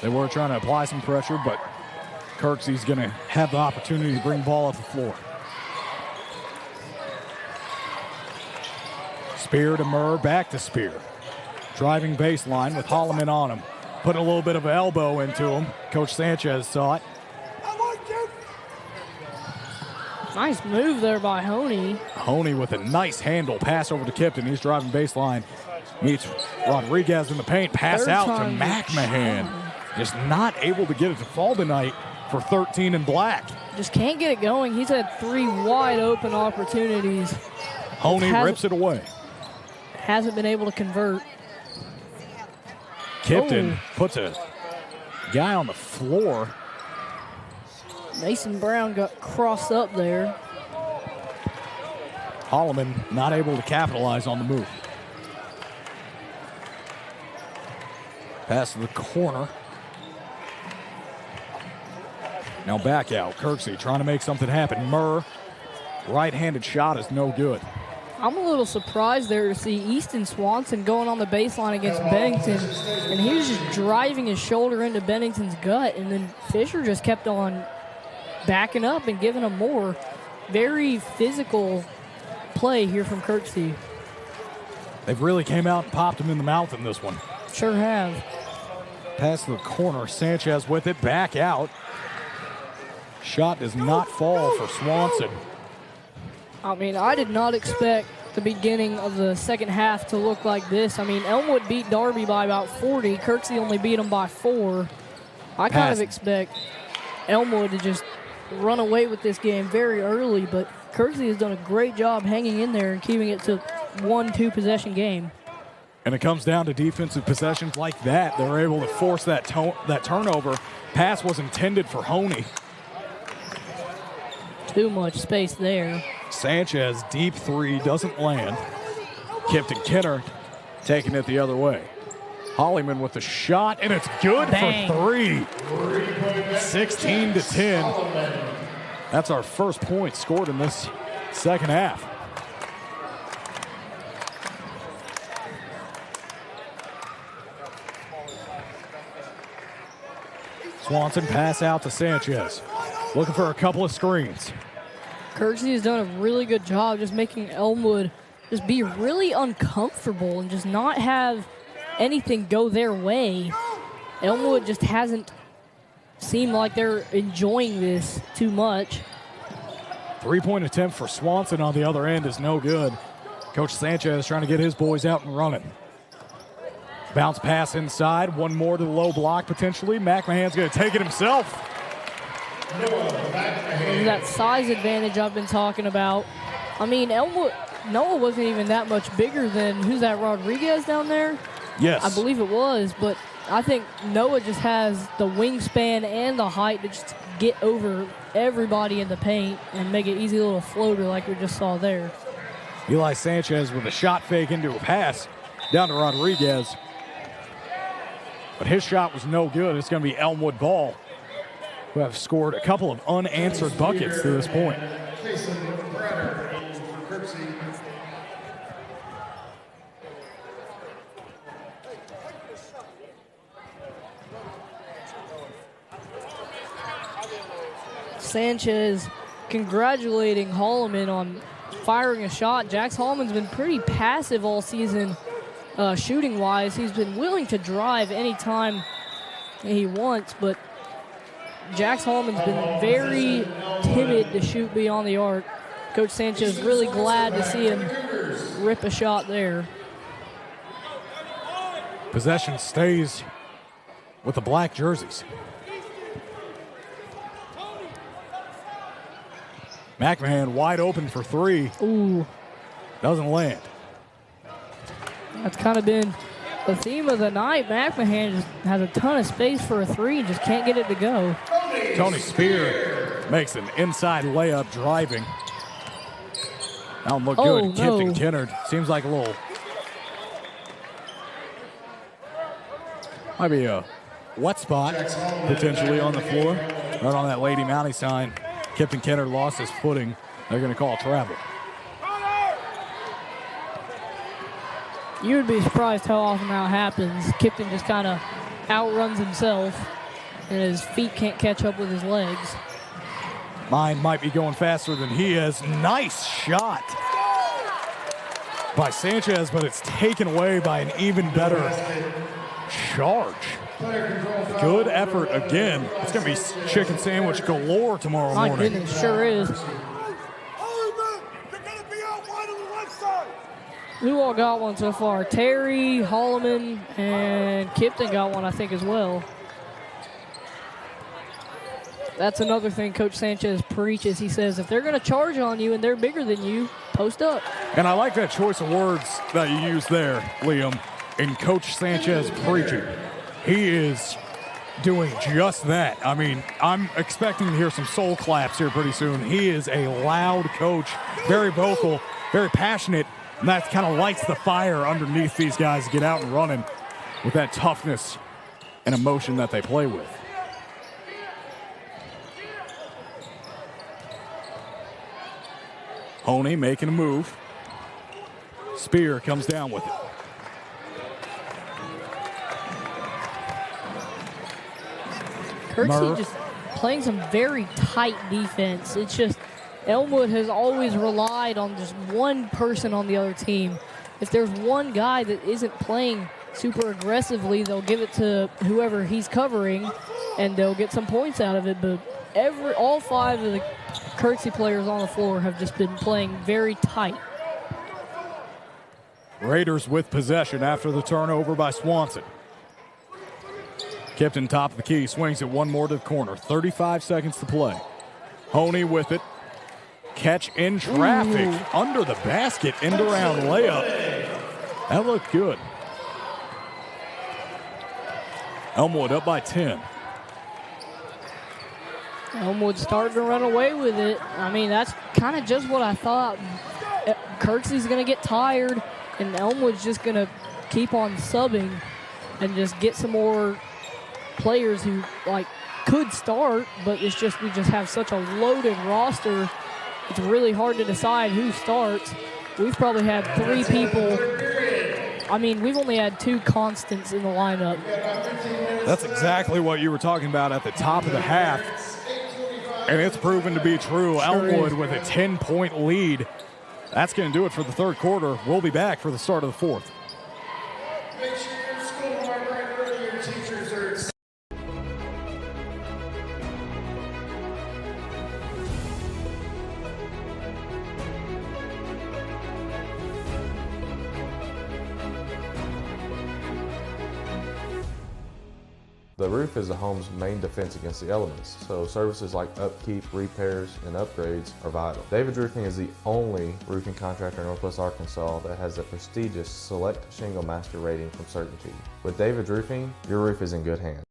They were trying to apply some pressure, but Kirksey's going to have the opportunity to bring the ball off the floor. Spear to Murr, back to Spear. Driving baseline with Holloman on him. Putting a little bit of an elbow into him. Coach Sanchez saw it. Nice move there by Honey. Honey with a nice handle. Pass over to Kipton. He's driving baseline. Meets Rodriguez in the paint. Pass out to McMahon. Just not able to get it to fall tonight for 13 in black. Just can't get it going. He's had 3 wide open opportunities. Honey rips it away. Hasn't been able to convert. Kipton puts a guy on the floor. Mason Brown got crossed up there. Holloman not able to capitalize on the move. Pass to the corner. Now back out. Kirksey trying to make something happen. Murr, right-handed shot is no good. I'm a little surprised there to see Easton Swanson going on the baseline against Bennington, and he was just driving his shoulder into Bennington's gut, and then Fisher just kept on backing up and giving him more. Very physical play here from Kirksey. They've really came out and popped him in the mouth in this one. Sure have. Pass to the corner. Sanchez with it. Back out. Shot does not fall for Swanson. I mean, I did not expect the beginning of the second half to look like this. I mean, Elmwood beat Darby by about 40. Kirksey only beat them by 4. I kind of expect Elmwood to just run away with this game very early, but Kirksey has done a great job hanging in there and keeping it to 1-2 possession game. And it comes down to defensive possessions like that. They're able to force that turnover. Pass was intended for Honey. Too much space there. Sanchez, deep 3, doesn't land. Kipton Kenner taking it the other way. Hollyman with the shot, and it's good for 3. 16-10. That's our first point scored in this second half. Swanson pass out to Sanchez. Looking for a couple of screens. Kirksey has done a really good job just making Elmwood just be really uncomfortable and just not have anything go their way. Elmwood just hasn't seemed like they're enjoying this too much. 3-point attempt for Swanson on the other end is no good. Coach Sanchez trying to get his boys out and running. Bounce pass inside. One more to the low block potentially. McMahon's going to take it himself. That size advantage I've been talking about. I mean, Noah wasn't even that much bigger than, who's that, Rodriguez down there? Yes. I believe it was, but I think Noah just has the wingspan and the height to just get over everybody in the paint and make an easy little floater like we just saw there. Eli Sanchez with a shot fake into a pass down to Rodriguez. But his shot was no good. It's going to be Elmwood ball, who have scored a couple of unanswered buckets to this point. Sanchez congratulating Holloman on firing a shot. Jax Holloman's been pretty passive all season shooting-wise. He's been willing to drive anytime he wants, but Jax Holloman's been very timid to shoot beyond the arc. Coach Sanchez really glad to see him rip a shot there. Possession stays with the black jerseys. McMahon wide open for 3. Ooh. Doesn't land. That's kind of been the theme of the night. McMahon just has a ton of space for a 3 and just can't get it to go. Tony Spear makes an inside layup driving. That one looked good. Kipton Kennard seems like a little, might be a wet spot potentially on the floor. Right on that Lady Mountie sign. Kipton Kennard lost his footing. They're going to call travel. You would be surprised how often that happens. Kipton just kind of outruns himself, and his feet can't catch up with his legs. Mine might be going faster than he is. Nice shot by Sanchez, but it's taken away by an even better charge. Good effort again. It's going to be chicken sandwich galore tomorrow morning. My goodness, sure is. Who all got one so far? Terry, Holloman, and Kipton got one, I think, as well. That's another thing Coach Sanchez preaches. He says, if they're going to charge on you and they're bigger than you, post up. And I like that choice of words that you used there, Liam, in Coach Sanchez preaching. He is doing just that. I mean, I'm expecting to hear some soul claps here pretty soon. He is a loud coach, very vocal, very passionate, and that kind of lights the fire underneath these guys to get out and running with that toughness and emotion that they play with. Honey making a move. Spear comes down with it. Kirksey just playing some very tight defense. It's just Elmwood has always relied on just one person on the other team. If there's one guy that isn't playing super aggressively, they'll give it to whoever he's covering, and they'll get some points out of it. But all 5 of the Kirksey players on the floor have just been playing very tight. Raiders with possession after the turnover by Swanson. Kipton top of the key, swings it one more to the corner. 35 seconds to play. Honey with it. Catch in traffic. Ooh. Under the basket, end around layup. That looked good. Elmwood up by 10. Elmwood starting to run away with it. I mean, that's kind of just what I thought. Kirksey's going to get tired, and Elmwood's just going to keep on subbing and just get some more players who could start, but it's just we just have such a loaded roster. It's really hard to decide who starts. We've probably had 3 people. I mean, we've only had 2 constants in the lineup. That's exactly what you were talking about at the top of the half, and it's proven to be true. Sure Elmwood is. with a 10-point lead. That's going to do it for the third quarter. We'll be back for the start of the fourth. Make sure your school right early, your teachers are. The roof is the home's main defense against the elements, so services like upkeep, repairs, and upgrades are vital. David Roofing is the only roofing contractor in Northwest Arkansas that has the prestigious Select Shingle Master rating from Certainty. With David Roofing, your roof is in good hands.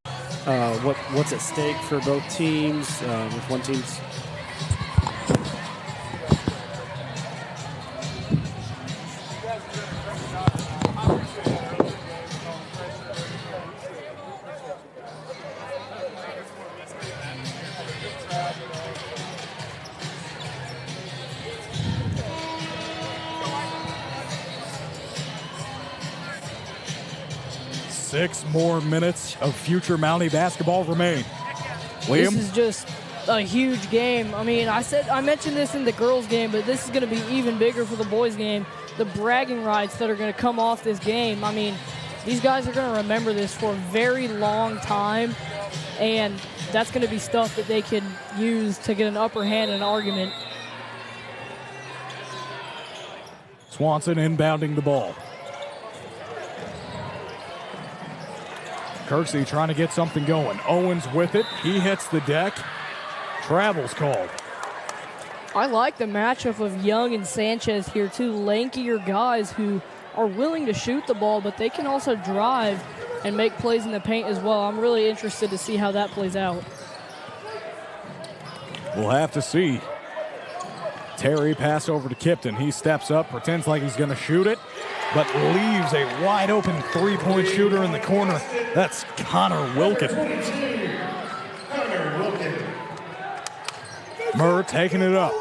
What's at stake for both teams? With one team's 6 more minutes of future Mountie basketball remain. Liam? This is just a huge game. I mean, I mentioned this in the girls' game, but this is going to be even bigger for the boys' game. The bragging rights that are going to come off this game. I mean, these guys are going to remember this for a very long time, and that's going to be stuff that they can use to get an upper hand in an argument. Swanson inbounding the ball. Kirksey trying to get something going. Owens with it. He hits the deck. Travel's called. I like the matchup of Young and Sanchez here, two lankier guys who are willing to shoot the ball, but they can also drive and make plays in the paint as well. I'm really interested to see how that plays out. We'll have to see. Terry pass over to Kipton. He steps up, pretends like he's going to shoot it, but leaves a wide open three-point shooter in the corner. That's Connor Wilkin. Murr taking it up.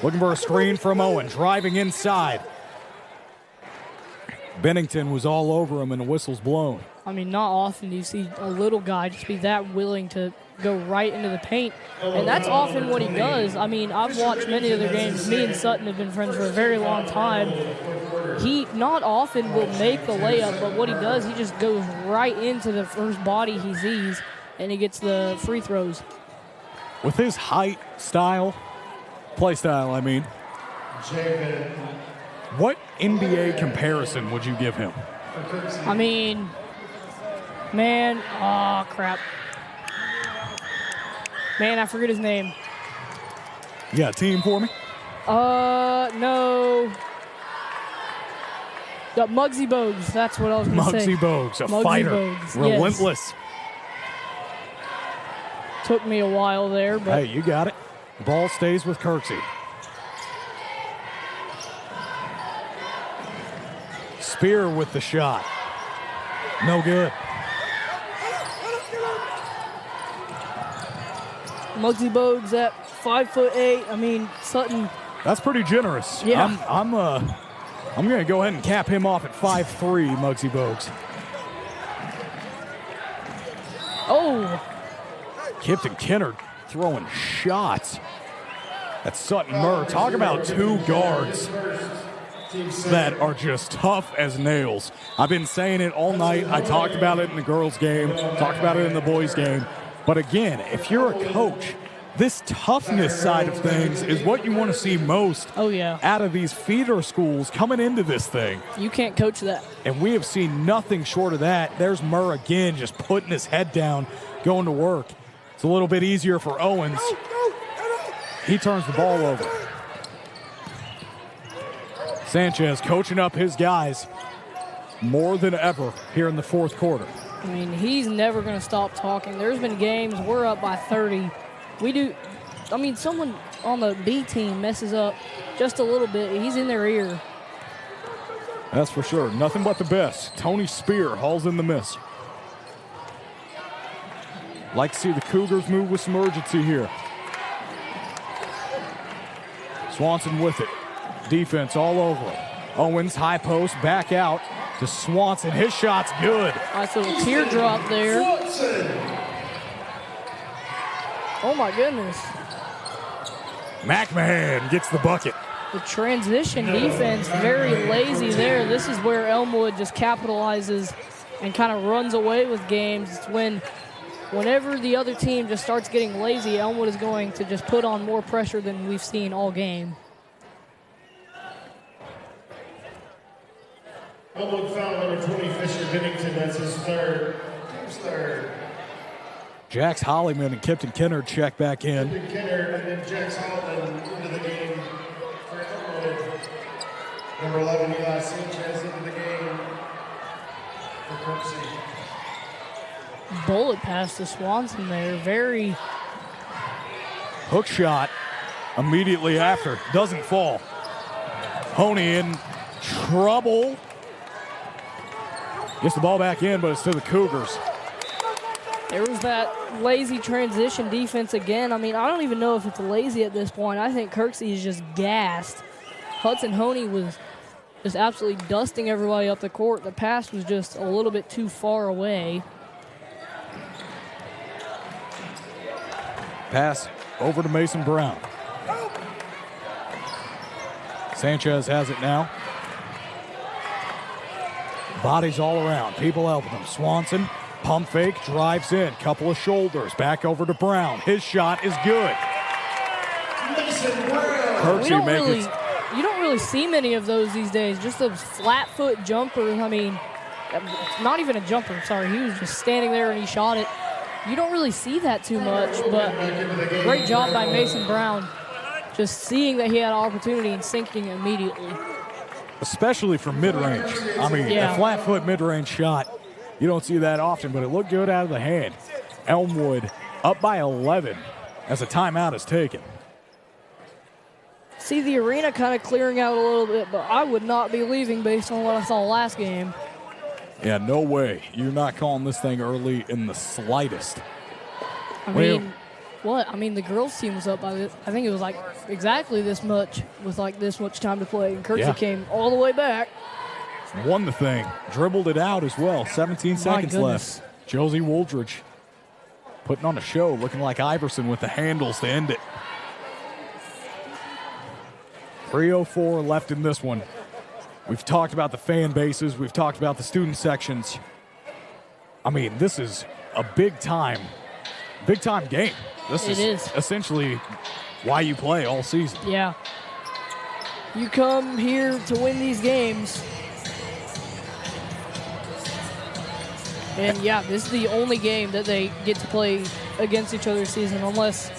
Looking for a screen from Owen, driving inside. Bennington was all over him and the whistle's blown. I mean, not often do you see a little guy just be that willing to go right into the paint, and that's often what he does. I mean, I've watched many of their games. Me and Sutton have been friends for a very long time. He not often will make the layup, but what he does, he just goes right into the first body he sees, and he gets the free throws. With his height, play style, I mean, what NBA comparison would you give him? I mean, man, crap. Man, I forget his name. You got a team for me? No. Muggsy Bogues, that's what I was going to say. Muggsy Bogues, a Muggsy fighter, Bogues, relentless. Yes. Took me a while there, but Hey, you got it. Ball stays with Kirksey. Spear with the shot. No good. Muggsy Bogues at 5'8". I mean, Sutton That's pretty generous. Yeah. I'm going to go ahead and cap him off at 5'3", Muggsy Bogues. Oh, Kipton Kennard throwing shots at Sutton Murr. Talk about two guards that are just tough as nails. I've been saying it all night. I talked about it in the girls' game, talked about it in the boys' game. But again, if you're a coach, this toughness side of things is what you want to see most oh yeah. out of these feeder schools coming into this thing. You can't coach that. And we have seen nothing short of that. There's Murr again, just putting his head down, going to work. It's a little bit easier for Owens. He turns the ball over. Sanchez coaching up his guys more than ever here in the fourth quarter. I mean, he's never going to stop talking. There's been games we're up by 30. Someone on the B team messes up just a little bit. He's in their ear. That's for sure. Nothing but the best. Tony Spear hauls in the miss. Like to see the Cougars move with some urgency here. Swanson with it. Defense all over it. Owens, high post, back out to Swanson. His shot's good. Nice little teardrop there. Oh, my goodness. McMahon gets the bucket. The transition defense, very lazy there. This is where Elmwood just capitalizes and kind of runs away with games. It's whenever the other team just starts getting lazy, Elmwood is going to just put on more pressure than we've seen all game. Elmwood foul number 20, Fisher Bennington. That's his third. Team's third. Jax Hollyman and Kipton Kennard check back in. Kipton Kennard and then Jax Holland into the game for Elmwood. Number 11, Eli Sanchez into the game for Kirksey. Bullet pass to Swanson there. Very Hook shot immediately after. Doesn't fall. Honey in trouble. Gets the ball back in, but it's to the Cougars. There was that lazy transition defense again. I mean, I don't even know if it's lazy at this point. I think Kirksey is just gassed. Hudson Honey was just absolutely dusting everybody up the court. The pass was just a little bit too far away. Pass over to Mason Brown. Sanchez has it now. Bodies all around. People helping him. Swanson, pump fake, drives in. Couple of shoulders. Back over to Brown. His shot is good. Kirksey You don't really see many of those these days. Just those flat foot jumpers. I mean, not even a jumper. Sorry, he was just standing there and he shot it. You don't really see that too much, but great job by Mason Brown. Just seeing that he had an opportunity and sinking immediately. Especially from mid-range. I mean, Yeah. a flat foot mid-range shot, you don't see that often, but it looked good out of the hand. Elmwood up by 11 as a timeout is taken. See the arena kind of clearing out a little bit, but I would not be leaving based on what I saw last game. Yeah, no way. You're not calling this thing early in the slightest. I mean, what? I mean, the girls' team was up by this. I think it was like exactly this much with like this much time to play. And Kirksey came all the way back. Won the thing. Dribbled it out as well. 17 seconds goodness. left. Josie Wooldridge putting on a show, looking like Iverson with the handles to end it. 3:04 left in this one. We've talked about the fan bases. We've talked about the student sections. I mean, this is a big-time game. This is essentially why you play all season. Yeah. You come here to win these games. And, yeah, this is the only game that they get to play against each other this season, unless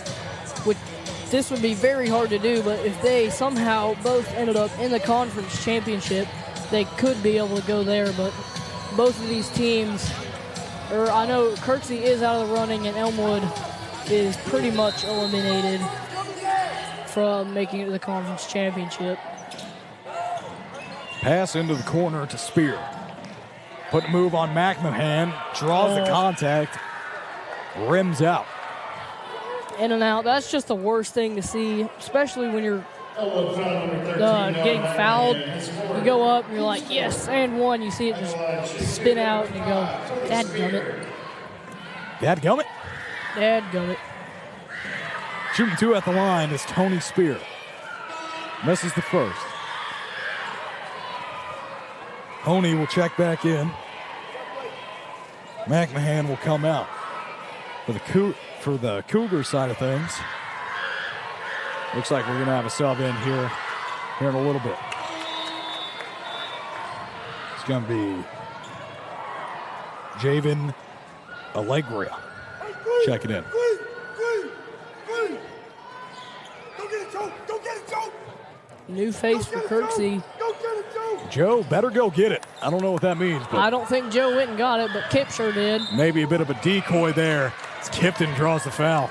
this would be very hard to do, but if they somehow both ended up in the conference championship, they could be able to go there. But both of these teams, or I know Kirksey is out of the running and Elmwood is pretty much eliminated from making it to the conference championship. Pass into the corner to Spear. Put a move on McMahon, draws the contact, rims out. In and out. That's just the worst thing to see, especially when you're getting fouled. You go up and you're like, yes, and one. You see it just spin out and you go, dadgummit. Dadgummit. Dadgummit. Shooting 2 at the line is Tony Spear. Misses the first. Honey will check back in. McMahon will come out. For the Cougar side of things, looks like we're going to have a sub in here in a little bit. It's going to be Javen Allegria checking in. New face for Kirksey. Joe better go get it. I don't know what that means, but I don't think Joe went and got it, but Kip sure did. maybe a bit of a decoy there. As Kipton draws the foul.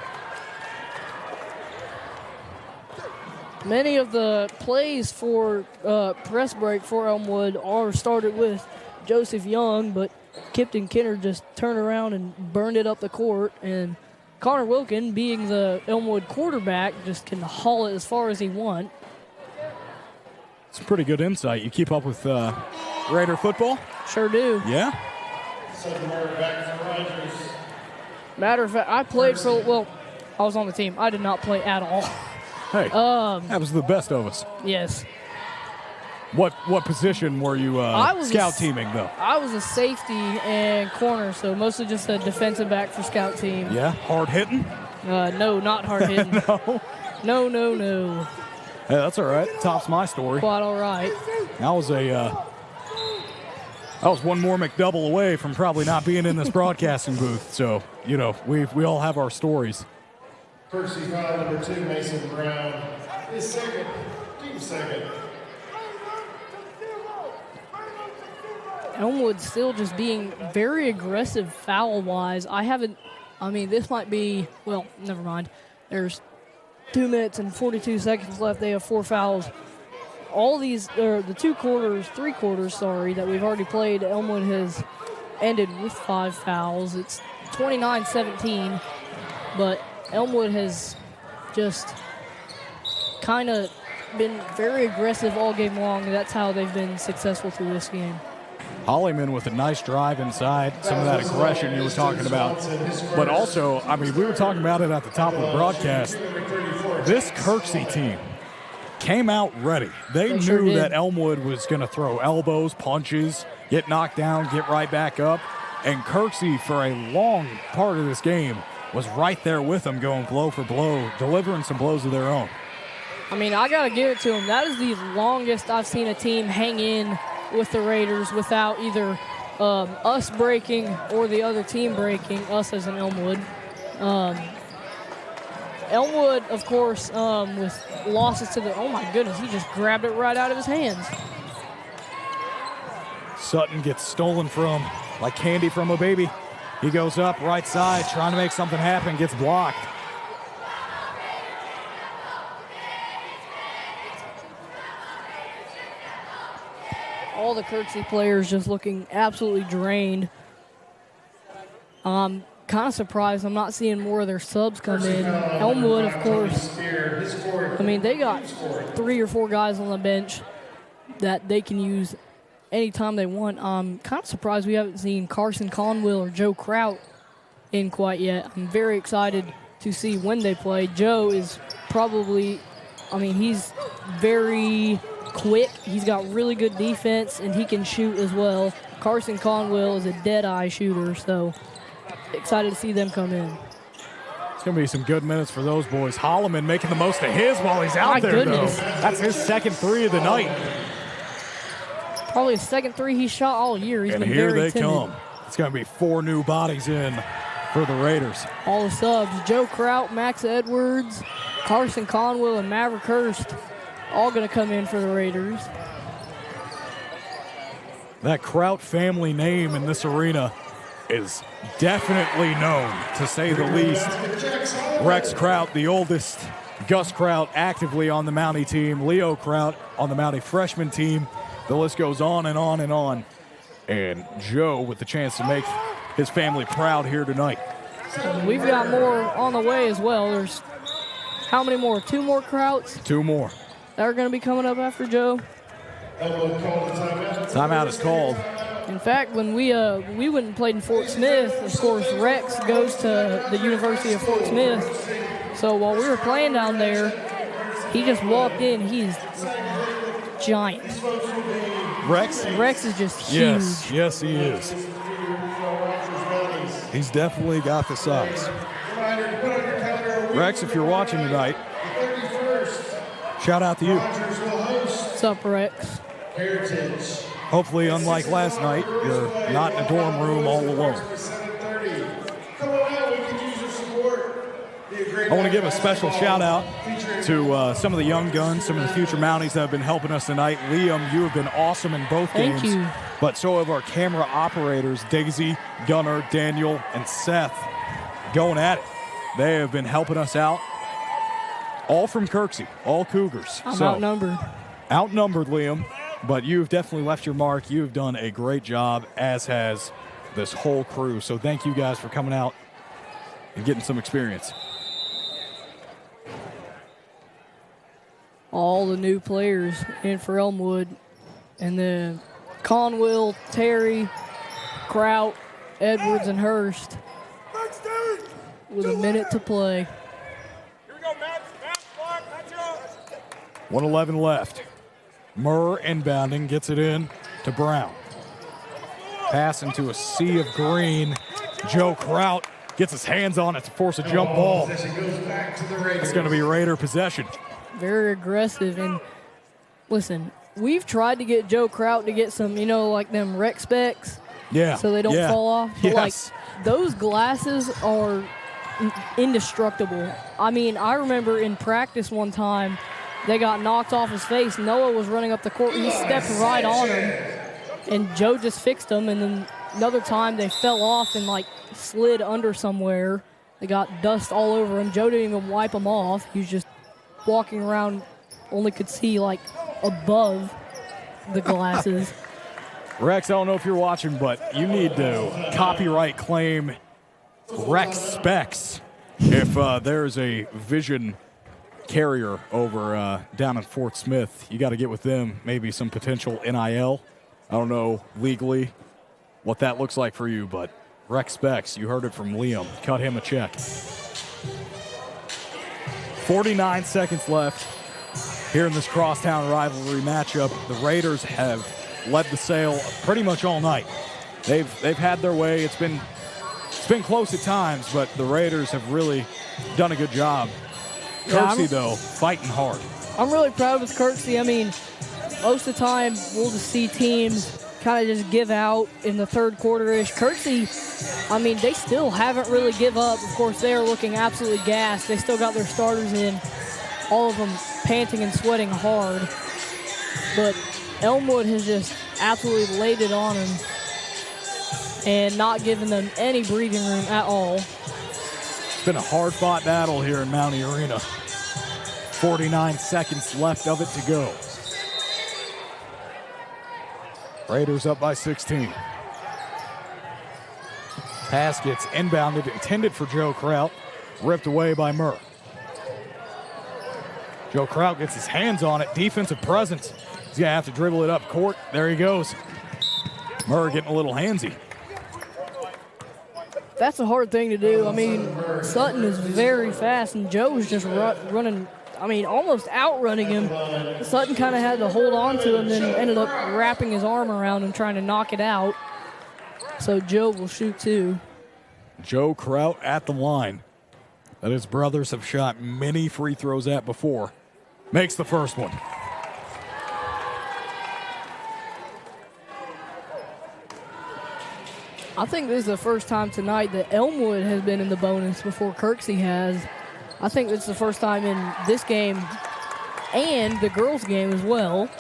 Many of the plays for press break for Elmwood are started with Joseph Young, but Kipton Kenner just turned around and burned it up the court, and Connor Wilkin, being the Elmwood quarterback, just can haul it as far as he wants. It's pretty good insight. You keep up with Raider football? Sure do. Yeah? Matter of fact, I played for, well, I was on the team. I did not play at all. Hey, happens to the best of us. Yes. What position were you scout teaming, though? I was a safety and corner, so mostly just a defensive back for scout team. Yeah? Hard hitting? No, not hard hitting. No? No. Hey, that's all right. Tops my story. Quite all right. I was one more McDouble away from probably not being in this broadcasting booth. So, you know, we all have our stories. Percy foul number 2, Mason Brown. His second, team second. Elmwood still just being very aggressive foul-wise. This might be, well, never mind. There's 2 minutes and 42 seconds left. They have 4 fouls. All these, the 3 quarters, that we've already played, Elmwood has ended with 5 fouls. It's 29-17, but Elmwood has just kind of been very aggressive all game long, and that's how they've been successful through this game. Hollyman with a nice drive inside, some of that aggression you were talking about. But also, we were talking about it at the top of the broadcast. This Kirksey team came out ready. They knew that Elmwood was going to throw elbows, punches, get knocked down, get right back up. And Kirksey, for a long part of this game, was right there with them, going blow for blow, delivering some blows of their own. I got to give it to them. That is the longest I've seen a team hang in with the Raiders without either us breaking or the other team breaking, us as an Elmwood. Elmwood, of course, with losses to the, oh my goodness, he just grabbed it right out of his hands. Sutton gets stolen from like candy from a baby. He goes up right side, trying to make something happen, gets blocked. All the Kirksey players just looking absolutely drained. I'm kind of surprised I'm not seeing more of their subs come in. Elmwood, of course, they got 3 or 4 guys on the bench that they can use anytime they want. I'm kind of surprised we haven't seen Carson Conwell or Joe Kraut in quite yet. I'm very excited to see when they play. Joe is probably, he's very quick. He's got really good defense, and he can shoot as well. Carson Conwell is a dead-eye shooter, so excited to see them come in. It's going to be some good minutes for those boys. Holloman making the most of his while he's out there, though. That's his second 3 of the night. Probably his second 3 he shot all year. He's been here very they timid. come. It's going to be 4 new bodies in for the Raiders. All the subs, Joe Kraut, Max Edwards, Carson Conwell, and Maverick Hurst, all going to come in for the Raiders. That Kraut family name in this arena is definitely known, to say the least. Rex Kraut, the oldest. Gus Kraut actively on the Mountie team. Leo Kraut on the Mountie freshman team. The list goes on and on and on. And Joe with the chance to make his family proud here tonight. We've got more on the way as well. There's how many more? 2 more Krauts? 2 more. that are going to be coming up after Joe. Elmwood called the timeout. Timeout is called. In fact, when we went and played in Fort Smith, of course, Rex goes to the University of Fort Smith. So while we were playing down there, he just walked in. He's giant. Rex is just huge. Yes, he is. He's definitely got the size. Rex, if you're watching tonight, shout out to you. What's up, Rex? Hopefully, unlike last night, you're not in a dorm room all alone. I want to give a special shout out to some of the young guns, some of the future Mounties that have been helping us tonight. Liam, you have been awesome in both games. Thank you. But so have our camera operators, Daisy, Gunnar, Daniel, and Seth, going at it. They have been helping us out. All from Kirksey, all Cougars. I'm outnumbered. Outnumbered, Liam, but you've definitely left your mark. You've done a great job, as has this whole crew. So thank you guys for coming out and getting some experience. All the new players in for Elmwood, and then Conwell, Terry, Kraut, Edwards, and Hurst with a minute to play. 1:11 left. Murr inbounding, gets it in to Brown. Pass into a sea of green. Joe Kraut gets his hands on it to force a jump ball. It's going to be Raider possession. Very aggressive. And listen, we've tried to get Joe Kraut to get some, like them rec specs. Yeah. So they don't fall off. But Yes. those glasses are indestructible. I mean, I remember in practice one time, they got knocked off his face. Noah was running up the court. He stepped right on him, and Joe just fixed them. And then another time they fell off and, slid under somewhere. They got dust all over him. Joe didn't even wipe them off. He was just walking around, only could see, above the glasses. Rex, I don't know if you're watching, but you need to copyright claim Rex Specs if there's a vision carrier over down in Fort Smith. You got to get with them, maybe some potential NIL. I don't know legally what that looks like for you, but Rex Specs, you heard it from Liam. Cut him a check. 49 seconds left here in this crosstown rivalry matchup. The Raiders have led the sale pretty much all night. They've had their way. It's been close at times, but the Raiders have really done a good job. Kirksey, though, fighting hard. I'm really proud of Kirksey. I mean, most of the time we'll just see teams kind of just give out in the third quarter-ish. Kirksey, I mean, they still haven't really give up. Of course, they are looking absolutely gassed. They still got their starters in, all of them panting and sweating hard. But Elmwood has just absolutely laid it on them and not giving them any breathing room at all. It's been a hard-fought battle here in Mountie Arena. 49 seconds left of it to go. Raiders up by 16. Pass gets inbounded, intended for Joe Kraut, ripped away by Murr. Joe Kraut gets his hands on it, defensive presence. He's gonna have to dribble it up court. There he goes. Murr getting a little handsy. That's a hard thing to do. I mean, Sutton is very fast, and Joe was just running, I mean, almost outrunning him. Sutton kind of had to hold on to him, then ended up wrapping his arm around him, trying to knock it out. So Joe will shoot two. Joe Kraut at the line that his brothers have shot many free throws at before. Makes the first one. I think this is the first time tonight that Elmwood has been in the bonus before Kirksey has. I think it's the first time in this game and the girls' game as well.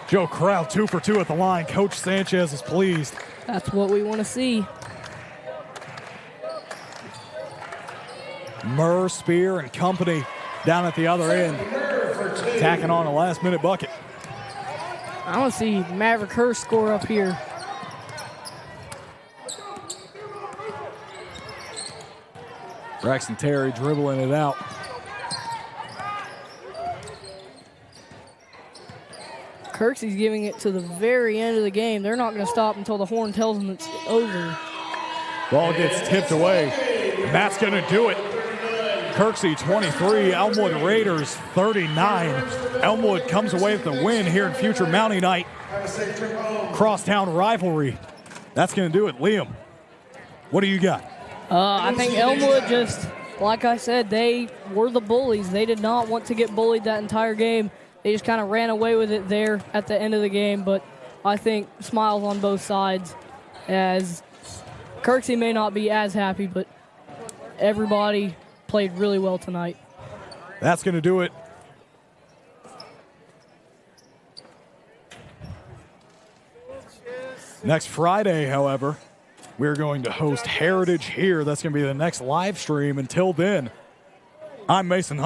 Joe Kraut 2 for 2 at the line. Coach Sanchez is pleased. That's what we want to see. Murr, Spear, and company down at the other end, tacking on a last-minute bucket. I want to see Maverick Hurst score up here. Braxton Terry dribbling it out. Kirksey's giving it to the very end of the game. They're not going to stop until the horn tells them it's over. Ball gets tipped away, and that's going to do it. Kirksey 23, Elmwood Raiders 39. Elmwood comes away with the win here in future Mountie night. Crosstown rivalry. That's going to do it. Liam, what do you got? I think Elmwood just, like I said, they were the bullies. They did not want to get bullied that entire game. They just kind of ran away with it there at the end of the game. But I think smiles on both sides, as Kirksey may not be as happy, but everybody played really well tonight. That's going to do it. Next Friday, however, we're going to host Heritage here. That's going to be the next live stream. Until then, I'm Mason Hunt.